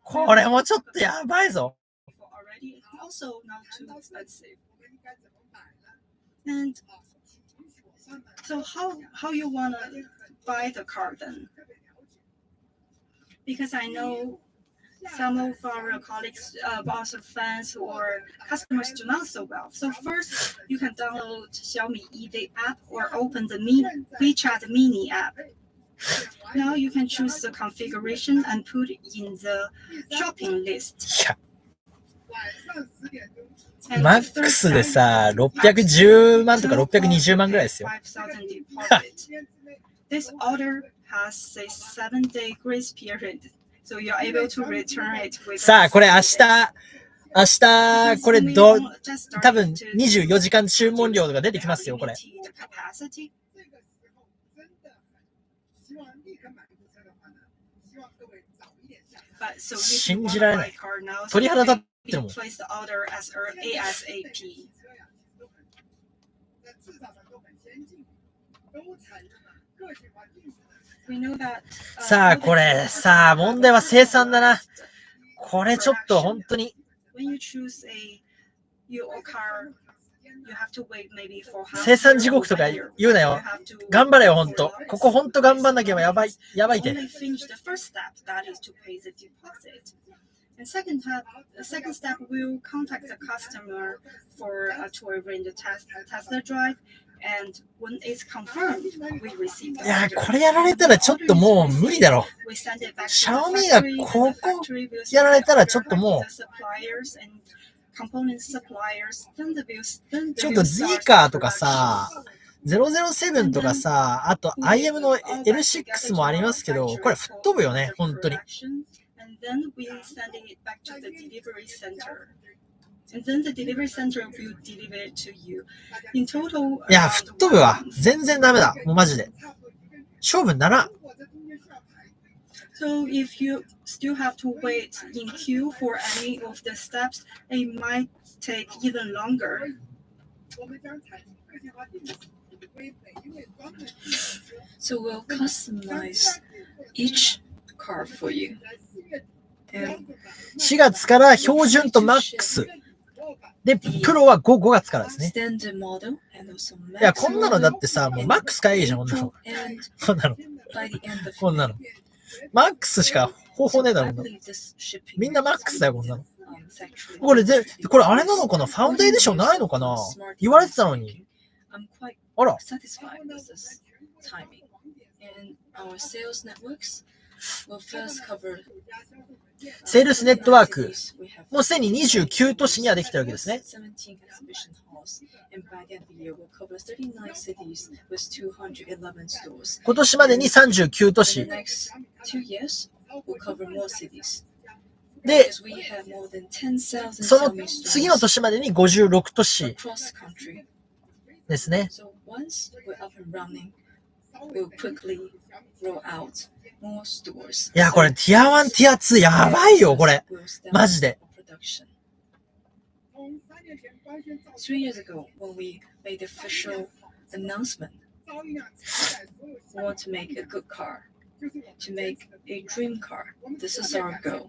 これもちょっとやばいぞ。So how you wanna buy the car then? Because I know some of our colleagues, also fans or customers do not so well. So first, you can download Xiaomi Ev app or open the WeChat Mini app. Now you can choose the configuration and put in the shopping list. マックスでさ、610万とか620万ぐらいですよ。This order has a 7-day grace period, so you're able to return it with. さあ、これ明日、これ多分24時間注文量とか出てきますよ、これ。信じられない。鳥肌立ってるもん。さあ、これ、さあ、問題は生産だな。これちょっと本当に。生産地獄とか言うなよ。頑張れよ、ほんと。ここほんと頑張んなきゃやばいって。And second step, we'll contact the customer to arrange a Tesla drive. And when it's confirmed, we receive the いや、 order. これやられたらちょっともう無理だろ。 We send it back to シャオ the ミーが factory, こ and the こ factory will やられたら send ちょっと the も suppliers and component suppliers. Then theう、ちょっと Z カーとかさ、007とかさ、あと IM の L6 もありますけど、これ吹っ飛ぶよね、本当に。 And then we sending it back to the delivery center. And then the delivery center will deliver it to you. In total, いや、吹っ飛ぶわ。全然ダメだ。もうマジで。勝負にならん。 So if you still have to wait in queue for any of the steps, it might take even longer. So we'll customize each car for you. And 4月から標準とマックス。で、プロは 5月からですね。 standard model and also いや、 max こんなのだってさ、もうマックス買えばいいじゃん、こんなの。 and こんなの。 by the end of こんなの。マックスしか方法ねえだろ、 I こんなの。 believe this shipping みんなマックスだよ、こんなの。 is actually これで、これあれなのかな、ファウンドエディションないのかな、言われてたのに。 I'm quite あら。 satisfied with this timing. And our sales networks will first cover セールスネットワーク。 we have もうすでに29都市にはできてるわけですね。 17 exhibition halls, and by the end of the year, we'll cover 39 cities with 211 stores. 今年までに39都 In 市 the。next 2 years, we'll cover more cities. で、 Because we have more than 10,000その Xiaomi 次の stores 年までに56都市 across country. ですね。 So once we're up and running, we'll quickly roll out more stores. いや、これ、ティア1、ティア2、やばいよ、これ。 We'll start マジで。 production. 3 years ago, when we made the official announcement, we want to make a good car, to make a dream car. This is our goal.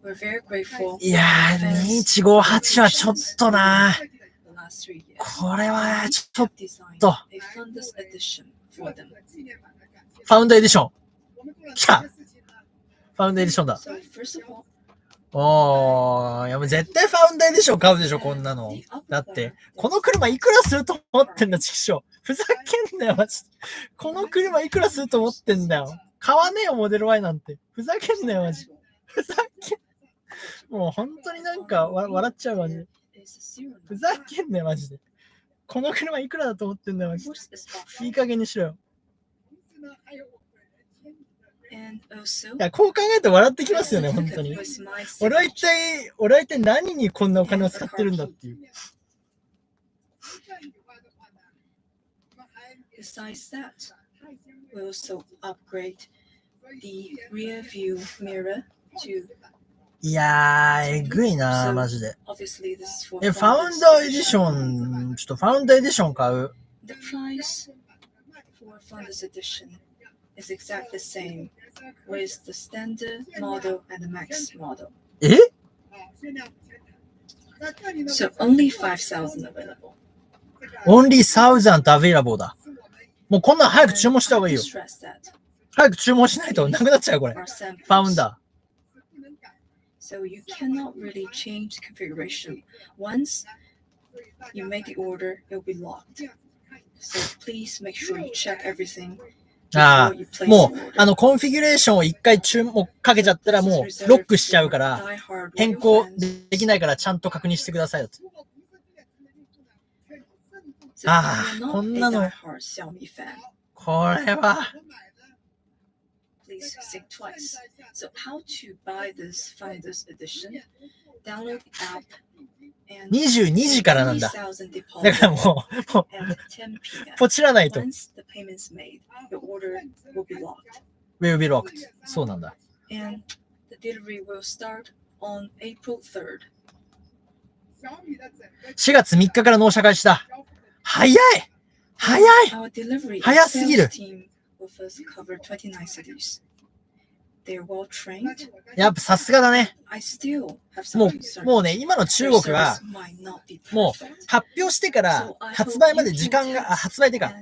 We're very grateful. いやー、2158はちょっとな。 The last 3 years. これは、ちょっと、 Designed と a fundus edition for them. ファウンドエディション。来た。ファウンドエディションだ。 So first of all, おー、いやもう絶対ファウンドエディション買うでしょ、こんなの。だって、この車いくらすると思ってんだ、チキショー。ふざけんなよ、マジで。この車いくらすると思ってんだよ。買わねえよ、モデル Y なんて。ふざけんなよ、マジで。ふざけん。もう本当になんか笑っちゃう、マジで。 is a zero ふざけんなよ、マジで。この車いくらだと思ってんだよ、マジで。 What is this いい加減にしろよ。 And also, いや、こう考えて笑ってきますよね、本当に。 with my 俺は一体何にこんなお金を使ってるんだっていう。 Besides that, we also upgrade the rear view mirror to いやー、えぐいなー、マジで。 obviously this is for ファウンドエディション、ちょっとファウンドエディション買う。 The price for Founders Edition is exactly the same with the standard model and the max model. え So only 5,000 available. ?Only 1000 available だ。もうこんなん早く注文した方がいいよ。 Stress that 早く注文しないとなくなっちゃうよ、これ。 our フ samples. ァウンダ So you cannot really change the configuration. Once you make the order, it will be locked. So please make sure you check everything ー。あ before you あ、 place も the う、order. コンフィギュレーションを一回注文かけちゃったらもうロックしちゃうから、変更できないからちゃんと確認してくださいよ。 So if ああ、 you're not こんなの、 a diehard Xiaomi fan, これは、 please think twice. So how to buy this Founders Edition? Download the app and 22時からなんだ。 3,000だから deposit もう、at 10 p.m. ポチらないと。 Once the payment's made, your order will be locked. will be locked。そうなんだ。 And the delivery will start on April 3rd. 4月3日から納車開始だ。早い早い Our delivery and 早すぎる。 sales team will first cover 29 cities. they're well trained, やっぱさすがだね。 I still have some も concerns. う、もうね、今の中 Their 国は service might not be もう perfect. 発表してから発売まで時間が、発売っていうか、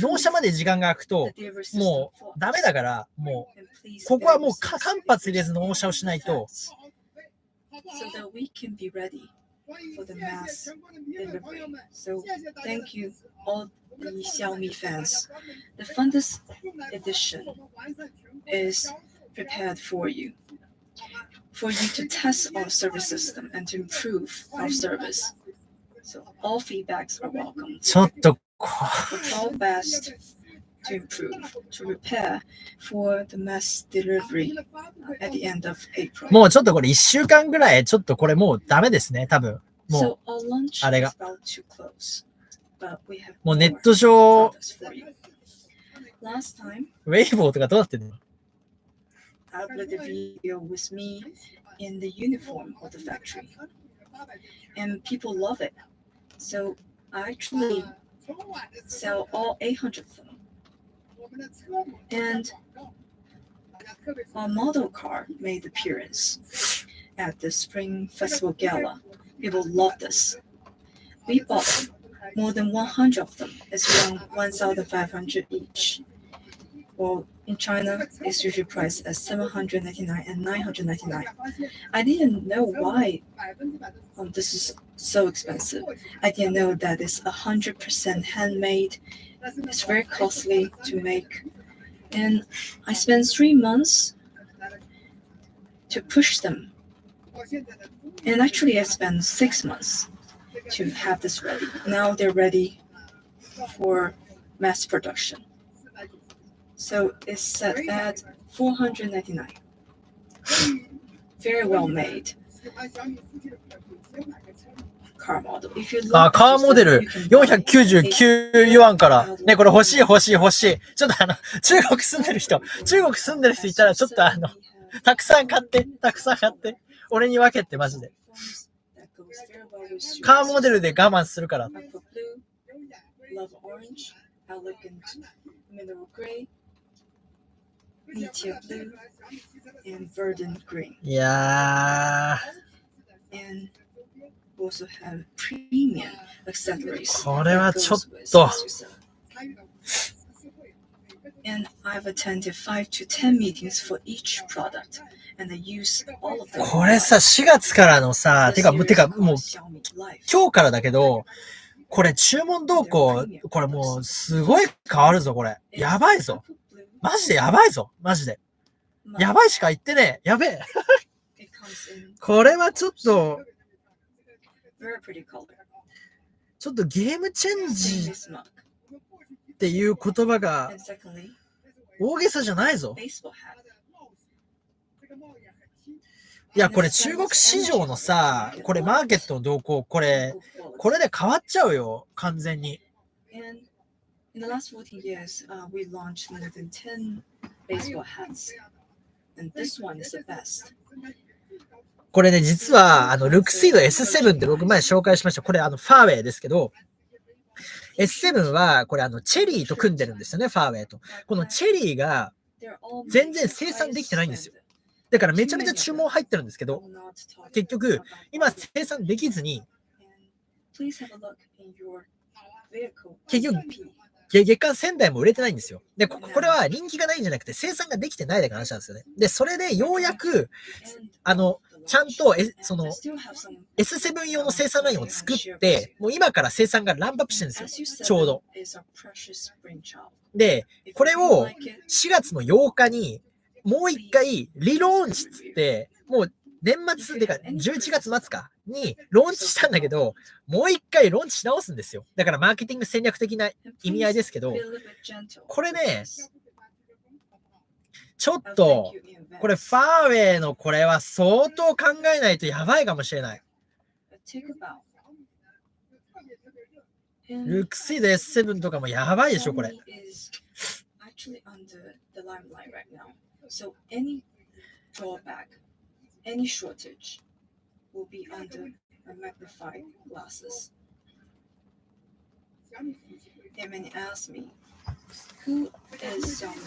納車まで時間が空くと、もうダメだから、もう、ここはもう間髪入れず納車をしないと。 So that we can be ready for the mass delivery. So thank you all the Xiaomi fans. The Fundus edition is prepared for you to test our service system and to improve our service. So all feedbacks are welcome. ちょっと、We'll try our best to improve, to prepare for the mass delivery at the end of April. もうちょっとこれ1週間ぐらい、ちょっとこれもうダメですね、多分。も So う、 our launch あれ is が。 about to close, but we have もうネッ more ト上、 products for you. Last time, ウェイボーとかどうなってんの？ I uploaded a video with me in the uniform of the factory, and people love it. So I actually sell all 800 of them. And a model car made appearance at the Spring Festival Gala. People love this. We bought more than 100 of them. It's around 1,500 each. Well, in China, it's usually priced at 799 and 999. I didn't know why this is so expensive. I didn't know that it's 100% handmade. It's very costly to make. And I spent 3 months to push them. And actually, I spent 6 months to have this ready. Now they're ready for mass production. So it's set at 499. Very well made car model. If you look あ、 at カーモデル you can buy 499ユアンから。ね、これ欲しい欲しい欲しい。ちょっと中国住んでる人いたらちょっとたくさん買って、たくさん買って。俺に分けてマジで。カーモデルで我慢するから。 Love orange, elegant mineral gray, meteor blue, and verdant green. いや And we also have premium accessories. これは that ちょっ goes with と。 this. And I've attended 5 to 10 meetings for each product, and I use all of them. これさ、4月からのさ、 The てかもう series called Xiaomi Life. 今日からだけど、これ注文動向、これもうすごい変わるぞ、これ。やばいぞ。マジでやばいぞ、マジで。やばいしか言ってねえ。やべえ。It comes in これはちょっと、 very pretty color. ちょっとゲームチェンジ Stainless mug. っていう言葉が And secondly, 大げさじゃないぞ。 baseball hat. いや、これ中国市場のさ、これマーケットの動向、これで変わっちゃうよ、完全に。 And in the last 14 years, we launched more than 10 baseball hats. And this one is the best. これね、実は、ルクシード S7 って僕前紹介しました。これファーウェイですけど、S7 は、これチェリーと組んでるんですよね、ファーウェイと。このチェリーが They're all 全然生産できてないんですよ。だからめちゃめちゃ注文入ってるんですけど、結局、今生産できずに、 Please have a look in your vehicle. 結局、月間1000台も売れてないんですよ。で、これは人気がないんじゃなくて、生産ができてないだけの話なんですよね。で、それでようやく、ちゃんと、その、S7 用の生産ラインを作って、もう今から生産がランプアップしてるんですよ。ちょうど。で、これを4月の8日に、もう一回リローンチっつって、もう年末でか11月末かにローンチしたんだけど、もう一回ローンチし直すんですよ。だからマーケティング戦略的な意味合いですけど、これね、ちょっと、これファーウェイのこれは相当考えないとやばいかもしれない。ルクシード S7 とかもやばいでしょ、これ。So any drawback, any shortage will be under magnified glasses. And many ask me, Who is Xiaomi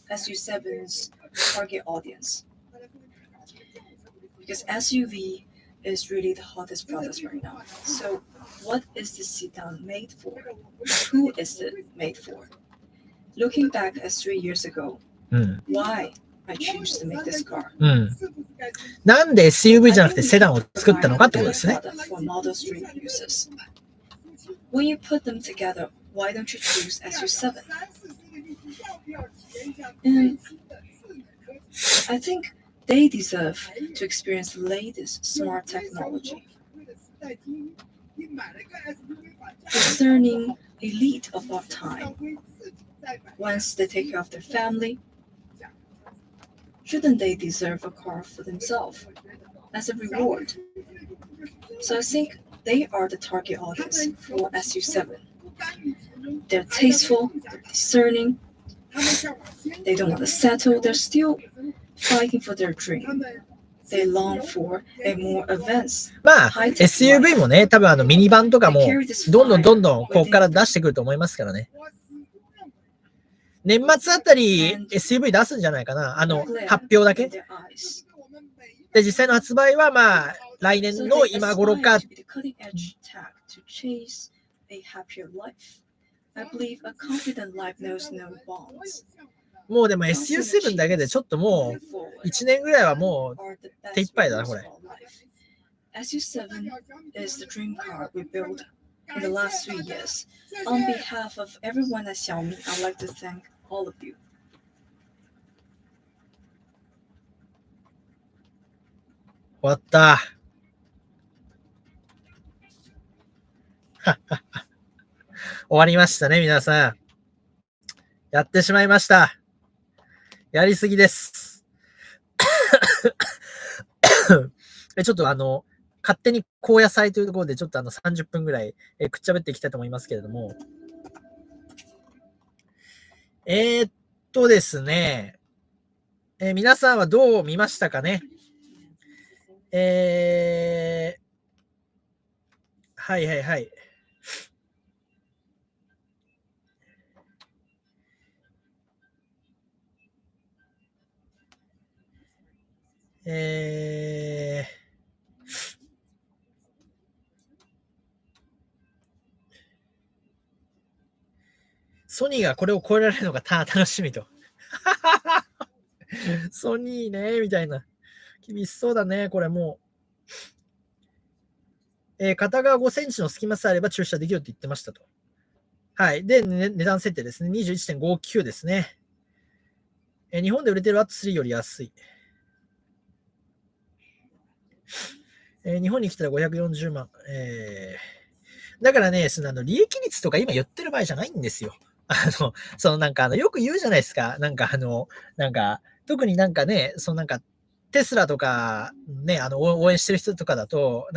SU7's target audience? Because SUV is really the hottest product right now. So what is the sedan made for? Who is it made for? Looking back at 3 years ago, why I choose to make this car? なんで SUV じゃなくてセダンを作ったのかってことですね。For Model 3 users. When you put them together, why don't you choose SU7? And I think they deserve to experience the latest smart technology. Discerning elite of our time. Once they take care of their family, shouldn't they deserve a car for themselves as a reward? So I think they are the target audience for SU7. They're tasteful, they're discerning, they don't want to settle, they're still fighting for their dream. They long for a more advanced まあ high-tech SUV もね、多分ミニバンとかもどんどんここから出してくると思いますからね。年末あたり SUV 出すんじゃないかな。発表だけ。で、実際の発売はまあ来年の今頃か。もうでも SU7 だけでちょっともう1年ぐらいはもう手一杯だなこれ。SU7 is the dream car we built in the last 3 years. On behalf of everyone at Xiaomi, I'd like to thank all of you. 終わった。終わりましたね、皆さん。やってしまいました。やりすぎです。ちょっと勝手に高野菜というところでちょっと30分ぐらいくっちゃべっていきたいと思いますけれども。ですね、皆さんはどう見ましたかね。はいはいはい。ソニーがこれを超えられるのが楽しみと。ソニーね、みたいな。厳しそうだね、これもう。片側5センチの隙間さえあれば駐車できるって言ってましたと。はい。で、値段設定ですね。21.59 ですね。日本で売れてるワット3より安い。日本に来たら540万。だからね、利益率とか今言ってる場合じゃないんですよ。よく言うじゃないですか。特にね、テスラとか、ね、応援してる人とかだと、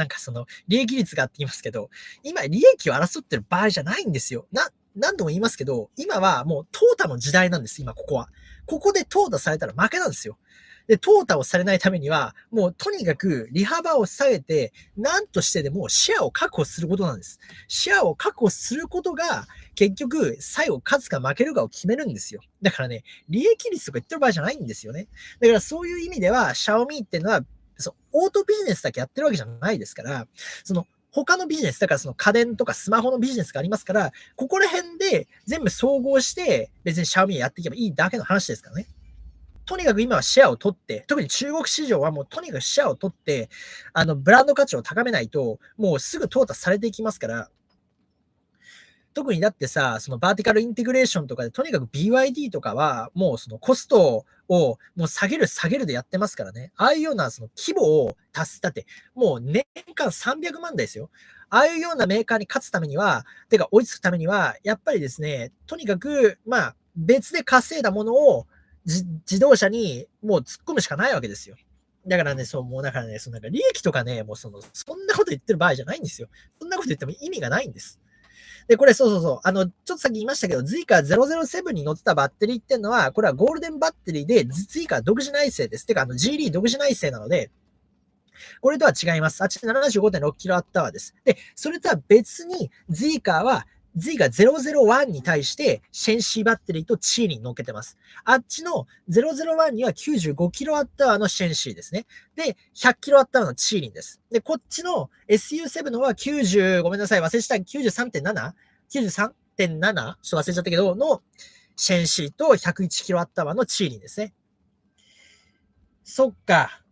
利益率がって言いますけど、今、利益を争ってる場合じゃないんですよ。何度も言いますけど、今はもう、淘汰の時代なんです、今、ここは。ここで淘汰されたら負けなんですよ。で、淘汰をされないためには、もうとにかく利幅を下げて、何としてでもシェアを確保することなんです。シェアを確保することが、結局、最後勝つか負けるかを決めるんですよ。だからね、利益率とか言ってる場合じゃないんですよね。だからそういう意味では、シャオミっていうのは、オートビジネスだけやってるわけじゃないですから、他のビジネス、だから家電とかスマホのビジネスがありますから、ここら辺で全部総合して、別にシャオミやっていけばいいだけの話ですからね。とにかく今はシェアを取って、特に中国市場はもうとにかくシェアを取って、ブランド価値を高めないと、もうすぐ淘汰されていきますから、特にだってさ、バーティカルインテグレーションとかで、とにかく BYD とかは、もうコストをもう下げるでやってますからね。ああいうような規模を達す。だって、もう年間300万台ですよ。ああいうようなメーカーに勝つためには、追いつくためには、やっぱりですね、とにかく、別で稼いだものを、自動車にもう突っ込むしかないわけですよ。だからね、利益とかね、もうそんなこと言ってる場合じゃないんですよ。そんなこと言っても意味がないんです。で、これちょっとさっき言いましたけど、ズイカ007に乗ってたバッテリーっていうのは、これはゴールデンバッテリーで、ズイカ独自内製です。てか、GD 独自内製なので、これとは違います。75.6kWhです。で、それとは別に、ズイカは Z が001に対してシェンシーバッテリーとチーリン乗っけてます。あっちの001には 95kWh のシェンシーですね。で、100kWh のチーリンです。で、こっちの SU7 のはごめんなさい、忘れした 93.7?93.7? ちょっと忘れちゃったけど、のシェンシーと 101kWh のチーリンですね。そっか。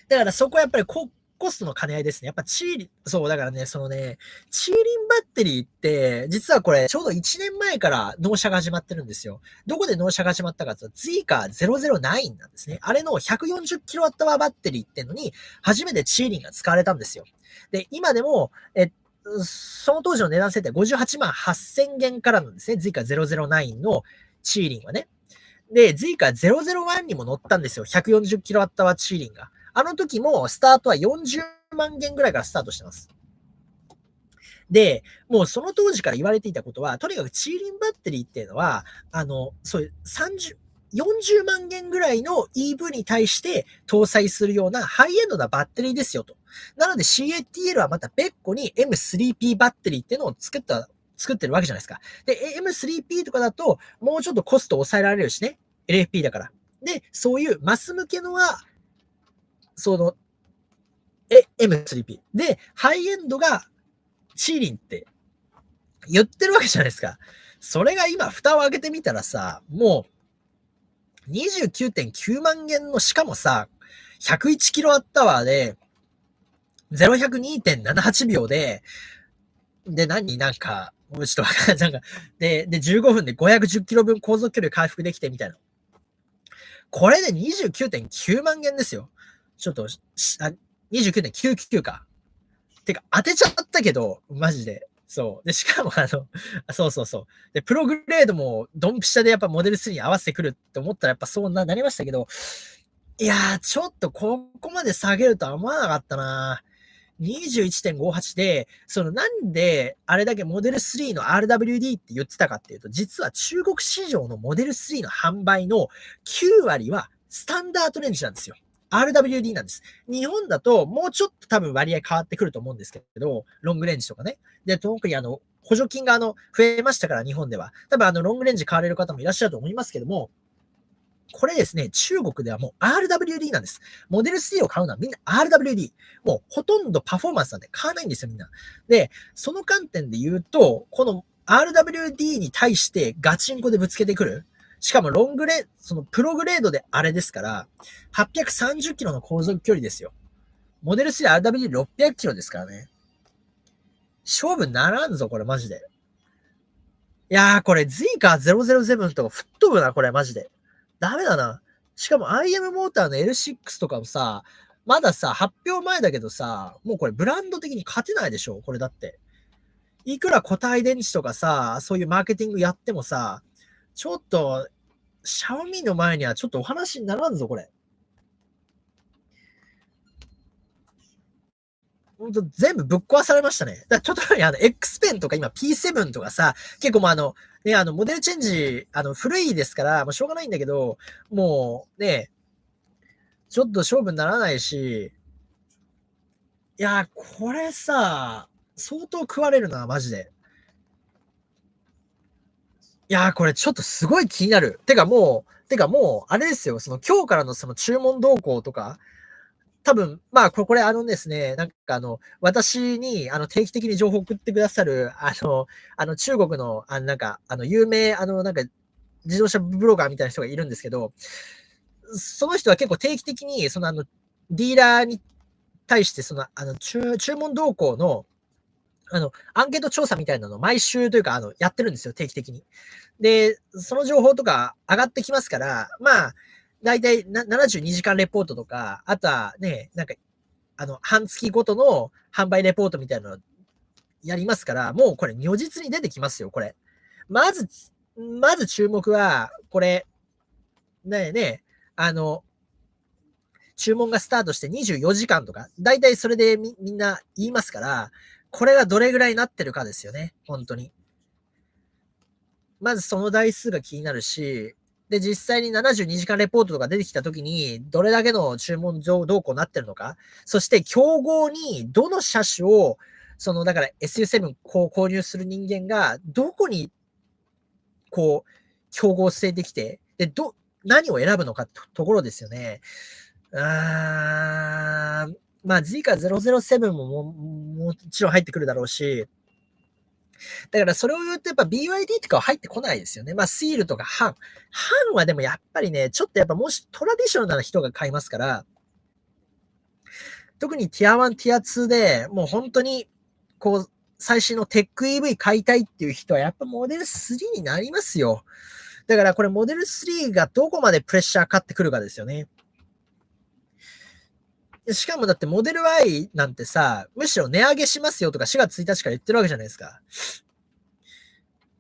だからそこはやっぱりコストの兼ね合いですね。やっぱそう、だからね、チーリンバッテリーって、実はこれ、ちょうど1年前から納車が始まってるんですよ。どこで納車が始まったかというと、Zeekr 009なんですね。あれの 140kWh バッテリーってのに、初めてチーリンが使われたんですよ。で、今でも、その当時の値段設定は58万8000元からなんですね。Zeekr 009のチーリンはね。で、Zeekr 001にも乗ったんですよ。140kWh チーリンが。あの時もスタートは40万元ぐらいからスタートしてます。で、もうその当時から言われていたことは、とにかくチーリンバッテリーっていうのは、そういう40万元ぐらいの EV に対して搭載するようなハイエンドなバッテリーですよと。なので CATL はまた別個に M3P バッテリーっていうのを作ってるわけじゃないですか。で、M3P とかだともうちょっとコストを抑えられるしね。LFP だから。で、そういうマス向けのは、M3P。で、ハイエンドがチーリンって言ってるわけじゃないですか。それが今、蓋を開けてみたらさ、もう 29.9 万元の、しかもさ、101kWh で、0-102.78 秒で、なんか、もうちょっとわかんない。なんか、で、15分で510キロ分航続距離回復できてみたいな。これで 29.9 万元ですよ。ちょっと、29.99 か。てか、当てちゃったけど、マジで。そう。で、しかもそうそうそう。で、プログレードもドンピシャでやっぱモデル3に合わせてくるって思ったらやっぱそうなりましたけど、いやー、ちょっとここまで下げるとは思わなかったな。21.58 で、なんで、あれだけモデル3の RWD って言ってたかっていうと、実は中国市場のモデル3の販売の9割はスタンダードレンジなんですよ。RWD なんです。日本だともうちょっと多分割合変わってくると思うんですけど、ロングレンジとかね。で、特に補助金が増えましたから、日本では。多分ロングレンジ買われる方もいらっしゃると思いますけども、これですね、中国ではもう RWD なんです。モデル3を買うのはみんな RWD。もうほとんどパフォーマンスなんで買わないんですよ、みんな。で、その観点で言うと、この RWD に対してガチンコでぶつけてくる。しかもプログレードであれですから、830キロの航続距離ですよ。モデル3 RWD600 キロですからね。勝負ならんぞ、これマジで。いやー、これ Zeekr 007とか吹っ飛ぶな、これマジで。ダメだな。しかも IM モーターの L6 とかもさ、まださ、発表前だけどさ、もうこれブランド的に勝てないでしょ、これだって。いくら固体電池とかさ、そういうマーケティングやってもさ、ちょっと、シャオミの前にはちょっとお話にならんぞ、これ。ほんと全部ぶっ壊されましたね。だからちょっとX ペンとか今 P7 とかさ、結構もうモデルチェンジ、古いですから、もうしょうがないんだけど、もうね、ちょっと勝負にならないし、いや、これさ、相当食われるな、マジで。いやー、これちょっとすごい気になる。てかもう、あれですよ、今日からの注文動向とか、多分、まあ、これですね、なんか私に定期的に情報を送ってくださる、中国の、有名、自動車ブロガーみたいな人がいるんですけど、その人は結構定期的に、ディーラーに対して、注文動向の、アンケート調査みたいなのを毎週というか、やってるんですよ、定期的に。で、その情報とか上がってきますから、まあ、だいたい72時間レポートとか、あとはね、半月ごとの販売レポートみたいなのやりますから、もうこれ如実に出てきますよ、これ。まず注目は、これ、注文がスタートして24時間とか、だいたいそれでみんな言いますから、これがどれぐらいになってるかですよね、本当に。まずその台数が気になるし、で、実際に72時間レポートとか出てきたときに、どれだけの注文動向になってるのか、そして競合にどの車種をだから SU7 こう購入する人間が、どこに、競合性できて、で、何を選ぶのかってところですよね。まあ、Zika007 もちろん入ってくるだろうし、だからそれを言うとやっぱ BYD とかは入ってこないですよね。まあ、シールとかハンはでもやっぱりね、ちょっとやっぱもしトラディショナルな人が買いますから、特にティア1、ティア2でもう本当に、最新のテック EV 買いたいっていう人はやっぱモデル3になりますよ。だからこれモデル3がどこまでプレッシャーかかってくるかですよね。しかもだってモデル Y なんてさ、むしろ値上げしますよとか4月1日から言ってるわけじゃないですか。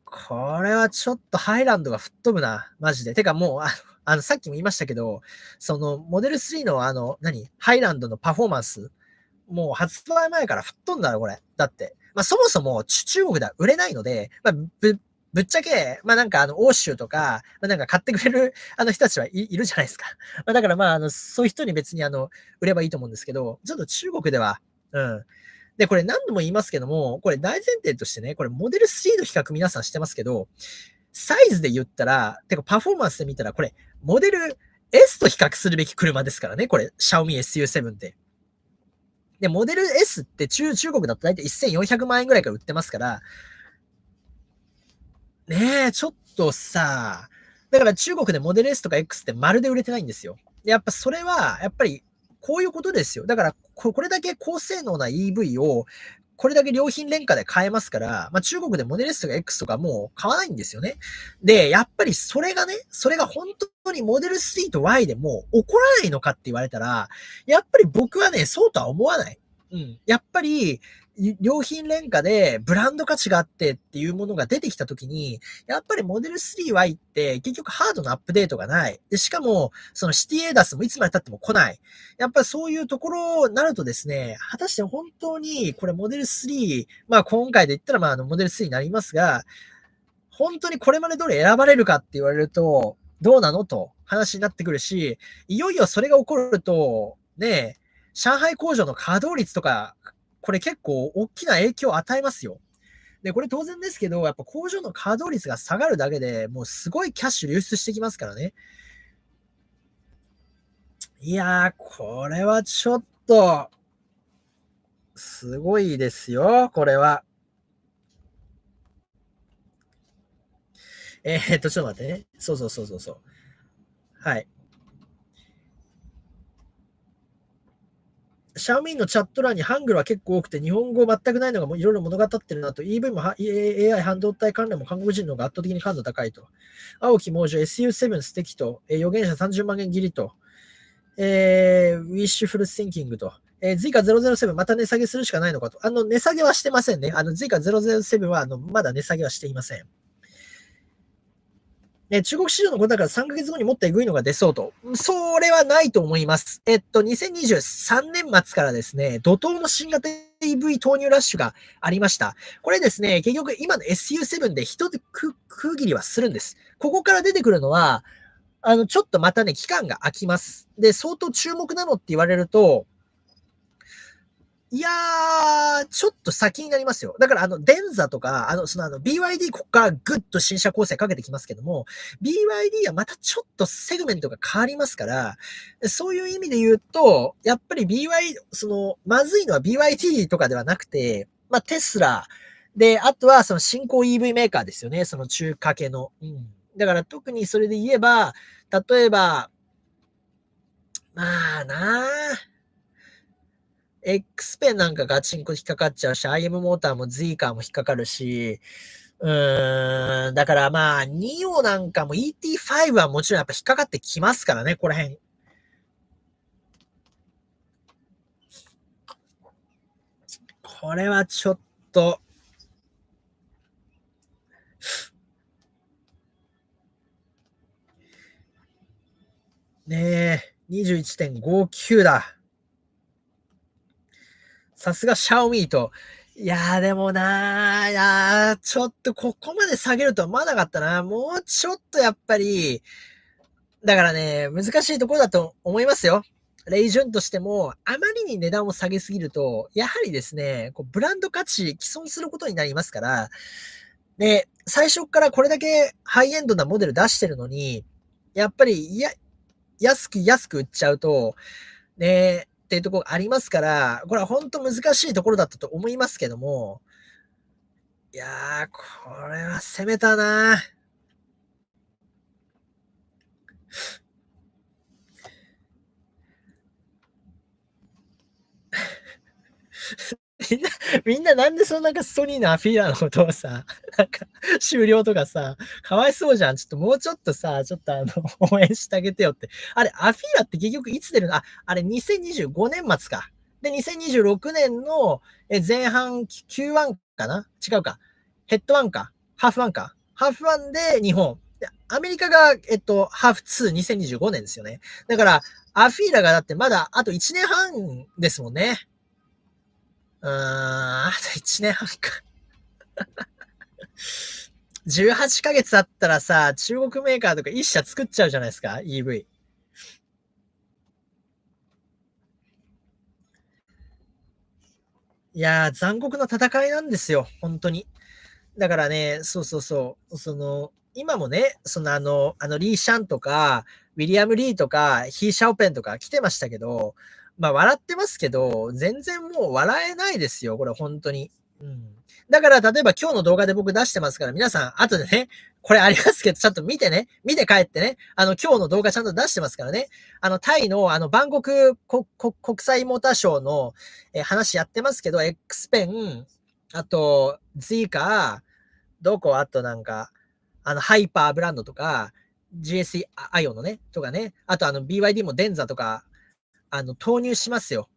これはちょっとハイランドが吹っ飛ぶな、マジで。てかもう、さっきも言いましたけど、モデル3のハイランドのパフォーマンス、もう発売前から吹っ飛んだろ、これ。だって。まあそもそも中国では売れないので、まあぶっちゃけ、まあ欧州とか、まあ買ってくれる人たちはいるじゃないですか。まあだからそういう人に別に売ればいいと思うんですけど、ちょっと中国では、で、これ何度も言いますけども、これ大前提としてね、これモデル3の比較皆さんしてますけど、サイズで言ったら、てかパフォーマンスで見たら、これ、モデル S と比較するべき車ですからね、これ、シャオミ SU7 って。で、モデル S って中国だと大体1400万円ぐらいから売ってますから、ねえ、ちょっとさ、だから中国でモデル S とか X ってまるで売れてないんですよ。やっぱそれは、やっぱりこういうことですよ。だからこれだけ高性能な EV を、これだけ良品廉価で買えますから、まあ中国でモデル S とか X とかもう買わないんですよね。で、やっぱりそれが本当にモデル3と Y でも怒らないのかって言われたら、やっぱり僕はね、そうとは思わない。やっぱり、良品廉価でブランド価値があってっていうものが出てきたときに、やっぱりモデル 3Y って結局ハードなアップデートがない。で、しかも、シティエイダスもいつまで経っても来ない。やっぱりそういうところになるとですね、果たして本当にこれモデル3、まあ今回で言ったらモデル3になりますが、本当にこれまで通り選ばれるかって言われると、どうなのと話になってくるし、いよいよそれが起こると、ね、上海工場の稼働率とか、これ結構大きな影響を与えますよ。で、これ当然ですけど、やっぱ工場の稼働率が下がるだけでもうすごいキャッシュ流出してきますからね。いやー、これはちょっと、すごいですよ、これは。ちょっと待ってね。そう。はい。シャオミンのチャット欄にハングルは結構多くて、日本語全くないのがいろいろ物語ってるなと、EV も AI 半導体関連も韓国人の方が圧倒的に感度高いと。青木猛女 SU7 素敵と、預言者30万円切りと、ウィッシュフルシンキングと、Zika007 また値下げするしかないのかと。値下げはしてませんね。Zika007 はまだ値下げはしていません。中国市場のことだから3ヶ月後にもっとエグいのが出そうと。それはないと思います。2023年末からですね、怒涛の新型 EV 投入ラッシュがありました。これですね、結局今の SU7 で一つ区切りはするんです。ここから出てくるのは、ちょっとまたね、期間が空きます。で、相当注目なのって言われると、いやー、ちょっと先になりますよ。だからデンザとか、BYD ここからぐっと新車構成かけてきますけども、BYD はまたちょっとセグメントが変わりますから、そういう意味で言うと、やっぱりまずいのは BYD とかではなくて、まあ、テスラ、で、あとは新興 EV メーカーですよね、中華系の。だから特にそれで言えば、例えば、まあなぁ、X ペンなんかガチンコ引っかかっちゃうし、IM モーターも Z カーも引っかかるし、だからまあ、ニオなんかも ET5 はもちろんやっぱ引っかかってきますからね、この辺。これはちょっと、ねえ、21.59 だ。さすがシャオミーと。いやーでもなー、いやー、ちょっとここまで下げるとは思わなかったな。もうちょっとやっぱり、だからね、難しいところだと思いますよ。レイジュンとしても、あまりに値段を下げすぎると、やはりですね、こうブランド価値毀損することになりますから、で、最初からこれだけハイエンドなモデル出してるのに、やっぱり、安く売っちゃうと、ね、っていうところがありますから、これは本当難しいところだったと思いますけども、いやー、これは攻めたな。みんななんでそのなんかソニーのアフィーラのことをさ、なんか終了とかさ、かわいそうじゃん。ちょっともうちょっとさ、ちょっと応援してあげてよって。あれ、アフィーラって結局いつ出るの？あれ2025年末か。で、2026年の前半 Q1 かな？違うか。ヘッド1か。ハーフ1か。ハーフ1で日本。でアメリカが、ハーフ2、2025年ですよね。だから、アフィーラがだってまだあと1年半ですもんね。あと1年半か。18ヶ月あったらさ、中国メーカーとか1社作っちゃうじゃないですか、EV。いやー、残酷な戦いなんですよ、本当に。だからね、今もね、リー・シャンとか、ウィリアム・リーとか、ヒー・シャオペンとか来てましたけど、まあ、笑ってますけど、全然もう笑えないですよ、これ、本当に。うん。だから、例えば今日の動画で僕出してますから、皆さん、後でね、これありますけど、ちゃんと見てね、見て帰ってね、今日の動画ちゃんと出してますからね、タイの、バンコク国際モーターショーの、話やってますけど、X ペン、あと、Z カー、あとなんか、ハイパーブランドとか、GSE アイオンのね、とかね、あとBYD もデンザとか、投入しますよ。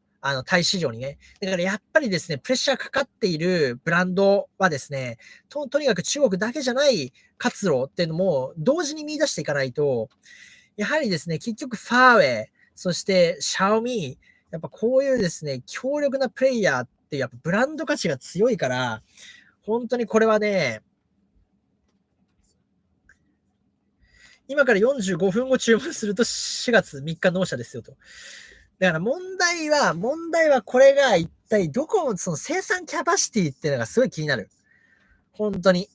タイ市場にね。だからやっぱりですね、プレッシャーかかっているブランドはですね、とにかく中国だけじゃない活路っていうのも同時に見出していかないと、やはりですね、結局ファーウェイ、そしてシャオミー、やっぱこういうですね、強力なプレイヤーってやっぱブランド価値が強いから、本当にこれはね、今から45分後注文すると4月3日納車ですよと。だから問題はこれが一体どこもその生産キャパシティっていうのがすごい気になる。本当に。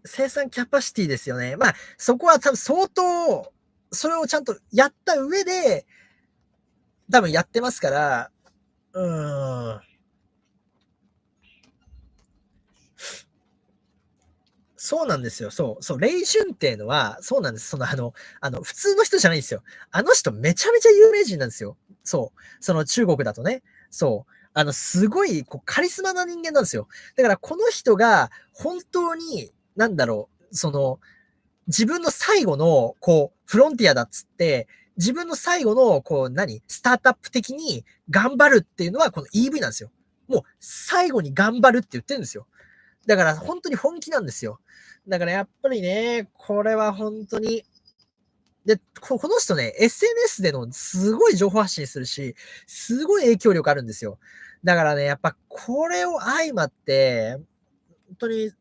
生産キャパシティですよね。まあ、そこは多分相当、それをちゃんとやった上で、多分やってますから、そうなんですよ。そう。レイジュンっていうのは、そうなんです。普通の人じゃないんですよ。あの人めちゃめちゃ有名人なんですよ。そう。その中国だとね。そう。すごい、カリスマな人間なんですよ。だから、この人が、本当に、自分の最後の、フロンティアだっつって、自分の最後の、スタートアップ的に頑張るっていうのは、この EV なんですよ。もう、最後に頑張るって言ってるんですよ。だから、本当に本気なんですよ。だからやっぱりね、これは本当に、で、この人ね、SNS でのすごい情報発信するし、すごい影響力あるんですよ。だからね、やっぱこれを相まって、本当に、い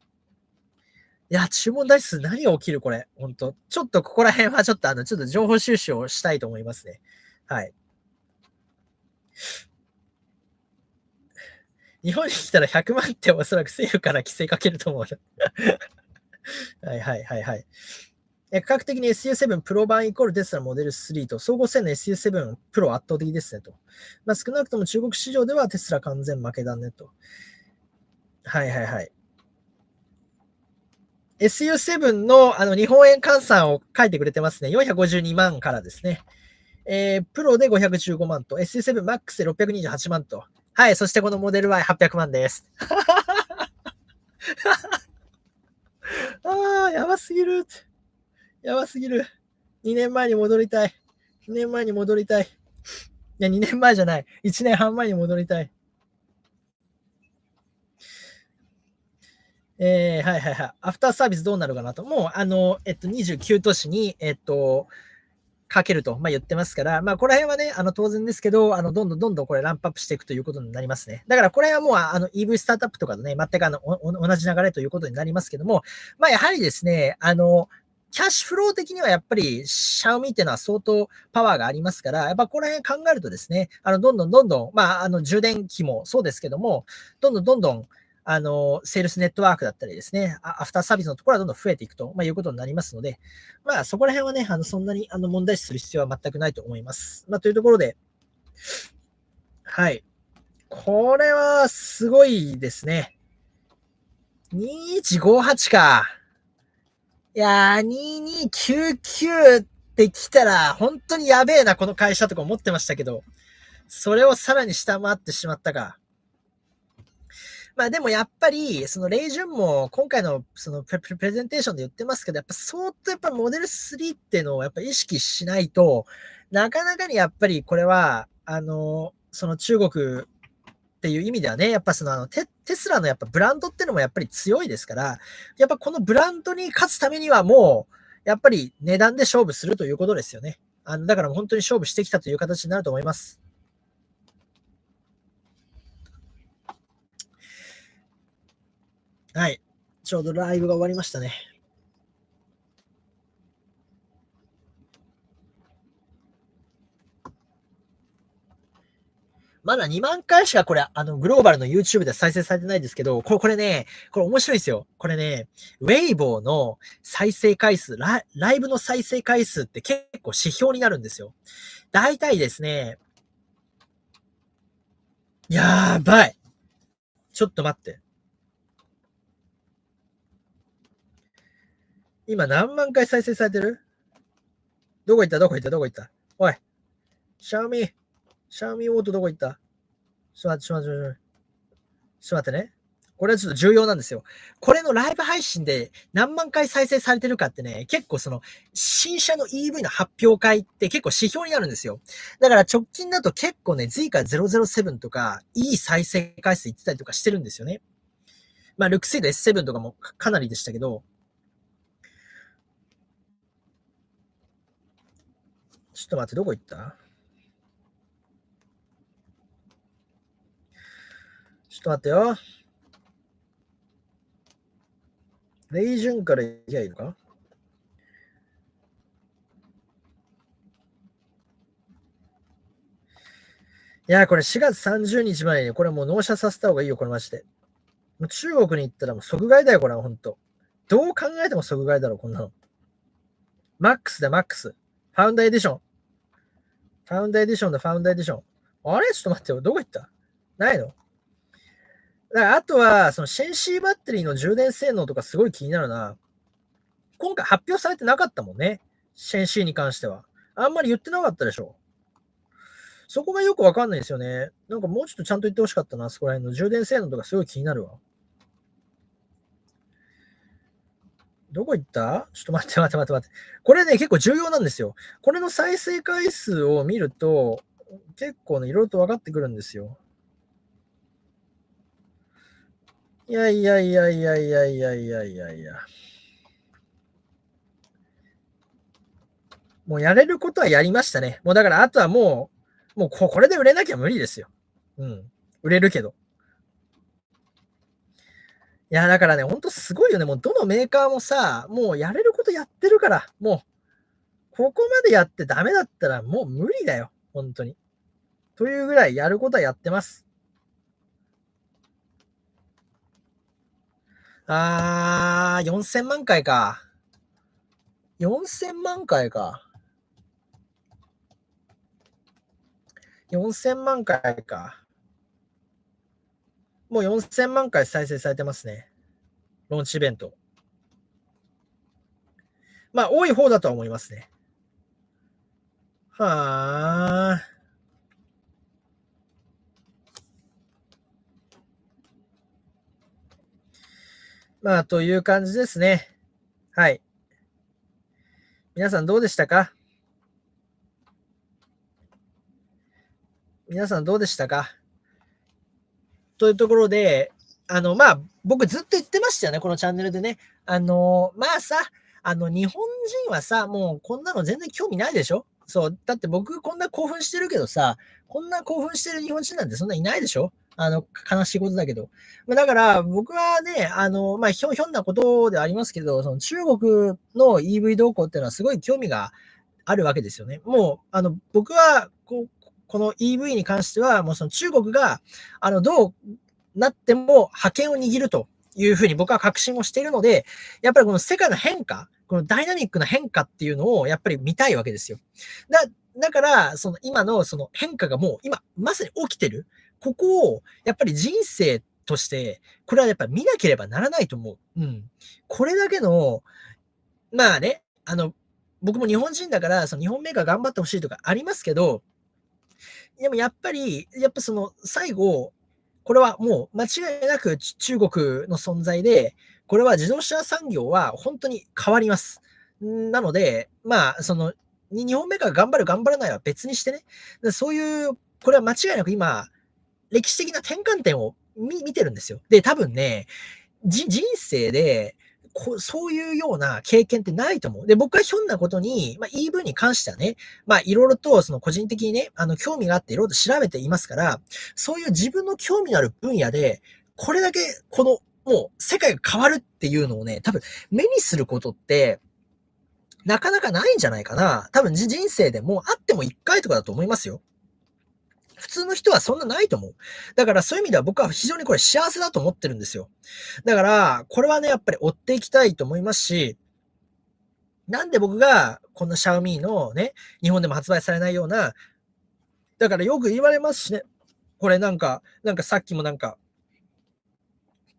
や、注文台数何が起きるこれ、本当ちょっとここら辺はちょっとちょっと情報収集をしたいと思いますね。はい。日本に来たら100万っておそらく政府から規制かけると思う。はい。価格的に SU7 プロ版イコールテスラモデル3と、総合性の SU7 プロ圧倒的ですねと。まあ、少なくとも中国市場ではテスラ完全負けだねと。はい。SU7 の日本円換算を書いてくれてますね。452万からですね。プロで515万と、SU7 マックスで628万と。はい、そしてこのモデル Y800 万です。やばすぎる。2年前に戻りたい。いや、2年前じゃない。1年半前に戻りたい。はい。アフターサービスどうなるかなと。もう、29都市に、かけると、言ってますから、ここら辺はね、当然ですけど、どんどんこれランプアップしていくということになりますね。だから、これはもう、EV スタートアップとかとね、全く同じ流れということになりますけども、やはりですね、キャッシュフロー的にはやっぱり、シャオミっていうのは相当パワーがありますから、やっぱこの辺考えるとですね、どんどん、まあ、充電器もそうですけども、どんどん、セールスネットワークだったりですね、アフターサービスのところはどんどん増えていくと、まあ、いうことになりますので、まあ、そこら辺はね、そんなに問題視する必要は全くないと思います。まあ、というところで、はい。これはすごいですね。2158か。いやー、2299って来たら、本当にやべえな、この会社とか思ってましたけど、それをさらに下回ってしまったか。まあでもやっぱり、そのレイジュンも今回のそのプレゼンテーションで言ってますけど、やっぱ相当やっぱモデル3っていうのをやっぱ意識しないと、なかなかにやっぱりこれは、その中国っていう意味ではね、やっぱそのテスラのやっぱブランドっていうのもやっぱり強いですから、やっぱこのブランドに勝つためにはもう、やっぱり値段で勝負するということですよね。だから本当に勝負してきたという形になると思います。はい。ちょうどライブが終わりましたね。まだ2万回しかこれ、グローバルの YouTube で再生されてないですけど、これね、これ面白いですよ。これね、ウェイボーの再生回数、ライブの再生回数って結構指標になるんですよ。だいたいですね、やばい。ちょっと待って。今何万回再生されてる？どこ行ったおい。シャオミオートどこ行った？ちょっと待ってね。これはちょっと重要なんですよ。これのライブ配信で何万回再生されてるかってね、結構その新車の EV の発表会って結構指標になるんですよ。だから直近だと結構ね、Zika 007とかいい再生回数いってたりとかしてるんですよね。まあ、ルクセイド S7 とかもかなりでしたけど、ちょっと待って、どこ行った？ちょっと待ってよ。レイジュンから行きゃいいのか？いや、これ4月30日前にこれもう納車させた方がいいよ、これマジで。もう中国に行ったらもう即買いだよ、これはほんと。どう考えても即買いだろ、こんなの。マックスだ、マックス。ファウンダーエディション。ファウンダーエディション。あれちょっと待ってよ、どこ行った？ないの？だからあとは、そのシェンシーバッテリーの充電性能とかすごい気になるな。今回発表されてなかったもんね。シェンシーに関しては。あんまり言ってなかったでしょ。そこがよくわかんないですよね。なんかもうちょっとちゃんと言ってほしかったな、そこら辺の充電性能とかすごい気になるわ。どこ行った？ちょっと待って。これね、結構重要なんですよ。これの再生回数を見ると、結構ね、いろいろと分かってくるんですよ。いや。もうやれることはやりましたね。もうだからあとはもうこれで売れなきゃ無理ですよ。うん。売れるけど。いや、だからね、ほんとすごいよね。もうどのメーカーもさ、もうやれることやってるから、もう、ここまでやってダメだったらもう無理だよ。本当に。というぐらいやることはやってます。4000万回か。4000万回か。4000万回か。もう4000万回再生されてますね。ローンチイベント。まあ、多い方だとは思いますね。はあ。まあ、という感じですね。はい。皆さんどうでしたか？というところで、まあ、僕ずっと言ってましたよね、このチャンネルでね。まあさ、日本人はさ、もうこんなの全然興味ないでしょ？そう。だって僕こんな興奮してるけどさ、こんな興奮してる日本人なんてそんないないでしょ？悲しいことだけど。だから僕はね、ひょんなことではありますけど、その中国の EV 動向っていうのはすごい興味があるわけですよね。もう、僕は、この EV に関しては、もうその中国が、どうなっても覇権を握るというふうに僕は確信をしているので、やっぱりこの世界の変化、このダイナミックな変化っていうのをやっぱり見たいわけですよ。だから、その今のその変化がもう今まさに起きてる。ここをやっぱり人生として、これはやっぱり見なければならないと思う。うん。これだけの、まあね、僕も日本人だから、その日本メーカー頑張ってほしいとかありますけど、でもやっぱその最後、これはもう間違いなく中国の存在で、これは自動車産業は本当に変わります。なので、その、日本メーカーが頑張る頑張らないは別にしてね、そういう、これは間違いなく今、歴史的な転換点を見てるんですよ。で、多分ね、人生で、そういうような経験ってないと思う。で、僕はひょんなことに、EV に関してはね、いろいろとその個人的にね、興味があっていろいろと調べていますから、そういう自分の興味のある分野で、これだけもう世界が変わるっていうのをね、多分目にすることって、なかなかないんじゃないかな。多分人生でもあっても1回とかだと思いますよ。普通の人はそんなないと思う。だからそういう意味では僕は非常にこれ幸せだと思ってるんですよ。だから、これはね、やっぱり追っていきたいと思いますし、なんで僕がこんなシャオミーのね、日本でも発売されないような、だからよく言われますしね、これなんかさっきも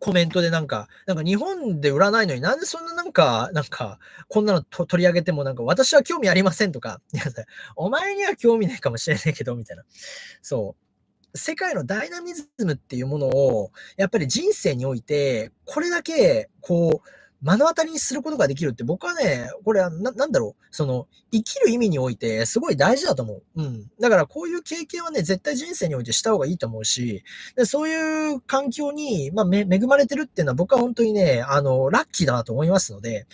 コメントで日本で売らないのになんでそんなこんなの取り上げても私は興味ありませんとか、いやお前には興味ないかもしれないけど、みたいな。そう。世界のダイナミズムっていうものを、やっぱり人生において、これだけ、目の当たりにすることができるって僕はね、これはその、生きる意味においてすごい大事だと思う。うん。だからこういう経験はね、絶対人生においてした方がいいと思うし、でそういう環境に、恵まれてるっていうのは僕は本当にね、ラッキーだなと思いますので、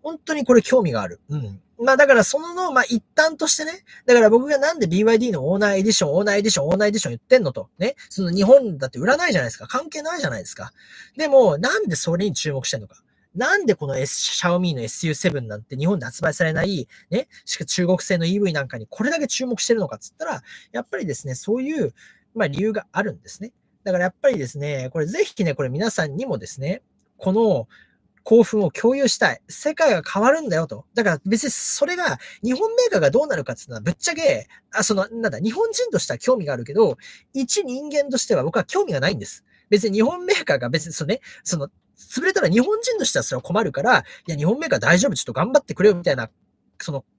本当にこれ興味がある。うん。だからその一端としてね、だから僕がなんで BYD のオーナーエディション言ってんのと、ね、その日本だって売らないじゃないですか。関係ないじゃないですか。でも、なんでそれに注目してんのか。なんでこのシャオミーの SU7 なんて日本で発売されない、ね、しか中国製の EV なんかにこれだけ注目してるのかっつったら、やっぱりですね、そういう、理由があるんですね。だからやっぱりですね、これぜひね、これ皆さんにもですね、この興奮を共有したい。世界が変わるんだよと。だから別にそれが日本メーカーがどうなるかっていうのはぶっちゃけ、日本人としては興味があるけど、一人間としては僕は興味がないんです。別に日本メーカーが別に潰れたら日本人としてはそれは困るから、いや、日本メーカー大丈夫、ちょっと頑張ってくれよみたいな、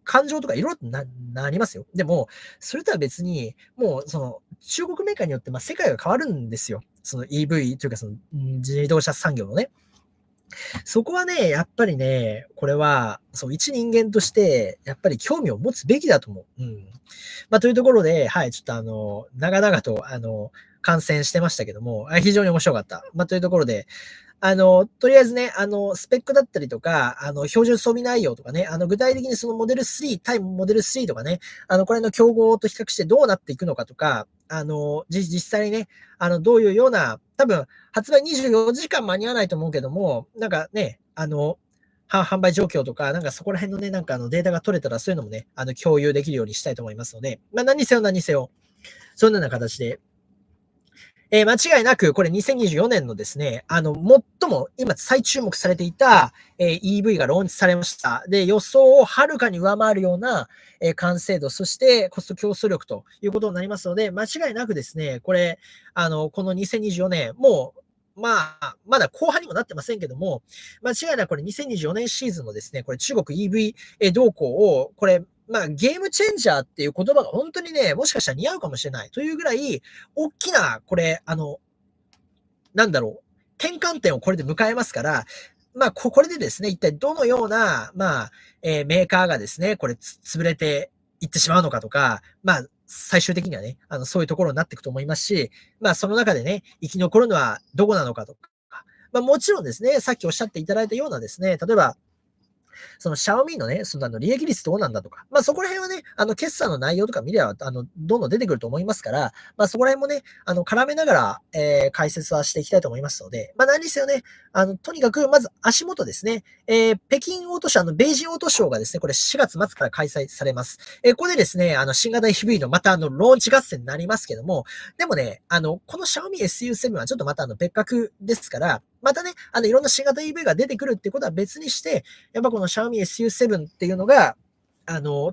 感情とかいろいろとなりますよ。でも、それとは別に、もう、中国メーカーによって、世界が変わるんですよ。その EV というか、自動車産業のね。そこはね、やっぱりね、これは、一人間として、やっぱり興味を持つべきだと思う。うん。というところで、はい、ちょっと長々と、観戦してましたけども、非常に面白かった。というところで、とりあえずね、スペックだったりとか、標準装備内容とかね、具体的にそのモデル3、対モデル3とかね、これの競合と比較してどうなっていくのかとか、実際にね、どういうような、多分、発売24時間間に合わないと思うけども、販売状況とか、そこら辺のね、データが取れたら、そういうのもね、共有できるようにしたいと思いますので、何にせよ、そんなような形で、間違いなく、これ2024年のですね、最も今再注目されていた、EV がローンチされました。で、予想をはるかに上回るような、完成度、そしてコスト競争力ということになりますので、間違いなくですね、これ、この2024年、もう、まだ後半にもなってませんけども、間違いなくこれ2024年シーズンのですね、これ中国 EV 動向を、これ、ゲームチェンジャーっていう言葉が本当にね、もしかしたら似合うかもしれないというぐらい、大きな、これ、転換点をこれで迎えますから、これでですね、一体どのような、メーカーがですね、これ潰れていってしまうのかとか、最終的にはね、そういうところになっていくと思いますし、その中でね、生き残るのはどこなのかとか、もちろんですね、さっきおっしゃっていただいたようなですね、例えば、そのシャオミのね、その利益率どうなんだとか、まあそこら辺はね、決算の内容とか見れば、どんどん出てくると思いますから、まあそこら辺もね、絡めながら、解説はしていきたいと思いますので、まあ何にせよね、とにかく、まず足元ですね、北京オートショー、ベイジンオートショーがですね、これ4月末から開催されます。ここでですね、新型 EV のまたローンチ合戦になりますけども、でもね、この Xiaomi Su7 はちょっとまた別格ですから、またね、いろんな新型 EV が出てくるってことは別にして、やっぱこの Xiaomi Su7 っていうのが、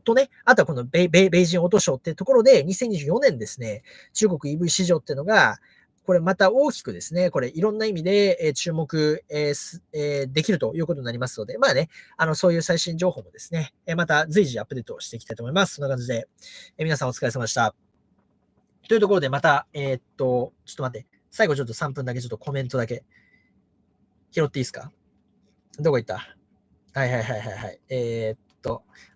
とね、あとはこのベイジンオートショーっていうところで、2024年ですね、中国 EV 市場っていうのが、これまた大きくですね、これいろんな意味で注目できるということになりますので、まあね、そういう最新情報もですね、また随時アップデートしていきたいと思います。そんな感じで、皆さんお疲れ様でした。というところでまた、ちょっと待って、最後ちょっと3分だけちょっとコメントだけ拾っていいですか？どこ行った？はい。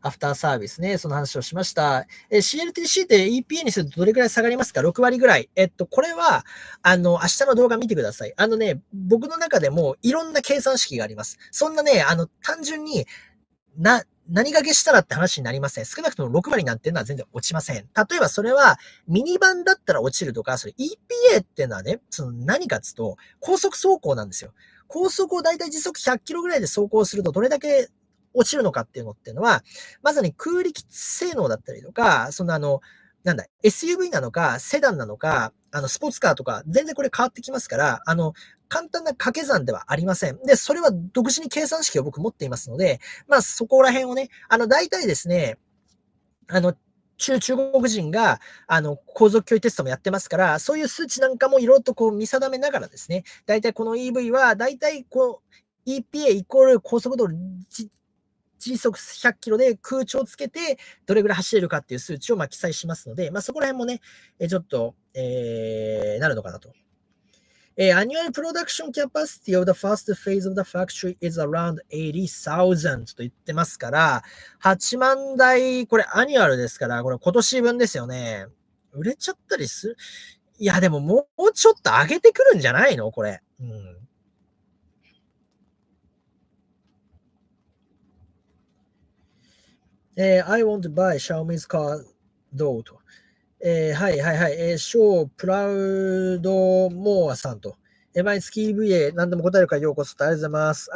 アフターサービスね、その話をしました。CLTC って EPA にするとどれくらい下がりますか？ 6 割ぐらい。これは、明日の動画見てください。僕の中でもいろんな計算式があります。そんなね、単純に、何がけしたらって話になりません。少なくとも6割なんていうのは全然落ちません。例えばそれはミニバンだったら落ちるとか、それ EPA っていうのはね、その何かっつうと、高速走行なんですよ。高速をだいたい時速100キロぐらいで走行するとどれだけ落ちるのかっていうのは、まさに空力性能だったりとか、SUV なのか、セダンなのか、スポーツカーとか、全然これ変わってきますから、簡単な掛け算ではありません。で、それは独自に計算式を僕持っていますので、まあそこら辺をね、大体ですね、中国人が、航続距離テストもやってますから、そういう数値なんかもいろいろとこう見定めながらですね、大体この EV は、大体こう、EPA イコール高速道路時速100キロで空調をつけて、どれぐらい走れるかっていう数値を記載しますので、そこら辺もね、ちょっと、なるのかなと。Annual production capacity of the first phase of the factory is around 80,000 と言ってますから、8万台、これアニュアルですから、これ今年分ですよね。売れちゃったりする。いや、でももうちょっと上げてくるんじゃないのこれ。I want to buy Xiaomi's car どうと。ショープラウドモアさんと。毎月 EVA 何でも答えるからようこそとありがとうございます。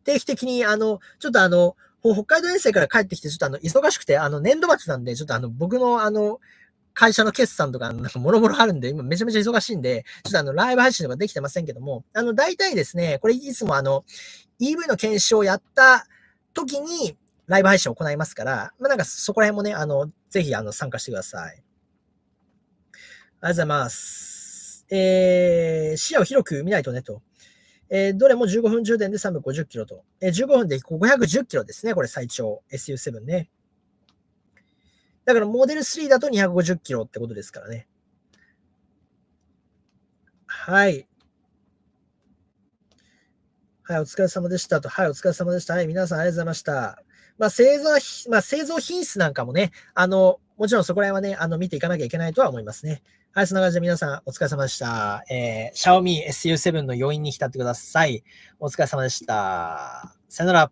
定期的に、ちょっと北海道遠征から帰ってきて、ちょっと忙しくて、年度末なんで、ちょっと僕の会社の決算とか、もろもろあるんで、今めちゃめちゃ忙しいんで、ちょっとライブ配信とかできてませんけども、大体ですね、これいつもEV の検証をやった時に、ライブ配信を行いますから、そこら辺もね、ぜひ参加してください。ありがとうございます。視野を広く見ないとねと。どれも15分充電で350キロと。15分で510キロですね。これ最長。SU7 ね。だからモデル3だと250キロってことですからね。はい。はい、お疲れ様でしたと。はい、お疲れ様でした。はい、皆さんありがとうございました。製造品質なんかもね、もちろんそこら辺はね、見ていかなきゃいけないとは思いますね。はい、そんな感じで皆さんお疲れ様でした。Xiaomi Su7 の余韻に浸ってください。お疲れ様でした。さよなら。